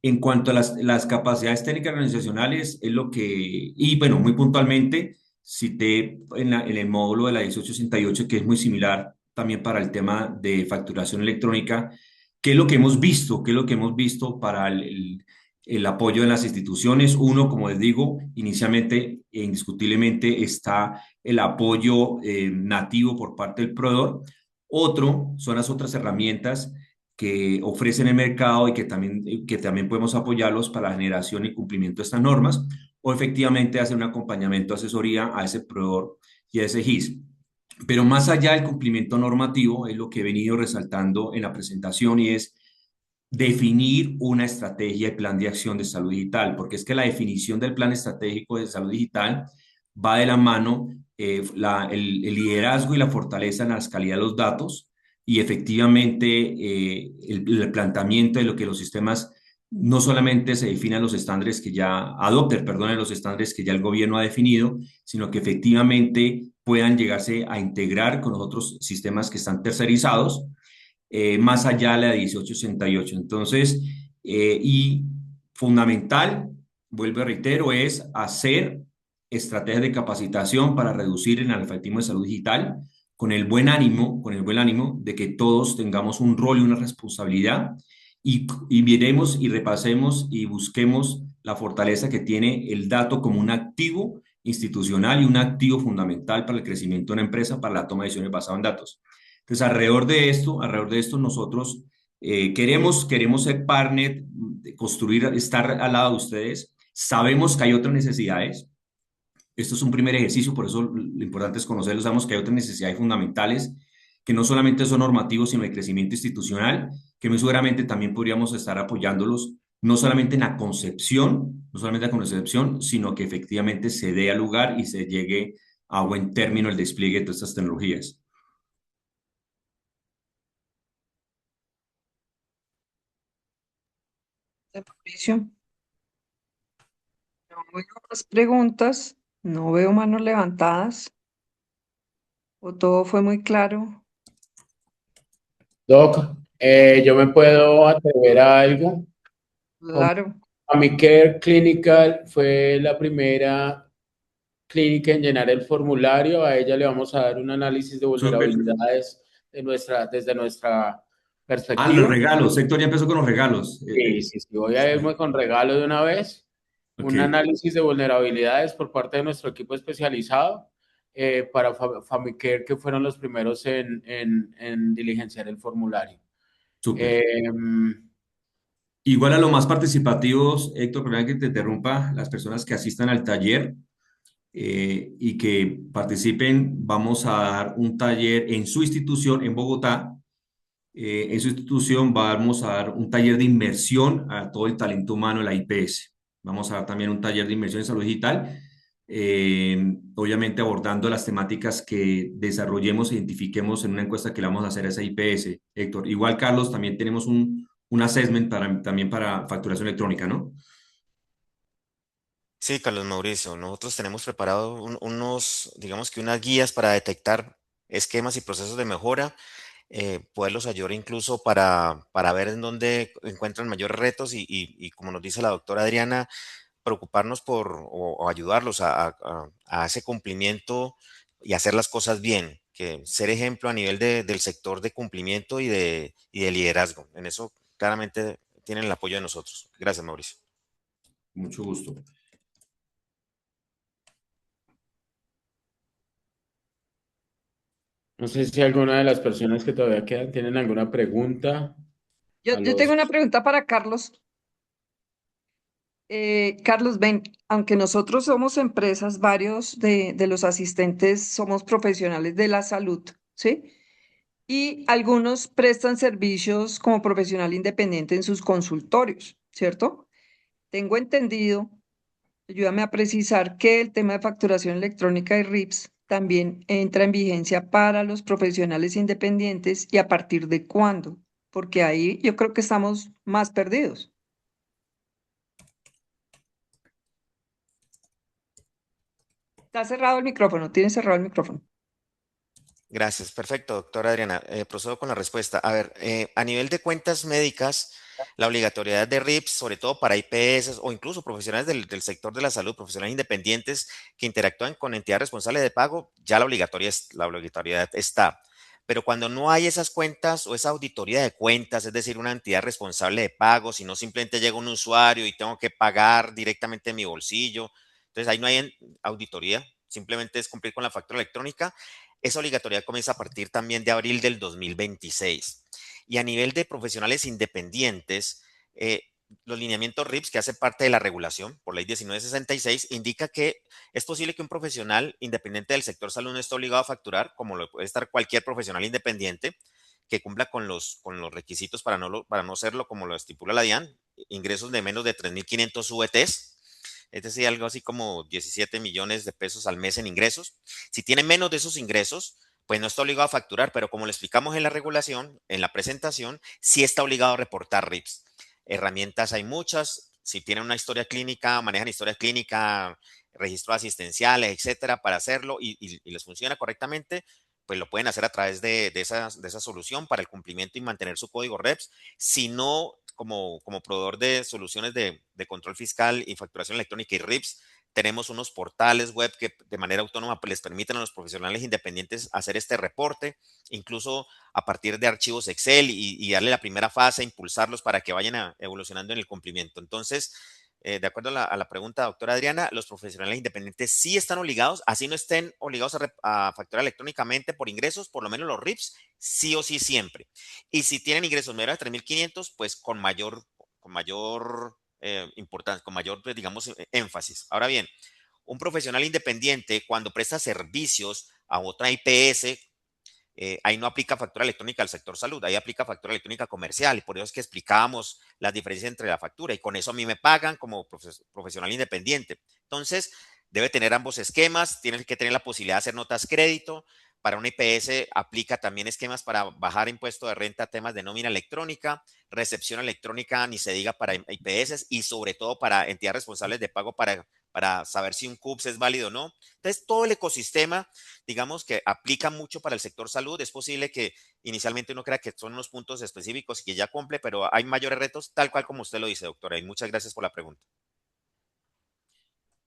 S2: En cuanto a las capacidades técnicas organizacionales, es lo que, y bueno, muy puntualmente, cité en el módulo de la 1868, que es muy similar también para el tema de facturación electrónica, qué es lo que hemos visto, qué es lo que hemos visto para el apoyo de las instituciones. Uno, como les digo, inicialmente e indiscutiblemente está el apoyo nativo por parte del proveedor. Otro son las otras herramientas que ofrecen el mercado y que también podemos apoyarlos para la generación y cumplimiento de estas normas, o efectivamente hacer un acompañamiento, asesoría a ese proveedor y a ese GIS. Pero más allá del cumplimiento normativo, es lo que he venido resaltando en la presentación y es definir una estrategia y plan de acción de salud digital, porque es que la definición del plan estratégico de salud digital va de la mano el liderazgo y la fortaleza en la calidad de los datos y efectivamente el planteamiento de lo que los sistemas no solamente se definan los estándares que ya adopten, perdón, los estándares que ya el gobierno ha definido, sino que efectivamente puedan llegarse a integrar con los otros sistemas que están tercerizados más allá de la 1868. Entonces, y fundamental, vuelvo a reitero, es hacer estrategias de capacitación para reducir el analfabetismo de salud digital con el buen ánimo de que todos tengamos un rol y una responsabilidad y miremos y repasemos y busquemos la fortaleza que tiene el dato como un activo institucional y un activo fundamental para el crecimiento de una empresa, para la toma de decisiones basadas en datos. Entonces, alrededor de esto nosotros queremos ser partner, construir, estar al lado de ustedes. Sabemos que hay otras necesidades. Esto es un primer ejercicio, por eso lo importante es conocerlo. Sabemos que hay otras necesidades fundamentales que no solamente son normativos, sino de crecimiento institucional, que muy seguramente también podríamos estar apoyándolos, no solamente en la concepción, no solamente en la concepción, sino que efectivamente se dé al lugar y se llegue a buen término el despliegue de todas estas tecnologías.
S1: Mauricio, no veo más preguntas, no veo manos levantadas, o todo fue muy claro.
S4: Doc, yo me puedo atrever a algo.
S1: Claro,
S4: Famicare Clinical fue la primera clínica en llenar el formulario. A ella le vamos a dar un análisis de
S2: Súper.
S4: vulnerabilidades desde nuestra
S2: Ah, los
S4: perspectiva.
S2: regalos. Héctor ya empezó con los regalos.
S4: Sí, sí, sí, voy a irme con regalo de una vez.
S2: Ok,
S4: Un análisis de vulnerabilidades por parte de nuestro equipo especializado para Famicare, que fueron los primeros en diligenciar el formulario.
S2: súper.
S4: Eh,
S2: Igual a los más participativos, Héctor, perdón que te interrumpa, las personas que asistan al taller y que participen, vamos a dar un taller en su institución en Bogotá. En su institución vamos a dar un taller de inmersión a todo el talento humano de la IPS. Vamos a dar también un taller de inmersión en salud digital, obviamente abordando las temáticas que desarrollemos e identifiquemos en una encuesta que le vamos a hacer a esa IPS, Héctor. Igual, Carlos, también tenemos un assessment también para facturación electrónica, ¿no?
S3: Sí, Carlos Mauricio, nosotros tenemos preparado unos, digamos que unas guías para detectar esquemas y procesos de mejora, poderlos ayudar incluso para ver en dónde encuentran mayores retos y como nos dice la doctora Adriana, preocuparnos o ayudarlos a ese cumplimiento y hacer las cosas bien, que ser ejemplo a nivel del sector de cumplimiento y de liderazgo. En eso claramente tienen el apoyo de nosotros. Gracias, Mauricio.
S2: Mucho gusto.
S4: no sé si alguna de las personas que todavía quedan tienen alguna pregunta a
S1: yo tengo
S4: los...
S1: una pregunta para Carlos. Carlos, ven, aunque nosotros somos empresas, varios de los asistentes somos profesionales de la salud, ¿sí? y algunos prestan servicios como profesional independiente en sus consultorios, ¿cierto? Tengo entendido, ayúdame a precisar que el tema de facturación electrónica y RIPS también entra en vigencia para los profesionales independientes y a partir de cuándo, porque ahí yo creo que estamos más perdidos. Está cerrado el micrófono, tiene cerrado el micrófono.
S3: Gracias, perfecto, doctora Adriana. Procedo con la respuesta. A ver, a nivel de cuentas médicas, la obligatoriedad de RIPS, sobre todo para IPS o incluso profesionales del sector de la salud, profesionales independientes que interactúan con entidades responsables de pago, ya la obligatoriedad está. Pero cuando no hay esas cuentas o esa auditoría de cuentas, es decir, una entidad responsable de pago, si no simplemente llega un usuario y tengo que pagar directamente en mi bolsillo, entonces ahí no hay auditoría, simplemente es cumplir con la factura electrónica. Esa obligatoriedad comienza a partir también de abril del 2026. Y a nivel de profesionales independientes, los lineamientos RIPS, que hace parte de la regulación por ley 1966, indica que es posible que un profesional independiente del sector salud no esté obligado a facturar, como lo puede estar cualquier profesional independiente que cumpla con los requisitos para no serlo, como lo estipula la DIAN, ingresos de menos de 3.500 VTs, es decir, algo así como 17 millones de pesos al mes en ingresos. Si tiene menos de esos ingresos, pues no está obligado a facturar, pero como lo explicamos en la regulación, en la presentación, sí está obligado a reportar RIPS. Herramientas hay muchas. Si tienen una historia clínica, manejan historia clínica, registros asistenciales, etcétera, para hacerlo y les funciona correctamente, pues lo pueden hacer a través de esa solución para el cumplimiento y mantener su código REPS. Si no, como proveedor de soluciones de control fiscal y facturación electrónica y RIPS, tenemos unos portales web que de manera autónoma pues, les permiten a los profesionales independientes hacer este reporte, incluso a partir de archivos Excel y darle la primera fase, impulsarlos para que vayan evolucionando en el cumplimiento. Entonces, de acuerdo a la pregunta, doctora Adriana, los profesionales independientes sí están obligados, así no estén obligados a facturar electrónicamente por ingresos, por lo menos los RIPS, sí o sí siempre. Y si tienen ingresos menores a 3.500, pues con mayor importancia, con mayor, pues, digamos, énfasis. Ahora bien, un profesional independiente cuando presta servicios a otra IPS, ahí no aplica factura electrónica al sector salud, ahí aplica factura electrónica comercial y por eso es que explicábamos las diferencias entre la factura y con eso a mí me pagan como profesional independiente. Entonces, debe tener ambos esquemas, tiene que tener la posibilidad de hacer notas crédito. Para una IPS aplica también esquemas para bajar impuesto de renta, temas de nómina electrónica, recepción electrónica, ni se diga para IPS y sobre todo para entidades responsables de pago para saber si un CUPS es válido o no. Entonces, todo el ecosistema digamos que aplica mucho para el sector salud. Es posible que inicialmente uno crea que son unos puntos específicos y que ya cumple, pero hay mayores retos, tal cual como usted lo dice, doctora. Y muchas gracias por la pregunta.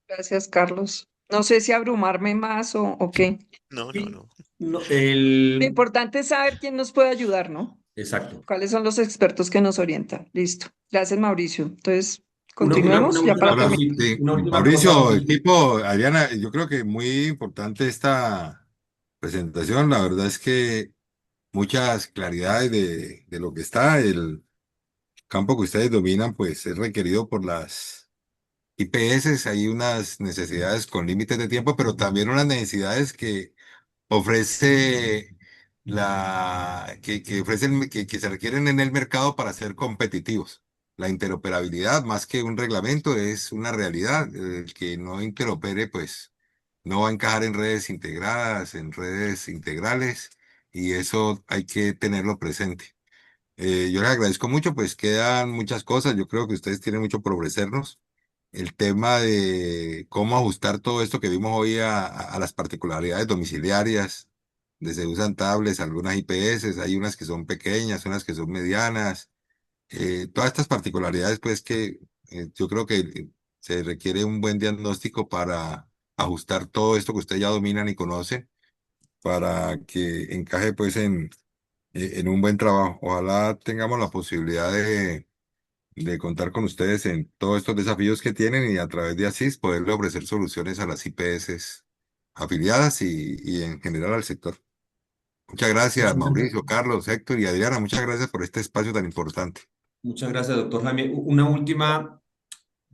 S1: Gracias, Carlos. No sé si abrumarme más o qué.
S3: No, no,
S2: Sí,
S3: no.
S2: no,
S1: Lo importante es saber quién nos puede ayudar, ¿no?
S2: exacto.
S1: ¿Cuáles son los expertos que nos orientan? Listo. Gracias, Mauricio. Entonces,
S2: Una
S1: continuemos ya para
S2: última
S5: Ahora,
S1: terminar.
S2: cosita,
S5: sí,
S2: una última cosa.
S5: Mauricio, equipo, Adriana, yo creo que muy importante esta presentación. La verdad es que muchas claridades de lo que está, el campo que ustedes dominan, pues es requerido por las IPS. Hay unas necesidades con límites de tiempo, pero también unas necesidades que ofrece que ofrece que se requieren en el mercado para ser competitivos. La interoperabilidad, más que un reglamento, es una realidad. El que no interopere, pues no va a encajar en redes integradas, en redes integrales, y eso hay que tenerlo presente. Yo les agradezco mucho, pues quedan muchas cosas. Yo creo que ustedes tienen mucho por ofrecernos. El tema de cómo ajustar todo esto que vimos hoy a las particularidades domiciliarias, de se usan tablets, algunas IPS, hay unas que son pequeñas, unas que son medianas, todas estas particularidades, pues que yo creo que se requiere un buen diagnóstico para ajustar todo esto que ustedes ya dominan y conocen, para que encaje pues en un buen trabajo. Ojalá tengamos la posibilidad de contar con ustedes en todos estos desafíos que tienen y a través de Asís poderle ofrecer soluciones a las IPS afiliadas y en general al sector. Muchas gracias,
S2: Muchas,
S5: Mauricio, Carlos, Héctor y Adriana. Muchas gracias por este espacio tan importante.
S2: muchas gracias, doctor Jaime. Una última,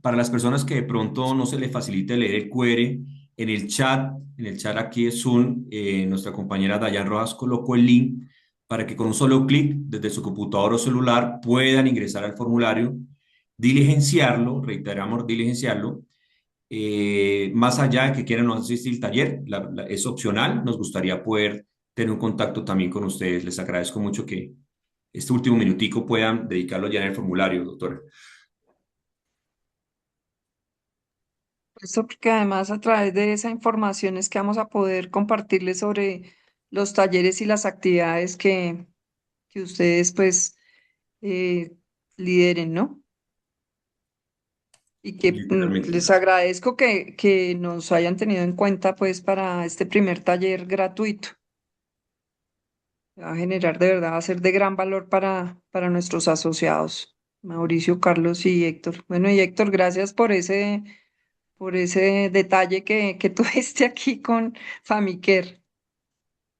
S2: para las personas que de pronto no se les facilite leer el QR, en el chat aquí de Zoom, nuestra compañera Dayan Rojas colocó el link para que con un solo clic desde su computador o celular puedan ingresar al formulario, diligenciarlo, reiteramos, diligenciarlo. Más allá de que quieran no asistir al taller, es opcional, nos gustaría poder tener un contacto también con ustedes. Les agradezco mucho que este último minutico puedan dedicarlo ya en el formulario, doctora.
S1: Esto porque además a través de esa información es que vamos a poder compartirles sobre los talleres y las actividades que ustedes pues eh, lideren, ¿no? Y que
S2: Literalmente.
S1: les agradezco que nos hayan tenido en cuenta pues para este primer taller gratuito. Va a generar de verdad, va a ser de gran valor para nuestros asociados, Mauricio, Carlos y Héctor. Bueno, y Héctor, gracias por ese detalle que tuviste aquí con Famicare.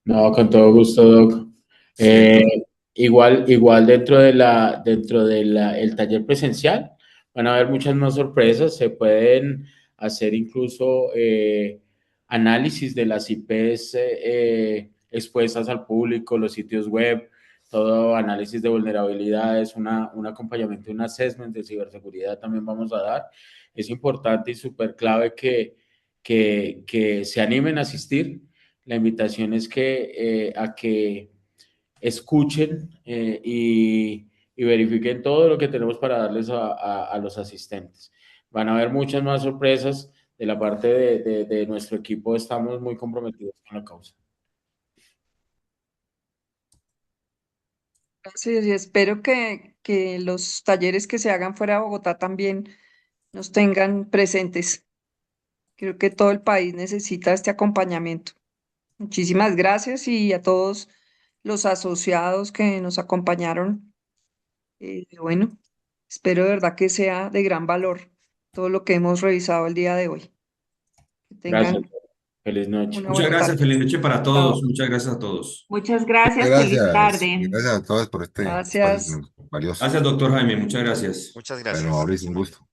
S4: No, con todo gusto, Doc.
S2: Sí,
S4: Eh,
S2: doctor.
S4: igual dentro de el taller presencial van a haber muchas más sorpresas. Se pueden hacer incluso análisis de las IPs expuestas al público, los sitios web, todo análisis de vulnerabilidades, un acompañamiento, un assessment de ciberseguridad también vamos a dar. Es importante y súper clave que se animen a asistir. La invitación es a que escuchen y verifiquen todo lo que tenemos para darles a los asistentes. Van a haber muchas más sorpresas de la parte de nuestro equipo. Estamos muy comprometidos con la causa.
S1: Gracias y espero que los talleres que se hagan fuera de Bogotá también nos tengan presentes. Creo que todo el país necesita este acompañamiento. Muchísimas gracias y a todos los asociados que nos acompañaron. Bueno, espero de verdad que sea de gran valor todo lo que hemos revisado el día de hoy. Que
S4: Gracias.
S1: tengan
S4: Feliz noche.
S1: una
S2: Muchas
S1: buena
S2: gracias,
S1: tarde.
S2: feliz noche para todos.
S1: Chao.
S2: Muchas gracias a todos.
S6: Muchas
S5: Muchas
S6: gracias, feliz
S5: gracias. Y
S6: tarde.
S5: gracias a todos por este espacio
S1: Gracias.
S5: valioso.
S2: Gracias, doctor Jaime. Muchas gracias.
S3: Muchas
S5: Bueno,
S3: gracias.
S5: Mauricio, un gusto.